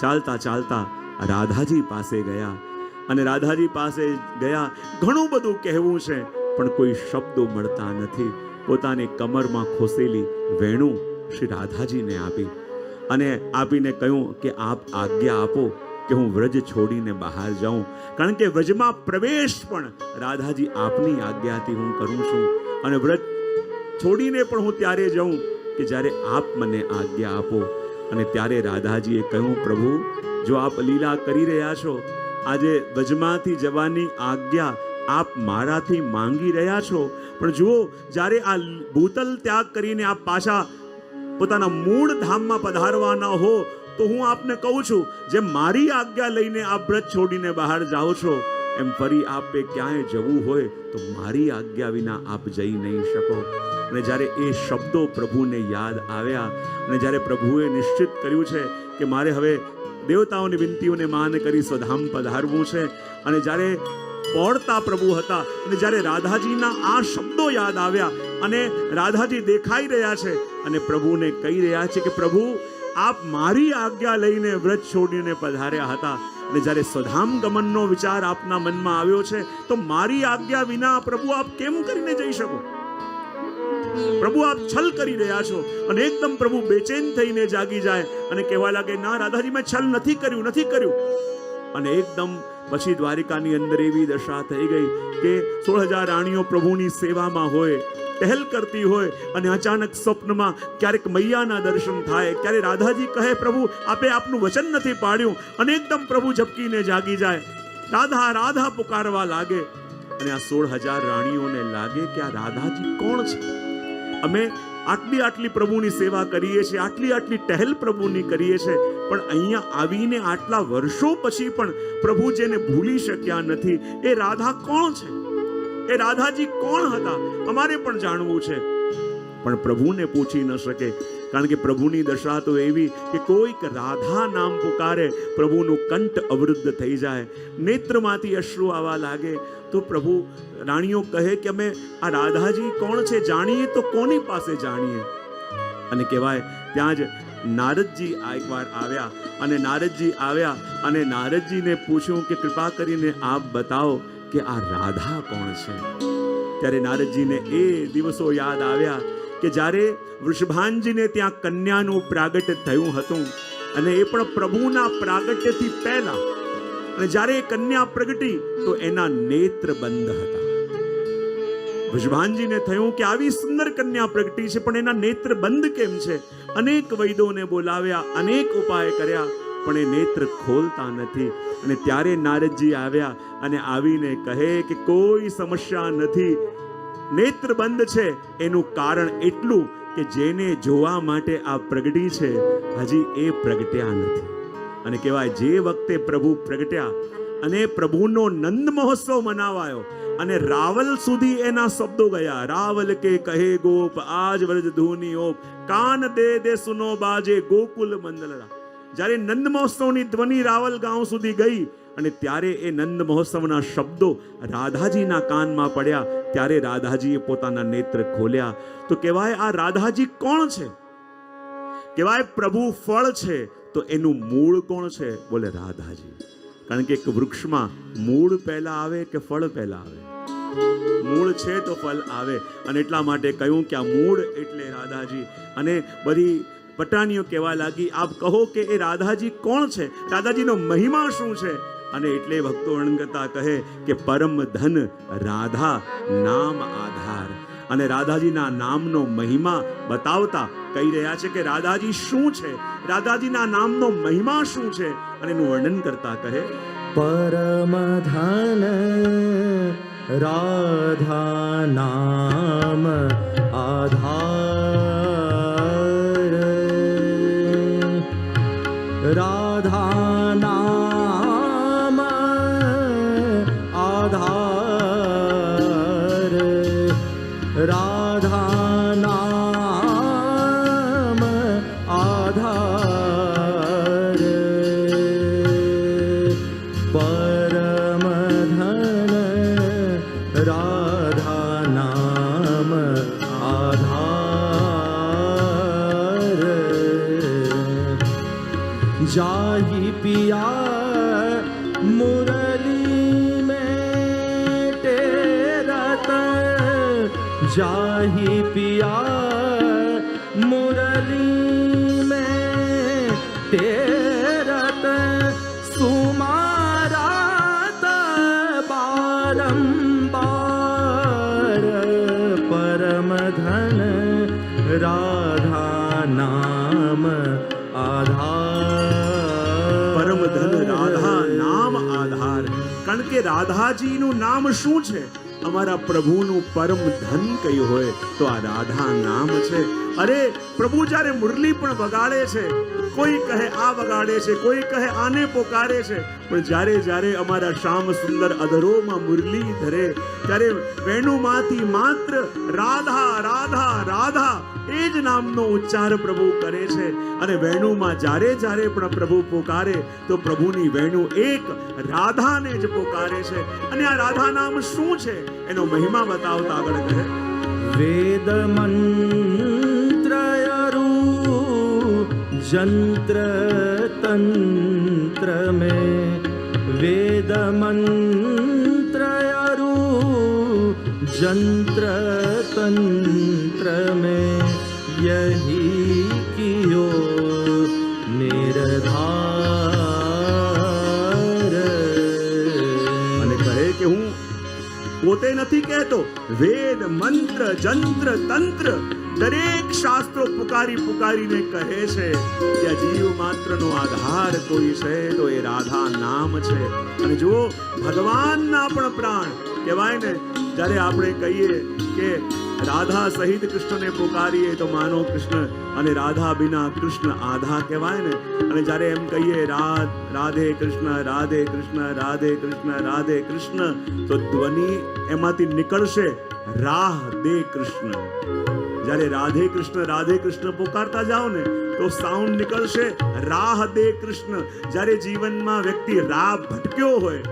[SPEAKER 1] ચાલતા ચાલતા રાધાજી પાસે ગયા અને રાધાજી પાસે ગયા. ઘણું બધું કહેવું છે પણ કોઈ શબ્દો મળતા નથી. પોતાની કમરમાં ખોસેલી વેણું શ્રી રાધાજીને આપી અને આપીને કહ્યું કે આપ આજ્ઞા આપો કે હું વ્રજ છોડીને બહાર જાઉં, કારણ કે વ્રજમાં પ્રવેશ પણ રાધાજી આપની આજ્ઞાથી હું કરું છું અને વ્રજ છોડીને પણ હું ત્યારે જાઉં કે જ્યારે આપ મને આજ્ઞા આપો. અને ત્યારે રાધાજીએ કહ્યું પ્રભુ જો આપ લીલા કરી રહ્યા છો, આજે વ્રજમાંથી જવાની આજ્ઞા આપ મારાથી માંગી રહ્યા છો, પણ જુઓ જ્યારે આ ભૂતલ ત્યાગ કરીને આપ પાછા પોતાના મૂળ ધામમાં પધારવાના હો તો હું આપને કહું છું જેમ મારી આજ્ઞા લઈને આપ વ્રજ છોડીને બહાર જાઓ છો એમ ફરી આપે ક્યાંય જવું હોય તો મારી આજ્ઞા વિના આપ જઈ નહીં શકો. અને જ્યારે એ શબ્દો પ્રભુને યાદ આવ્યા અને જ્યારે પ્રભુએ નિશ્ચિત કર્યું છે કે મારે હવે દેવતાઓની વિનંતીઓને માન કરી સ્વધામ પધારવું છે અને જ્યારે પહોંચતા પ્રભુ હતા અને જ્યારે રાધાજીના આ શબ્દો યાદ આવ્યા અને રાધાજી દેખાઈ રહ્યા છે અને પ્રભુને કહી રહ્યા છે કે પ્રભુ આપ મારી આજ્ઞા લઈને વ્રજ છોડીને પધાર્યા હતા અને જ્યારે સ્વધામ ગમનનો વિચાર આપના મનમાં આવ્યો છે તો મારી આજ્ઞા વિના પ્રભુ આપ કેમ કરીને જઈ શકો? પ્રભુ આપ છલ કરી રહ્યા છો. અને એકદમ પ્રભુ બેચેન થઈને જાગી જાય અને કહેવા લાગે ના રાધાજી મેં છલ નથી કર્યું. અને એકદમ પછી દ્વારિકાની અંદર એવી દશા થઈ ગઈ કે 16,000 રાણીઓ પ્રભુની સેવામાં હોય, ટહેલ કરતી હોય અને અચાનક સ્વપ્નમાં ક્યારેક મૈયાના દર્શન થાય, ક્યારે રાધાજી કહે પ્રભુ આપે આપનું વચન નથી પાડ્યું અને એકદમ પ્રભુ ઝબકીને જાગી જાય, રાધા રાધા પુકારવા લાગે અને આ 16,000 રાણીઓને લાગે કે આ રાધાજી કોણ છે? અમે આટલી પ્રભુની સેવા કરીએ છીએ, આટલી ટહેલ પ્રભુની કરીએ છીએ, પણ અહીંયા આવીને આટલા વર્ષો પછી પણ પ્રભુ જેને ભૂલી શક્યા નથી એ રાધા કોણ છે? એ રાધાજી કોણ હતા? અમારે પણ જાણવું છે. પણ પ્રભુને પૂછી ન શકે, કારણ કે પ્રભુની દશા તો એવી કે કોઈક રાધા નામ પુકારે પ્રભુનું કંઠ અવરુદ્ધ થઈ જાય, નેત્રમાંથી અશ્રુ આવવા લાગે. તો પ્રભુ રાણીઓ કહે કે અમે આ રાધાજી કોણ છે જાણીએ તો કોની પાસે જાણીએ? અને કહેવાય ત્યાં જ નારદજી એકવાર આવ્યા અને નારદજીને પૂછ્યું કે કૃપા કરીને આપ બતાવો કે આ રાધા કોણ છે? ત્યારે નારદજીને એ દિવસો યાદ આવ્યા કે જ્યારે વૃષભાનજીને ત્યાં કન્યાનું પ્રાગટ્ય થયું હતું અને એ પણ પ્રભુના પ્રાગટ્યથી પહેલા. અને જ્યારે એ કન્યા પ્રગટી તો એના નેત્ર બંધ હતા. વૃષભાનજીને થયું કે આવી સુંદર કન્યા પ્રગટી છે પણ એના નેત્ર બંધ કેમ છે? અનેક વૈદોને બોલાવ્યા, અનેક ઉપાય કર્યા પણ એ નેત્ર ખોલતા નથી. અને ત્યારે નારદજી આવ્યા અને આવીને કહે કે કોઈ સમસ્યા નથી, નેત્ર બંધ છે એનું કારણ એટલું કે જેને જોવા માટે આ પ્રગટી છે હજી એ પ્રગટ્યા નથી. અને કહેવાય જે વખતે પ્રભુ પ્રગટ્યા અને પ્રભુનો નંદ મહોત્સવ મનાવાયો અને રાવલ સુધી એના શબ્દો ગયા, રાવલ કે કહે ગોપ આજ વ્રજ ધૂની ઓપ, કાન દે સુનો બાજે ગોકુલ મંદલડા. જ્યારે નંદ મહોત્સવની ધ્વનિ રાવલ ગાંવ સુધી ગઈ અને ત્યારે એ નંદ મહોત્સવના શબ્દો રાધાજીના કાનમાં પડ્યા, ત્યારે રાધાજીએ પોતાના નેત્ર ખોલ્યા. તો કહેવાય આ રાધાજી કોણ છે? કહેવાય પ્રભુ ફળ છે તો એનું મૂળ કોણ છે? બોલે રાધાજી. કારણ કે એક વૃક્ષમાં મૂળ પહેલા આવે કે ફળ પહેલા આવે? મૂળ છે તો ફળ આવે. અને એટલા માટે કહ્યું કે આ મૂળ એટલે રાધાજી. અને બધી પટાણીઓ કહેવા લાગી, આપ કહો કે એ રાધાજી કોણ છે, રાધાજીનો મહિમા શું છે? અને એટલે ભક્તો વર્ણન કરતા કહે કે પરમ ધન રાધા નામ આધાર. અને રાધાજીના નામનો મહિમા બતાવતા કહી રહ્યા છે કે રાધાજી શું છે, રાધાજીના નામનો મહિમા શું છે. અને એનું વર્ણન કરતા કહે
[SPEAKER 2] પરમ ધન રાધા નામ આધાર, રાધા નામ આધાર, રાધા નામ આધાર, પરમ ધન રાધા નામ આધાર, जाहि पिया मुरली में टेरत, जाहि पिया मुरली में टेरत, सुमारात बारंबार, परम धन राधा नाम आधार,
[SPEAKER 1] પરમ ધન રાધા નામ આધાર. કારણ કે રાધાજીનું નામ શું છે? અમારા પ્રભુનું પરમ ધન કયું હોય તો આ રાધા નામ છે. અરે પ્રભુ જ્યારે મુરલી પણ વગાડે છે, કોઈ કહે આ વગાડે છે, કોઈ કહે આને પોકારે છે, પણ જ્યારે જ્યારે અમારા શ્યામ સુંદર અધરોમાં મુરલી ધરે ત્યારે વેણુમાંથી માત્ર રાધા રાધા રાધા એ જ નામનો ઉચ્ચાર પ્રભુ કરે છે. અને વેણુમાં જ્યારે જ્યારે પણ પ્રભુ પોકારે તો પ્રભુની વેણુ એક રાધાને જ પોકારે છે. અને આ રાધા નામ શું છે એનો મહિમા બતાવતા આગળ કહે
[SPEAKER 2] वेद मंत्रयरु जंत्र तंत्र में, वेद मंत्रयरु जंत्र तंत्र में, यही कियो निर्धार.
[SPEAKER 1] અને કહે કે હું પોતે નથી કહેતો, વેદ મંત્ર જંત્ર તંત્ર દરેક શાસ્ત્રો પુકારી પુકારીને કહે છે કે આ જીવ માત્રનો આધાર કોઈ છે તો એ રાધા નામ છે. અને જુઓ ભગવાનના પણ પ્રાણ કહેવાય ને, જ્યારે આપણે કહીએ કે રાધા સહિત કૃષ્ણને પુકારીએ તો માનો કૃષ્ણ, અને રાધા બિના કૃષ્ણ આધા કહેવાય ને. અને જ્યારે એમ કહીએ રાધે કૃષ્ણ રાધે કૃષ્ણ રાધે કૃષ્ણ રાધે કૃષ્ણ, તો ધ્વનિ એમાંથી નીકળશે રાહ દે કૃષ્ણ. જ્યારે રાધે કૃષ્ણ પુકારતા જાઓ ને તો સાઉન્ડ નીકળશે રાહ દે કૃષ્ણ. જ્યારે જીવનમાં વ્યક્તિ રાહ ભટક્યો હોય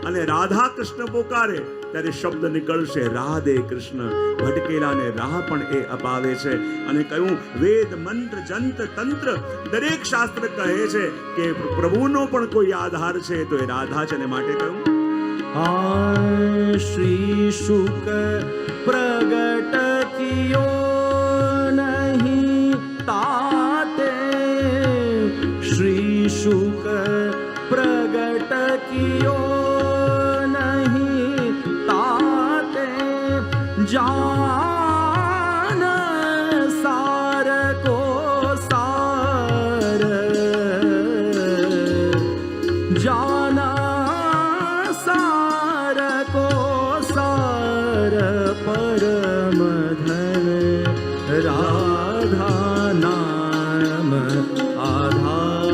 [SPEAKER 1] અને રાધા કૃષ્ણ પોકારે ત્યારે શબ્દ નીકળશે રાધે કૃષ્ણ. ભટકેલાને રાહ પણ એ અપાવે છે. અને કહ્યું વેદ મંત્ર જંત્ર તંત્ર દરેક શાસ્ત્ર કહે છે કે પ્રભુનો પણ કોઈ આધાર છે તો એ રાધા છે. અને માટે કહ્યું
[SPEAKER 2] श्री शुक प्रगट कियो नहीं ताते, श्री शुक प्रगट कियो नहीं ताते, जान सार को सार, जाना सार को सार, परम धन राधा नाम आधार.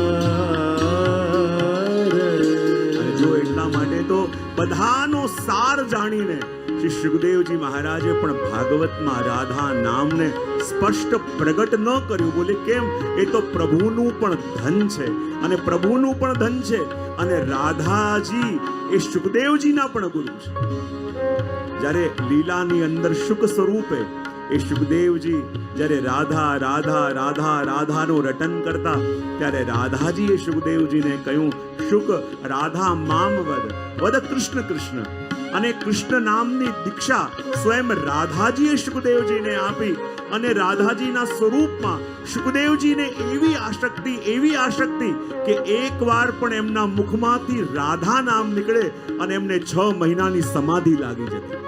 [SPEAKER 1] અને જો એટલા માટે તો બધાનો સાર જાણીને શ્રી સુખદેવજી મહારાજે પણ ભાગવતમાં રાધા નામને સ્પષ્ટ પ્રગટ ન કર્યું. બોલે કેમ? એ તો પ્રભુનું પણ ધન છે, અને પ્રભુનું પણ ધન છે, અને રાધાજી એ સુખદેવજીના પણ ગુરુ છે. જ્યારે લીલાની અંદર શુક સ્વરૂપે એ સુખદેવજી જ્યારે રાધા રાધા રાધા રાધાનું રટન કરતા ત્યારે રાધાજી એ સુખદેવજીને કહ્યું શુક રાધા મામ વદ વદ કૃષ્ણ કૃષ્ણ. અને કૃષ્ણ નામની દીક્ષા સ્વયં રાધાજીએ શુકદેવજીને આપી અને રાધાજીના સ્વરૂપમાં શુકદેવજીને એવી આશક્તિ કે એકવાર પણ એમના મુખમાંથી રાધા નામ નીકળે અને એમને 6 મહિનાની સમાધિ લાગી જતી.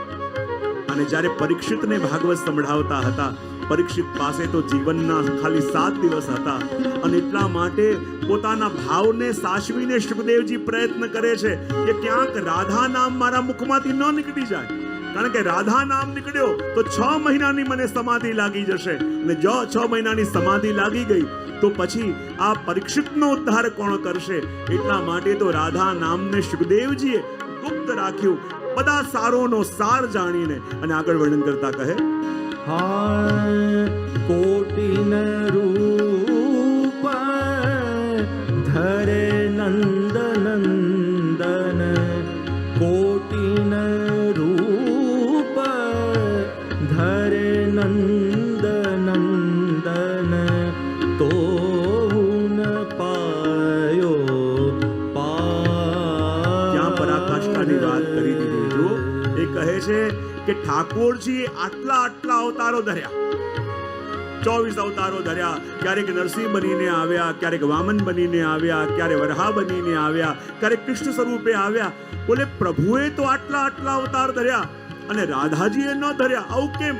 [SPEAKER 1] અને જ્યારે પરીક્ષિતને ભાગવત સંભળાવતા હતા, પરીક્ષિત પાસે તો જીવનના ખાલી 7 દિવસ હતા અને એટલા માટે પોતાના ભાવને સાચવીને શુકદેવજી પ્રયત્ન કરે છે કે ક્યાંક રાધા નામ મારા મુખમાંથી ન નીકળી જાય, કારણ કે રાધા નામ નીકળ્યો તો 6 મહિનાની મને સમાધિ લાગી જશે અને જો 6 મહિનાની સમાધિ લાગી ગઈ તો પછી આ પરીક્ષિતનો ઉદ્ધાર કોણ કરશે? એટલા માટે તો રાધા નામને શુકદેવજીએ ગુપ્ત રાખ્યું, બધા સારોનો સાર જાણીને. અને આગળ વર્ણન કરતા કહે,
[SPEAKER 2] કોટિન રૂપ ધરે નંદ નંદન, કોટિન રૂપ ધરે નંદ નંદન, તો ન પાયો
[SPEAKER 1] ત્યાં પરાકાષ્ઠાની વાત કરી દીધી. જો એ કહે છે કે ઠાકોરજીએ આટલા અવતારો ધર્યા, 24 અવતારો ધર્યા. ક્યારેક નરસિંહ બનીને આવ્યા, ક્યારેક વામન બનીને આવ્યા, ક્યારેક વરહા બનીને આવ્યા, ક્યારેક કૃષ્ણ સ્વરૂપે આવ્યા. બોલે પ્રભુએ તો આટલા અવતાર ધર્યા અને રાધાજીએ ન ધર્યા, આવું કેમ?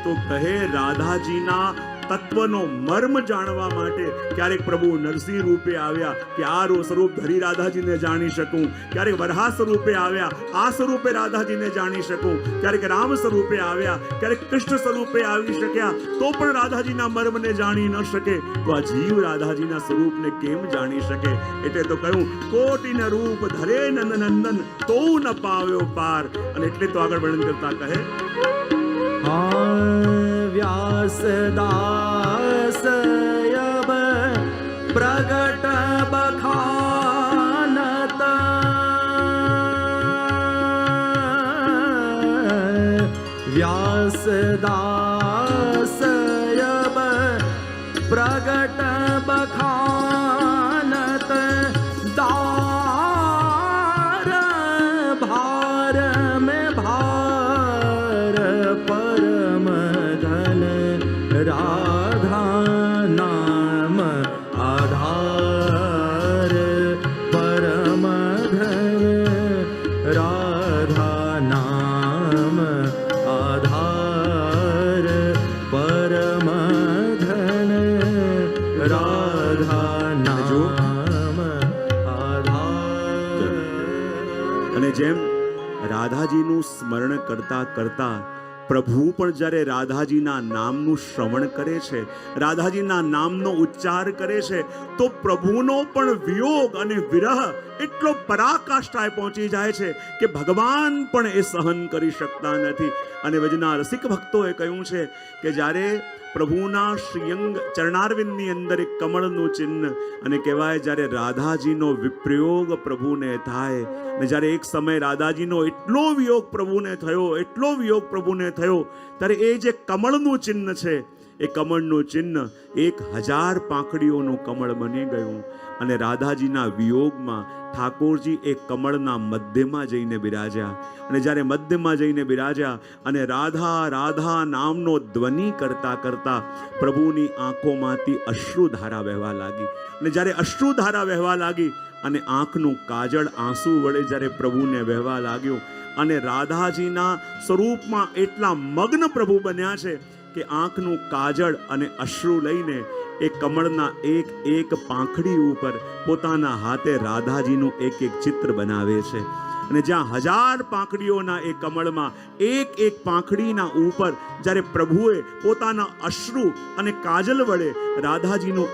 [SPEAKER 1] તો કહે રાધાજીના તત્વનો મર્મ જાણવા માટે ક્યારેક પ્રભુ નરસિંહ રૂપે આવ્યા કે આ સ્વરૂપ ધરી રાધાજીને જાણી શકું, ક્યારેક વરહા સ્વરૂપે આવ્યા આ સ્વરૂપે રાધાજીને જાણી શકું, ક્યારેક રામ સ્વરૂપે આવ્યા, ક્યારેક કૃષ્ણ સ્વરૂપે આવી શક્યા તો પણ રાધાજીના મર્મને જાણી ન શકે, તો આ જીવ રાધાજીના સ્વરૂપને કેમ જાણી શકે? એટલે તો કહ્યું કોટિન રૂપ ધરે નંદનંદન, તો ન પાવ્યો પાર. અને એટલે તો આગળ વર્ણન કરતા કહે,
[SPEAKER 2] વ્યાસદાસ યબ પ્રગટ બખાનત, વ્યાસદાસ યબ પ્રગટ બખાનત, દાર ભાર में भार परम धन, राधा नाम आधार परम धन, राधा नाम आधार परम धन, राधा नाम आधार.
[SPEAKER 1] અને જેમ રાધાજીનું સ્મરણ કરતા કરતા પ્રભુ પણ જ્યારે રાધાજીના નામનું શ્રવણ કરે છે, રાધાજીના નામનો ઉચ્ચાર કરે છે, તો પ્રભુનો પણ વિયોગ અને વિરહ એટલો પરાકાષ્ઠાએ પહોંચી જાય છે કે ભગવાન પણ એ સહન કરી શકતા નથી. અને વજના રસિક ભક્તોએ કહ્યું છે કે જ્યારે પ્રભુના શ્રીઅંગ ચરણારવિંદની અંદર એક કમળનું ચિહ્ન, અને કહેવાય જ્યારે રાધાજીનો વિપ્રયોગ પ્રભુને થાય, અને જ્યારે એક સમય રાધાજીનો એટલો વિયોગ પ્રભુને થયો ત્યારે એ જે કમળનું ચિહ્ન છે, એ કમળનું ચિહ્ન 1000 પાંખડીઓનું કમળ બની ગયું. અને રાધાજીના વિયોગમાં ઠાકોરજી એ કમળના મધ્યમાં જઈને બિરાજ્યા. અને જ્યારે મધ્યમાં જઈને બિરાજ્યા અને રાધા રાધા નામનો ધ્વનિ કરતા કરતા પ્રભુની આંખોમાંથી અશ્રુધારા વહેવા લાગી. અને જ્યારે અશ્રુધારા વહેવા લાગી અને આંખનું કાજળ આંસુ વડે જ્યારે પ્રભુને વહેવા લાગ્યું અને રાધાજીના સ્વરૂપમાં એટલા મગ્ન પ્રભુ બન્યા છે કે આંખનું કાજળ અને અશ્રુ લઈને એ કમળના એક પાંખડી ઉપર પોતાના હાથે રાધાજીનું એક ચિત્ર બનાવે છે. અને જ્યાં 1000 પાંખડીઓના એ કમળમાં એક પાંખડીના ઉપર જ્યારે પ્રભુએ પોતાના અશ્રુ અને કાજલ વડે રાધાજીનું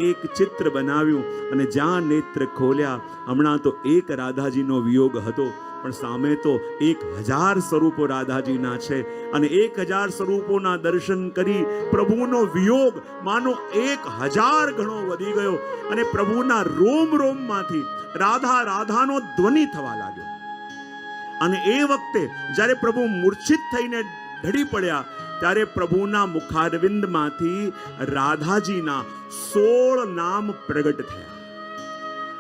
[SPEAKER 1] એક ચિત્ર બનાવ્યું અને જ્યાં નેત્ર ખોલ્યા, હમણાં તો એક રાધાજીનો વિયોગ હતો, પણ સામે તો 1000 સ્વરૂપો રાધાજીના છે. અને 1000 સ્વરૂપોના દર્શન કરી પ્રભુનો વિયોગ માનો 1000 ગણો વધી ગયો અને પ્રભુના રોમ રોમમાંથી રાધા રાધાનો ધ્વનિ થવા લાગ્યો. અને એ વખતે જ્યારે પ્રભુ મૂર્છિત થઈને ઢળી પડ્યા ત્યારે પ્રભુના મુખારવિંદમાંથી રાધાજીના 16 નામ પ્રગટ થયા.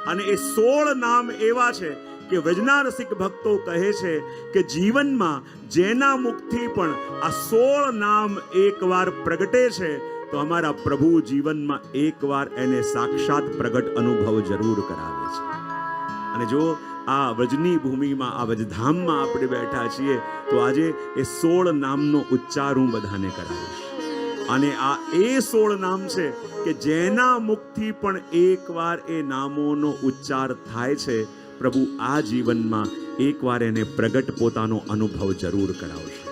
[SPEAKER 1] અને એ 16 નામ એવા છે કે વ્રજના રસિક ભક્તો કહે છે કે જીવનમાં જેના મુખથી પણ આ 16 નામ એકવાર પ્રગટે છે તો અમારા પ્રભુ જીવનમાં એકવાર એને સાક્ષાત પ્રગટ અનુભવ જરૂર કરાવે છે. અને જો આ વ્રજની ભૂમિમાં, આ વ્રજધામમાં આપણે બેઠા છીએ તો આજે એ 16 નામનો ઉચ્ચાર હું બધાને કરાવીશ. અને આ એ 16 નામ છે કે જેના મુખથી પણ એકવાર એ નામોનો ઉચ્ચાર થાય છે, પ્રભુ આ જીવનમાં એકવાર એને પ્રગટ પોતાનો અનુભવ જરૂર કરાવશે.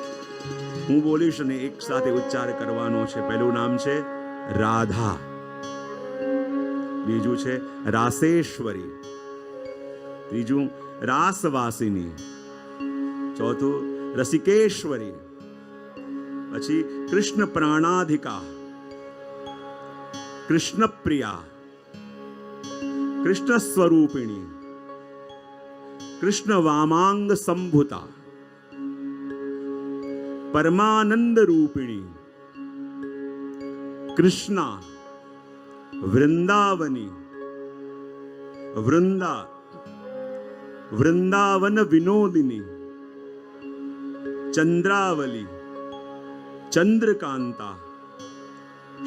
[SPEAKER 1] હું બોલીશ અને એક સાથે ઉચ્ચાર કરવાનો છે. પહેલું નામ છે રાધા, બીજું છે રાસેશ્વરી, ત્રીજું રાસવાસિની, ચોથું રસિકેશ્વરી, પછી કૃષ્ણ પ્રાણાધિકા, કૃષ્ણ પ્રિયા, કૃષ્ણ સ્વરૂપિણી, કૃષ્ણ વામાંગ સંભુતા, પરમાનંદ રૂપિણી, કૃષ્ણા, વૃંદાવની, વૃંદાવન વિનોદિની, ચંદ્રાવલી, ચંદ્રકાંતા,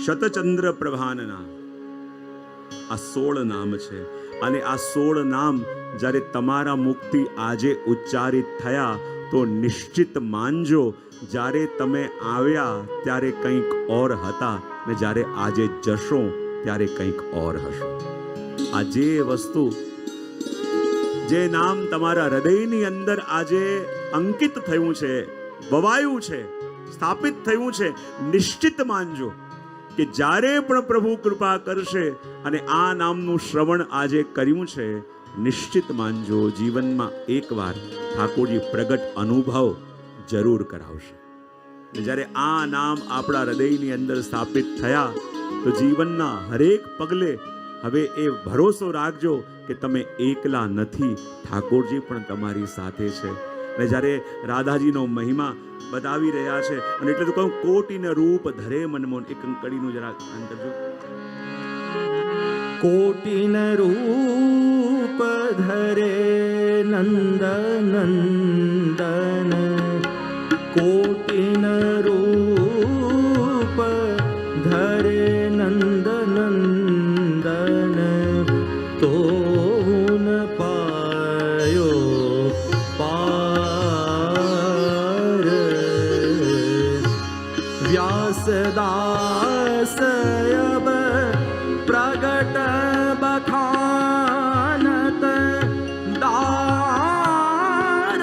[SPEAKER 1] શતચંદ્ર પ્રભાનના. આ 16 નામ છે. અને આ 16 નામ જ્યારે તમારા મુખથી આજે ઉચ્ચારિત થયા તો નિશ્ચિત માનજો, જ્યારે તમે આવ્યા ત્યારે કંઈક ઓર હતા ને જ્યારે આજે જશો ત્યારે કંઈક ઓર હશો. આ જે વસ્તુ, જે નામ તમારા હૃદયની અંદર આજે અંકિત થયું છે, વવાયું છે, સ્થાપિત થયું છે, નિશ્ચિત માનજો કે જ્યારે પણ પ્રભુ કૃપા કરશે અને આ નામનું શ્રવણ આજે કર્યું છે, નિશ્ચિત માનજો જીવનમાં એકવાર ઠાકોરજી પ્રગટ અનુભવ જરૂર કરાવશે. જ્યારે આ નામ આપણા હૃદયની અંદર સ્થાપિત થયા તો જીવનના હરેક પગલે હવે એ ભરોસો રાખજો કે તમે એકલા નથી, ઠાકોરજી પણ તમારી સાથે છે. અને જ્યારે રાધાજીનો મહિમા બતાવી રહ્યા છે, અને એટલે તો કહું કોટીને રૂપ ધરે મનમોહન. એક કંકડીનું જરા આન કરજો.
[SPEAKER 2] કોટીન રૂપ ધરે નંદ નંદન, કોટીન રૂપ ધરે નંદ નંદન, તો ન પાયો પાર. વ્યાસદાસ અબ પ્રગટ બખાનત, દાર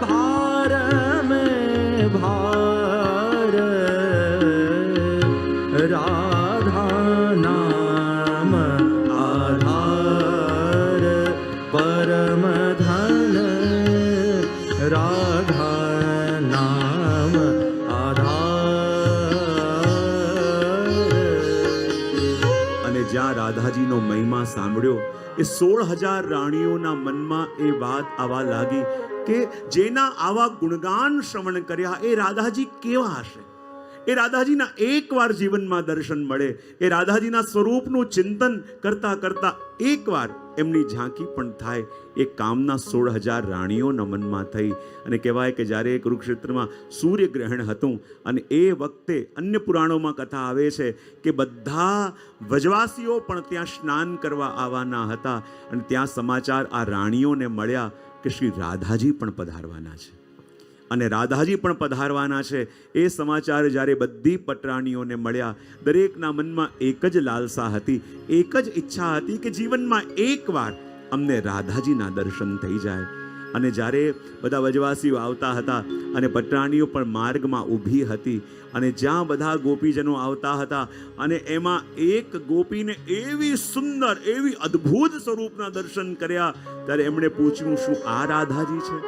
[SPEAKER 2] ભાર में भार. राधा नाम आधार परम धन, राधा नाम
[SPEAKER 1] જ્યાં રાધાજીનો મહિમા સાંભળ્યો એ 16,000 રાણીઓના મનમાં એ વાત આવવા લાગી કે જેના આવા ગુણગાન શ્રવણ કર્યા એ રાધાજી કેવા હશે. એ રાધાજીના એકવાર જીવનમાં દર્શન મળે, એ રાધાજીના સ્વરૂપનું ચિંતન કરતા કરતા એકવાર એમની ઝાંકી પણ થાય. એ કામના 16,000 રાણીઓના મનમાં થઈ. અને કહેવાય કે જ્યારે કુરુક્ષેત્રમાં સૂર્યગ્રહણ હતું અને એ વખતે અન્ય પુરાણોમાં કથા આવે છે કે બધા વ્રજવાસીઓ પણ ત્યાં સ્નાન કરવા આવવાના હતા અને ત્યાં સમાચાર આ રાણીઓને મળ્યા કે શ્રી રાધાજી પણ પધારવાના છે. અને રાધાજી પણ પધારવાના છે એ સમાચાર જ્યારે બધી પટરાણીઓને મળ્યા, દરેકના મનમાં એક જ લાલસા હતી, એક જ ઈચ્છા હતી કે જીવનમાં એકવાર અમને રાધાજીના દર્શન થઈ જાય. અને જ્યારે બધા વ્રજવાસીઓ આવતા હતા અને પટરાણીઓ પણ માર્ગમાં ઊભી હતી અને જ્યાં બધા ગોપીજનો આવતા હતા અને એમાં એક ગોપીને એવી સુંદર, એવી અદ્ભુત સ્વરૂપના દર્શન કર્યા, ત્યારે એમણે પૂછ્યું શું આ રાધાજી છે?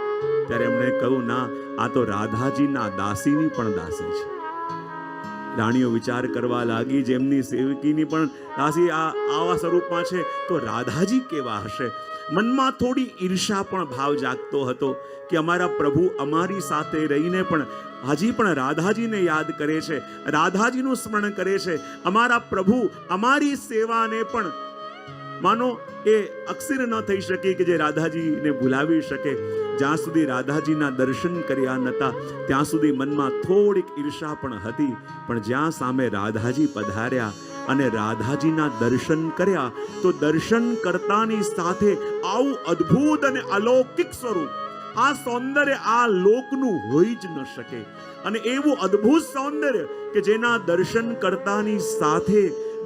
[SPEAKER 1] ત્યારે એમણે કહ્યું ના, આ તો રાધાજીના દાસીની પણ દાસી છે. રાણીઓ વિચાર કરવા લાગી, જેમની સેવકીની પણ દાસી આવા સ્વરૂપમાં છે તો રાધાજી કેવા હશે. મનમાં થોડી ઈર્ષા પણ ભાવ જાગતો હતો કે અમારા પ્રભુ અમારી સાથે રહીને પણ હજી પણ રાધાજીને યાદ કરે છે, રાધાજીનું સ્મરણ કરે છે. અમારા પ્રભુ અમારી સેવાને પણ માનો એ અક્ષર ન થઈ શકે કે જે રાધાજીને ભૂલાવી શકે. જ્યાં સુધી રાધાજીના દર્શન કર્યા નતા ત્યાં સુધી મનમાં થોડીક ઈર્ષા પણ હતી. પણ જ્યાં સામે રાધાજી પધાર્યા અને રાધાજીના દર્શન કર્યા તો દર્શન કરતાની સાથે આવું અદ્ભુત અને અલૌકિક સ્વરૂપ, આ સૌંદર્ય આ લોકનું હોઈ જ ન શકે. અને એવું અદ્ભુત સૌંદર્ય કે જેના દર્શન કરતાની સાથે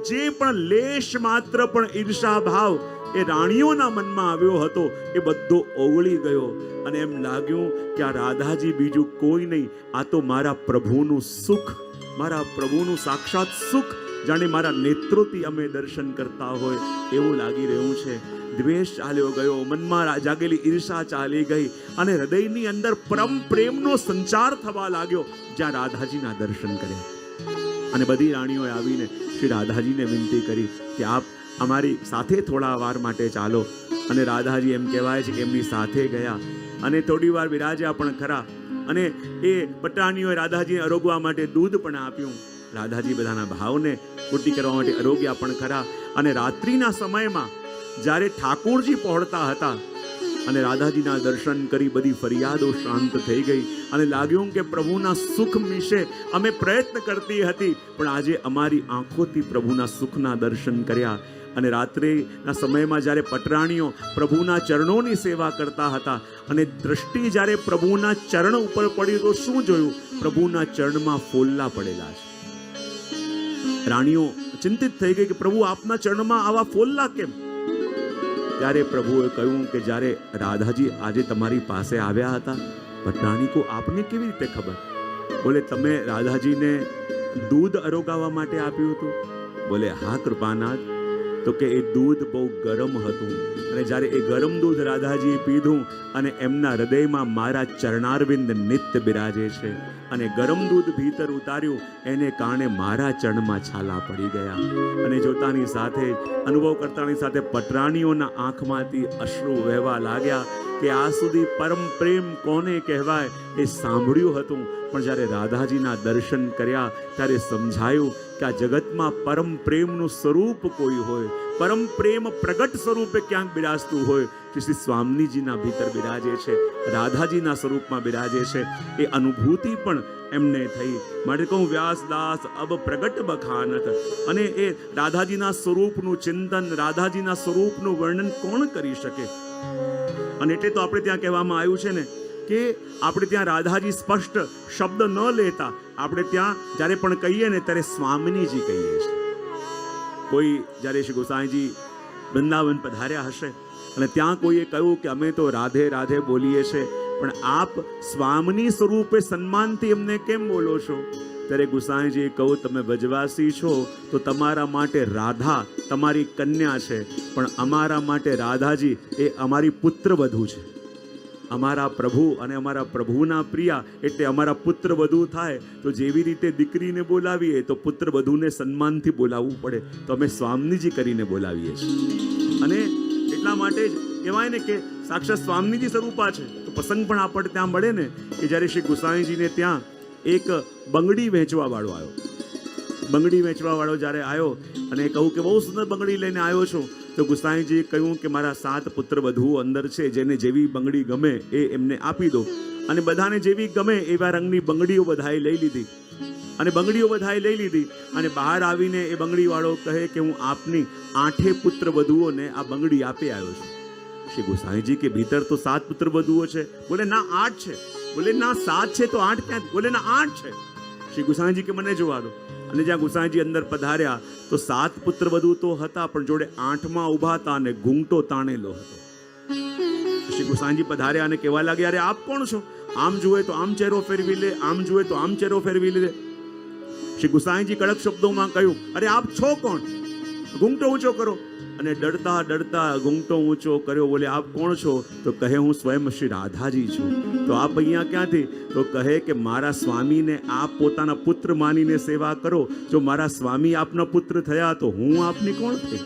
[SPEAKER 1] જે પણ લેશ માત્ર પણ ઈર્ષા ભાવ એ રાણીઓના મનમાં આવ્યો હતો એ બધો ઓગળી ગયો. અને એમ લાગ્યું કે આ રાધાજી બીજું કોઈ નહીં, આ તો મારા પ્રભુનું સુખ, મારા પ્રભુનું સાક્ષાત સુખ જાણે મારા નેત્રોથી અમે દર્શન કરતા હોય એવું લાગી રહ્યું છે. દ્વેષ ચાલ્યો ગયો, મનમાં જાગેલી ઈર્ષા ચાલી ગઈ અને હૃદયની અંદર પરમ પ્રેમનો સંચાર થવા લાગ્યો જ્યાં રાધાજીના દર્શન કર્યા. અને બધી રાણીઓએ આવીને શ્રી રાધાજીને વિનંતી કરી કે આપ અમારી સાથે થોડા વાર માટે ચાલો. અને રાધાજી એમ કહેવાય છે કે એમની સાથે ગયા અને થોડી વાર બિરાજ્યા પણ ખરા. અને એ પટાણીઓએ રાધાજીને આરોગવા માટે દૂધ પણ આપ્યું. રાધાજી બધાના ભાવને પૂર્તિ કરવા માટે આરોગ્યા પણ ખરા. અને રાત્રિના સમયમાં જ્યારે ઠાકોરજી પહોંચતા હતા અને રાધાજીના દર્શન કરી બધી ફરિયાદો શાંત થઈ ગઈ અને લાગ્યું કે પ્રભુના સુખ વિશે અમે પ્રયત્ન કરતી હતી પણ આજે અમારી આંખોથી પ્રભુના સુખના દર્શન કર્યા. અને રાત્રિના સમયમાં જ્યારે પટરાણીઓ પ્રભુના ચરણોની સેવા કરતા હતા અને દ્રષ્ટિ જ્યારે પ્રભુના ચરણ ઉપર પડી તો શું જોયું? પ્રભુના ચરણમાં ફોલ્લા પડેલા છે. રાણીઓ ચિંતિત થઈ ગઈ કે પ્રભુ આપના ચરણમાં આવા ફોલ્લા કેમ? ત્યારે પ્રભુએ કહ્યું કે જ્યારે રાધાજી આજે તમારી પાસે આવ્યા હતા પટરાણી કો આપને કેવી રીતે ખબર? બોલે તમે રાધાજીને દૂધ અરોગાવવા માટે આપ્યું હતું? બોલે હા કૃપાનાથ. તો કે એ દૂધ બહુ ગરમ હતું અને જ્યારે એ ગરમ દૂધ રાધાજીએ પીધું અને એમના હૃદયમાં મારા ચરણારવિંદ નિત્ય બિરાજે છે અને ગરમ દૂધ ભીતર ઉતાર્યું એને કારણે મારા ચરણમાં છાલા પડી ગયા. અને જોતાની સાથે અનુભવ કરતાની સાથે પટરાણીઓના આંખમાંથી અશ્રુ વહેવા લાગ્યા કે આ સુધી પરમ પ્રેમ કોને કહેવાય એ સાંભળ્યું હતું પણ જ્યારે રાધાજીના દર્શન કર્યા ત્યારે સમજાયું કે આ જગતમાં પરમ પ્રેમનું સ્વરૂપ કોઈ હોય, પરમ પ્રેમ પ્રગટ સ્વરૂપે ક્યાંક બિરાજતું હોય શ્રી સ્વામીજીના ભીતર બિરાજે છે, રાધાજીના સ્વરૂપમાં બિરાજે છે. એ અનુભૂતિ પણ એમને થઈ. માટે કહું વ્યાસદાસ અબ પ્રગટ બખાનત. અને એ રાધાજીના સ્વરૂપનું ચિંતન, રાધાજીના સ્વરૂપનું વર્ણન કોણ કરી શકે? અને એટલે તો આપણે ત્યાં કહેવામાં આવ્યું છે ને કે આપણે ત્યાં રાધાજી સ્પષ્ટ શબ્દ ન લેતા આપણે ત્યાં જ્યારે પણ કહીએ ને ત્યારે સ્વામિનીજી કહીએ છીએ. કોઈ જ્યારે શ્રી ગોસાઈજી વૃંદાવન પધાર્યા હશે અને ત્યાં કોઈએ કહ્યું કે અમે તો રાધે રાધે બોલીએ છીએ પણ આપ સ્વામિની સ્વરૂપે સન્માનથી અમને કેમ બોલો છો? ત્યારે ગુસાઈજીએ કહ્યું તમે વ્રજવાસી છો તો તમારા માટે રાધા તમારી કન્યા છે પણ અમારા માટે રાધાજી એ અમારી પુત્રવધુ છે. અમારા પ્રભુ અને અમારા પ્રભુના પ્રિયા એટલે અમારા પુત્રવધુ થાય તો જેવી રીતે દીકરીને બોલાવીએ તો પુત્રવધુને સન્માનથી બોલાવવું પડે તો અમે સ્વામીજી કરીને બોલાવીએ છીએ. અને એટલા માટે જ કહેવાય ને કે સાક્ષાત સ્વામીજી સ્વરૂપા છે. તો પ્રસંગ પણ આપણે ત્યાં મળે ને કે જ્યારે શ્રી ગુસાઈજીને ત્યાં એક બંગડી વેચવા વાળો આવ્યો. બંગડી વેચવા વાળો જ્યારે આવ્યો અને કહું કે બહુ સુંદર બંગડી લઈને આવ્યો છું તો ગુસાઈજીએ કહ્યું કે મારા 7 પુત્ર વધુઓ અંદર છે જેને જેવી બંગડી ગમે એ એમને આપી દો. અને બધાને જેવી ગમે એવા રંગની બંગડીઓ બધાએ લઈ લીધી અને બંગડીઓ બધાએ લઈ લીધી અને બહાર આવીને એ બંગડીવાળો કહે કે હું આપની 8 પુત્ર વધુઓને આ બંગડી આપી આવ્યો છું. શ્રી ગુસાઈજી કે ભીતર તો 7 પુત્ર વધુઓ છે. બોલે ના 8 છે. બોલે ના 7 છે તો 8 ક્યાં? બોલે ના 8 છે. શ્રી ગુસાઈજી કે મને જોવા દો. અને જ્યાં ગુસાઈજી અંદર પધાર્યા તો 7 પુત્ર વધુ તો હતા પણ જોડે 8માં ઊભા હતા અને ઘૂંટો તાણેલો હતો. શ્રી ગુસાઈજી પધાર્યા અને કહેવા લાગ્યા અરે આપ કોણ છો? આમ જુએ તો આમ ચહેરો ફેરવી લે, આમ જુએ તો આમ ચહેરો ફેરવી લે. શ્રી ગુસાઈજી કડક શબ્દોમાં કહ્યું અરે આપ છો કોણ? ઘૂંટો ઊંચો કરો. અને ડરતા ડરતા ઘૂંટો ઊંચો કર્યો. બોલે આપ કોણ છો? તો કહે હું સ્વયં શ્રી રાધાજી છું. તો આપ અહીંયા ક્યાંથી? તો કહે કે મારા સ્વામીને આપ પોતાના પુત્ર માનીને સેવા કરો. જો મારા સ્વામી આપના પુત્ર થયા તો હું આપની કોણ થઈ?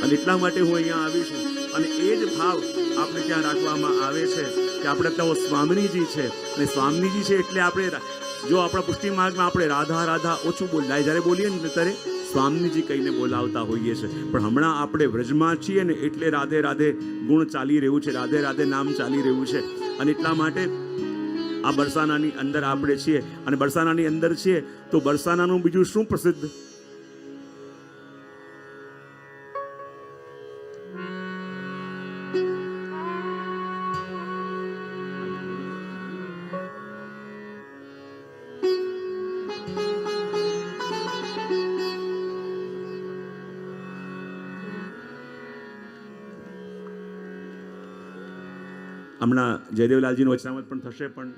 [SPEAKER 1] અને એટલા માટે હું અહીંયા આવી છું. અને એ જ ભાવ આપણે ત્યાં રાખવામાં આવે છે કે આપણે ત્યાં સ્વામિનીજી છે અને સ્વામિનીજી છે એટલે આપણે જો આપણા પુષ્ટિ માર્ગમાં આપણે રાધા રાધા ઓછું બોલાય, જ્યારે બોલીએ ને ત્યારે સ્વામીજી કહીને બોલાવતા હોઈએ છીએ. પણ હમણાં આપણે વ્રજમાં છીએ ને એટલે રાધે રાધે ગુણ ચાલી રહ્યું છે, રાધે રાધે નામ ચાલી રહ્યું છે. અને એટલા માટે આ બરસાનાની અંદર આપણે છીએ. અને બરસાનાની અંદર છીએ તો બરસાનાનું બીજું શું પ્રસિદ્ધ? હમણાં જયદેવલાલજીનું વચનામૃત પણ થશે. પણ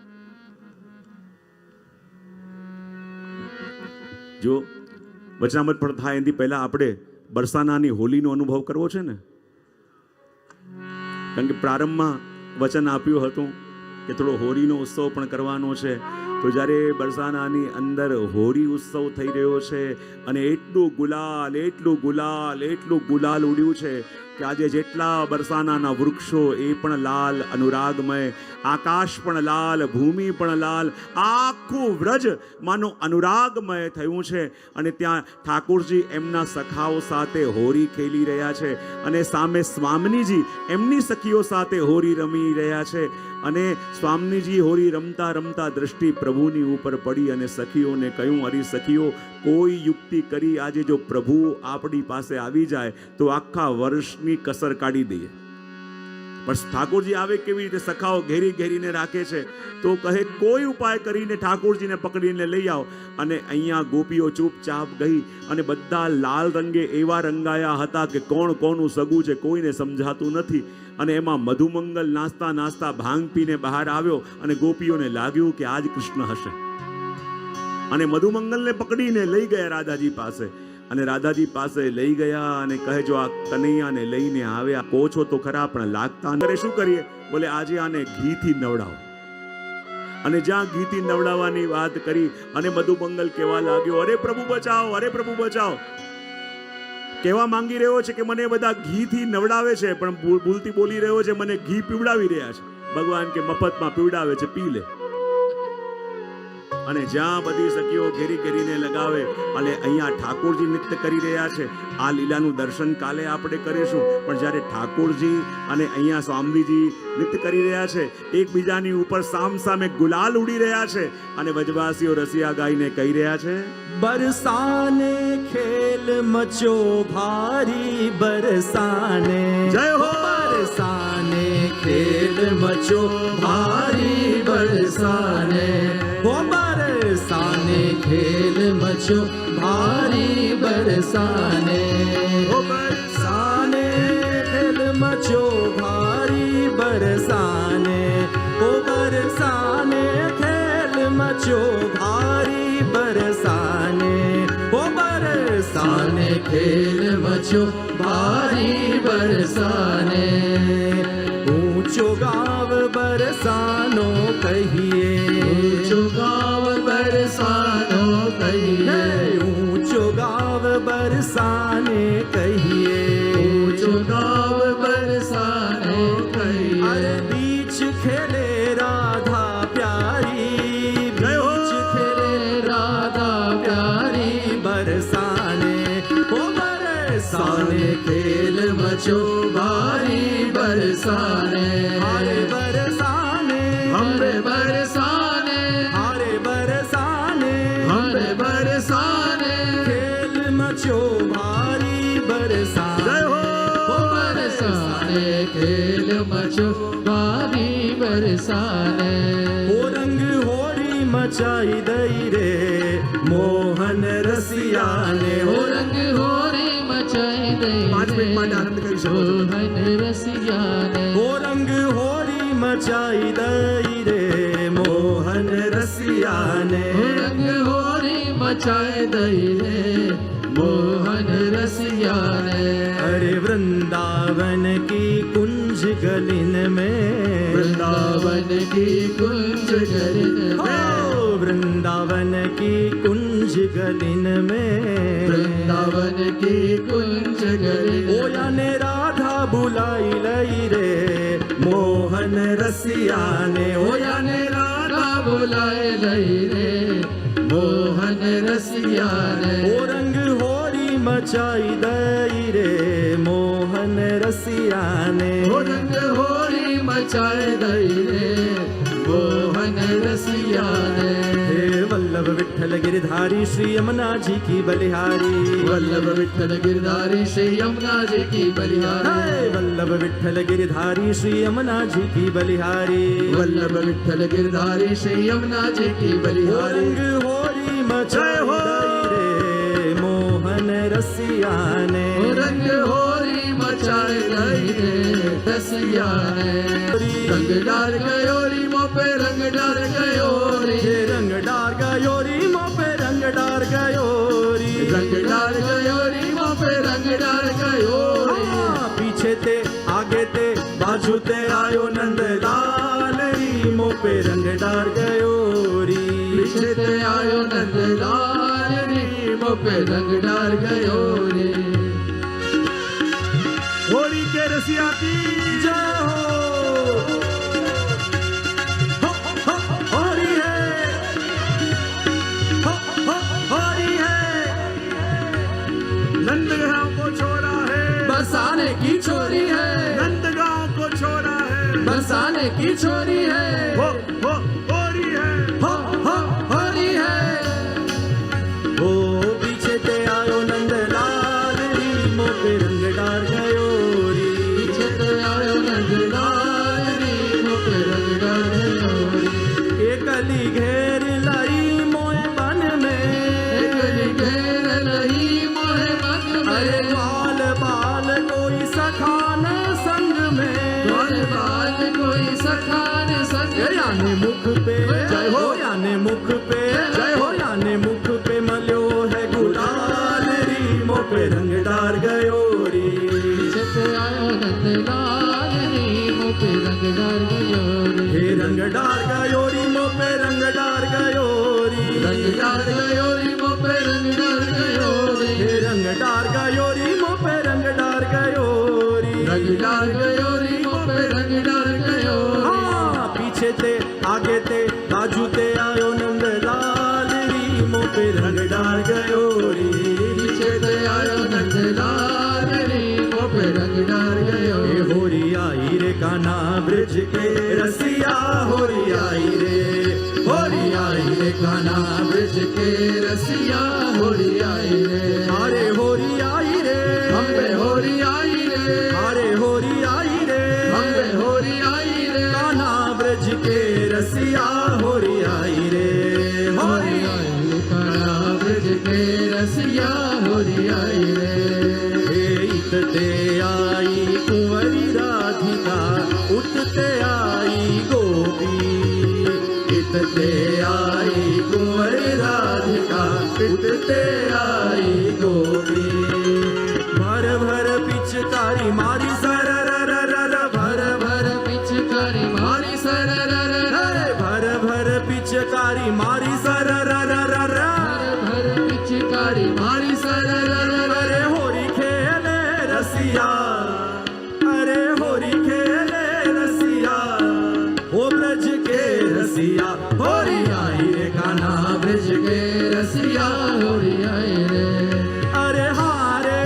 [SPEAKER 1] જો વચનામૃત પણ થાય એની પહેલા આપણે બરસાનાની હોલીનો અનુભવ કરવો છે ને. કારણ કે પ્રારંભમાં વચન આપ્યું હતું કે થોડો હોળીનો ઉત્સવ પણ કરવાનો છે. તો જ્યારે બરસાનાની અંદર હોળી ઉત્સવ થઈ રહ્યો છે અને એટલું ગુલાલ ઉડ્યું છે કે આજે જેટલા બરસાનાના વૃક્ષો એ પણ લાલ, અનુરાગમય, આકાશ પણ લાલ, ભૂમિ પણ લાલ, આખું વ્રજ માનો અનુરાગમય થયું છે. અને ત્યાં ઠાકોરજી એમના સખાઓ સાથે હોળી ખેલી રહ્યા છે અને સામે સ્વામીજી એમની સખીઓ સાથે હોળી રમી રહ્યા છે. અને સ્વામીજી હોળી રમતા રમતા દ્રષ્ટિ પ્રભુની ઉપર પડી અને સખીઓને કહ્યું, અરે સખીઓ, કોઈ યુક્તિ કરી આજે જો પ્રભુ આપણી પાસે આવી જાય તો આખા વર્ષની કસર કાઢી દઈએ. પણ ઠાકોરજી આવે કેવી રીતે? સખાઓ ઘેરીને રાખે છે. તો કહે કોઈ ઉપાય કરીને ઠાકોરજીને પકડીને લઈ આવો. અને અહીંયા ગોપીઓ ચૂપચાપ ગઈ અને બધા લાલ રંગે એવા રંગાયા હતા કે કોણ કોનું સગું છે કોઈને સમજાતું નથી. અને એમાં મધુમંગલ નાસ્તા નાસ્તા ભાંગ પીને બહાર આવ્યો અને ગોપીઓને લાગ્યું કે આજ કૃષ્ણ હશે. અને મધુમંગલને પકડીને લઈ ગયા રાધાજી પાસે. અને રાધાજી પાસે લઈ ગયા અને કહે, જો આ કનૈયાને લઈને આવ્યા, કહો છો તો ખરા પણ લાગતા કરે, શું કરીએ? બોલે આજે આને ઘીથી નવડાવો. અને જ્યાં ઘીથી નવડાવવાની વાત કરી અને મધુમંગલ કહેવા લાગ્યો, અરે પ્રભુ બચાવો, અરે પ્રભુ બચાવો. કહેવા માંગી રહ્યો છે કે મને બધા ઘીથી નવડાવે છે, પણ ભૂલથી બોલી રહ્યો છે મને ઘી પીવડાવી રહ્યા છે. ભગવાન કે મફતમાં પીવડાવે છે, પી લે. અને જ્યાં બધી સખીઓ ઘેરીને લગાવે અને અહીંયા ઠાકોરજી નૃત્ય કરી રહ્યા છે. આ લીલાનું દર્શન કાલે આપણે કરીશું. પણ જ્યારે ઠાકોરજી અને અહીંયા સ્વામીજી નૃત્ય કરી રહ્યા છે, એકબીજાની ઉપર સામે ગુલાલ ઉડી રહ્યા છે અને વજવાસીઓ રસિયા ગાઈને કહી રહ્યા છે,
[SPEAKER 2] बरसाने खेल मचो भारी बरसाने,
[SPEAKER 1] जय हो।
[SPEAKER 2] बरसाने खेल मचो भारी बरसाने, हो बरसाने खेल मचो भारी बरसाने, हो बरसाने खेल मचो भारी बरसाने, हो बरसाने खेल मचो भारी बरसाने, हो बरसाने खेल मचो भारी बरसाने, ऊंचो गाँव बरसानो कहिए, ऊंचो गाँव बरसानो कहिए, ऊंचो गाँव बरसाने कहिए, ऊंचो गाँव बरसाने कहिए, अरे बीच खेले राधा प्यारी, बीच खेले राधा प्यारी बरसाने, ओ बरसाने खेल मचो भारी बरसाने, हारे बरसाने हमरे बरसाने, हारे बरसाने हमरे बरसाने, खेल मचो भारी बरसाने, हो बरसाने खेल मचो भारी बरसाने, हो रंग होरी मचाई दई रे मोहन रसिया ने, हो रंग होरी मचाई दई रे मोहन रसिया ने, हो रंग होरी मचाई दई रे मोहन रसिया ने, हो रंग होरी मचाई दई रे मोहन रसिया ने, अरे वृंदावन की कुंज गलिन में, वृंदावन की कुंज गलिन में, वृंदावन की कुंज गलिन में, वृंदावन की कुंज गलिन, ओ याने राधा बुलाई लई रे मोहन रसिया ने, ओ याने राधा बुलाई लई रे मोहन रसिया ने, ओ रंग होरी
[SPEAKER 3] મચાઈ દઈ રે મોહન રસિયાને
[SPEAKER 2] રંગ હોળી મચાય દઈ રે મોહન રસિયાને
[SPEAKER 3] હે વલ્લભ વિઠ્ઠલ गिरधारी श्री यमुना जी की बलिहारी
[SPEAKER 2] वल्लभ विठ्ठल गिरधारी श्री यमुना जी की बलिहारी
[SPEAKER 3] वल्लभ विठ्ठल गिरधारी श्री यमुना जी की बलिहारी
[SPEAKER 2] वल्लभ विठ्ठल गिरधारी श्री यमुना जी की बलिहारी
[SPEAKER 3] रंग होरी मचाई दई रे मोहन रसियाने
[SPEAKER 2] रंग होरी मचाए दई रे रसियाने रंग डार गयो री मो पे रंग डार गयो रे
[SPEAKER 3] रंग डार गयो री मो पे रंग डार गयो री
[SPEAKER 2] रंग डार गयो री मो पे रंग डार गयो रे
[SPEAKER 3] पीछे ते आगे ते बाजू ते आयो नंदलाल री मो पे रंग डार गयो री
[SPEAKER 2] पीछे ते आयो नंदलाल री मो पे रंग डार गयो रे
[SPEAKER 1] होली के रसिया की
[SPEAKER 3] जय हो होरी है होरी है
[SPEAKER 1] नंदगांव को छोड़ा है,
[SPEAKER 2] बरसाने की छोरी है
[SPEAKER 1] नंदगांव को छोड़ा है,
[SPEAKER 2] बरसाने की छोरी है
[SPEAKER 1] होली है,
[SPEAKER 2] होरी है
[SPEAKER 3] ओ पीछे ते आयो नंदलाल री मो पे रंग डार गयो री
[SPEAKER 2] पीछे ते आयो नंदलाल री मो पे रंग डार गयो रे
[SPEAKER 3] एक अली घेर लाई मोए बन में
[SPEAKER 2] एक घेर लही मोहे मन
[SPEAKER 3] अरे
[SPEAKER 2] में
[SPEAKER 3] बाल बाल कोई सखान संग में
[SPEAKER 2] बाल बाल कोई सखान संग
[SPEAKER 3] याने मुख पे
[SPEAKER 2] जय हो।
[SPEAKER 3] याने मुख पे
[SPEAKER 2] जय हो।
[SPEAKER 3] याने मुख पे मल्यो है गुलाल री मो पे रंग डार गयो री
[SPEAKER 2] पीछे ते आयो नंदलाल री मो पे रंग डार गयो रे
[SPEAKER 3] हे रंग डार गयो री मो पे रंग डार गयो री
[SPEAKER 2] रंग डार गयो री मो पे रंग डार गयो रे
[SPEAKER 3] हे रंग डार गयो री मो पे रंग डार गयो री
[SPEAKER 2] रंग डार गयो री मो पे रंग डार गयो रे
[SPEAKER 3] हाँ पीछे ते आगे ते बाजू ते आयो नंदलाल री मो पे रंग डार गयो री
[SPEAKER 2] पीछे ते आयो नंदलाल री मो पे रंग डार गयो
[SPEAKER 3] हे होरी आई रे कान्हा ब्रिज के रसिया होरी आई रे होरी आई रे कान्हा
[SPEAKER 2] ब्रिज के रसिया होरी आई रे
[SPEAKER 3] अरे होरी आई रे
[SPEAKER 2] हम पे होरी आई रे
[SPEAKER 3] अरे होरी आई रे
[SPEAKER 2] हम पे होरी आई रे
[SPEAKER 3] कान्हा ब्रिज के रसिया होरी आई रे
[SPEAKER 2] होरी
[SPEAKER 3] होरी
[SPEAKER 2] आई रे कान्हा ब्रिज के रसिया होरी आई रे
[SPEAKER 3] हे इतते आई कुंवरी राधिका उतते आई गोपी इतते आई कुंवरी राधिका उतते आई गोपी भर भर पिचकारी मारी सर भर
[SPEAKER 2] भर पिचकारी मारी सररररर
[SPEAKER 3] भर भर पिचकारी मारी सर
[SPEAKER 2] भर पिचकारी मारी सररररर
[SPEAKER 3] अरे होरी खेले रसिया अरे होरी खेले रसिया हो ब्रज के रसिया होरी आई रे कान्हा
[SPEAKER 2] ब्रिज के रसिया होरी आई रे
[SPEAKER 3] अरे हारे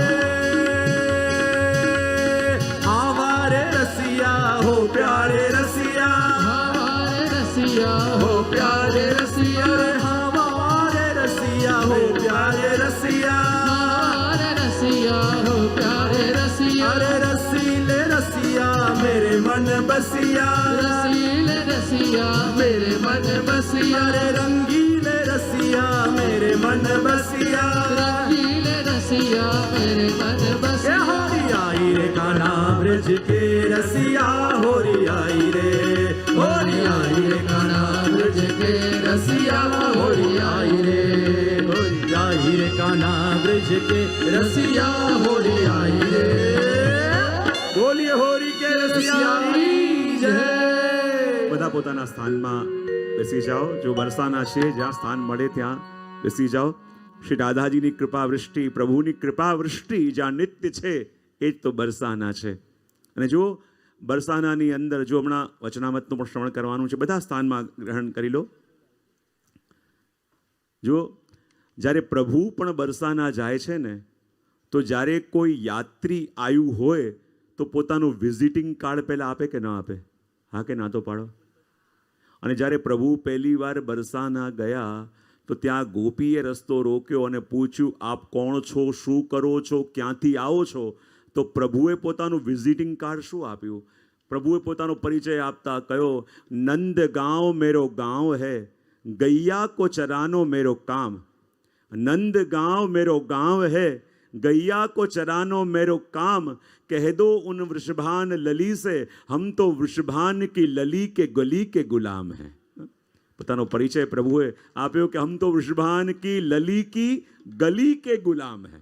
[SPEAKER 3] आवारे रसिया हो प्यारे रसिया
[SPEAKER 2] हमारे रसिया हो प्यारे रसिया
[SPEAKER 3] अरे हमारे रसिया हो प्यारे रसिया
[SPEAKER 2] हमारे रसिया हो प्यारे रसिया
[SPEAKER 3] अरे रसीले रसिया मेरे मन बसिया
[SPEAKER 2] रसीले रसिया मेरे मन बसिया
[SPEAKER 3] अरे रंगीले रसिया मेरे मन बसिया
[SPEAKER 2] रंगीले रसिया मेरे मन
[SPEAKER 3] ये
[SPEAKER 2] बसिया
[SPEAKER 3] होरी आई रे कान्हा ब्रज के रसिया होरी आई रे होरी आई रे कान्हा
[SPEAKER 2] ब्रज के रसिया होरी आई रे
[SPEAKER 3] होरी आई रे कान्हा ब्रज के रसिया होरी आई रे बोलिए होरी के रसिया की जय
[SPEAKER 1] બધા પોતાના સ્થાનમાં બેસી જાઓ. જો બરસાના છે જ્યાં સ્થાન મળે ત્યાં બેસી જાઓ. શ્રી રાધાજીની કૃપા વૃષ્ટિ, પ્રભુની કૃપા વૃષ્ટિ જ્યાં નિત્ય છે એ જ તો બરસાના છે. અને જો બરસાનાની અંદર જો હમણાં વચનામતનું પણ શ્રવણ કરવાનું છે, બધા સ્થાનમાં ગ્રહણ કરી લો. જો જ્યારે પ્રભુ પણ બરસાના જાય છે ને તો જ્યારે કોઈ યાત્રી આવ્યું હોય તો પોતાનું વિઝિટિંગ કાર્ડ પહેલાં આપે કે ન આપે? હા કે ના તો પાડો. અને જ્યારે પ્રભુ પહેલી વાર બરસાના ગયા તો ત્યાં ગોપીએ રસ્તો રોક્યો અને પૂછ્યું, આપ કોણ છો, શું કરો છો, ક્યાંથી આવો છો? તો પ્રભુએ પોતાનું વિઝિટિંગ કાર્ડ શું આપ્યું? પ્રભુએ પોતાનો પરિચય આપતા કહ્યો, નંદ ગાંવ મેરો ગાંવ હૈ, ગૈયા કો ચરાનો મેરો કામ. नंद गांव मेरो गांव है, गैया को चरानो मेरो काम. कह दो उन वृषभान लली से, हम तो वृषभान की लली के गली के गुलाम हैं. પોતાનો પરિચય પ્રભુએ આપ્યો કે હમ તો વૃષભાન કી લલી કી ગલી કે ગુલામ હૈ.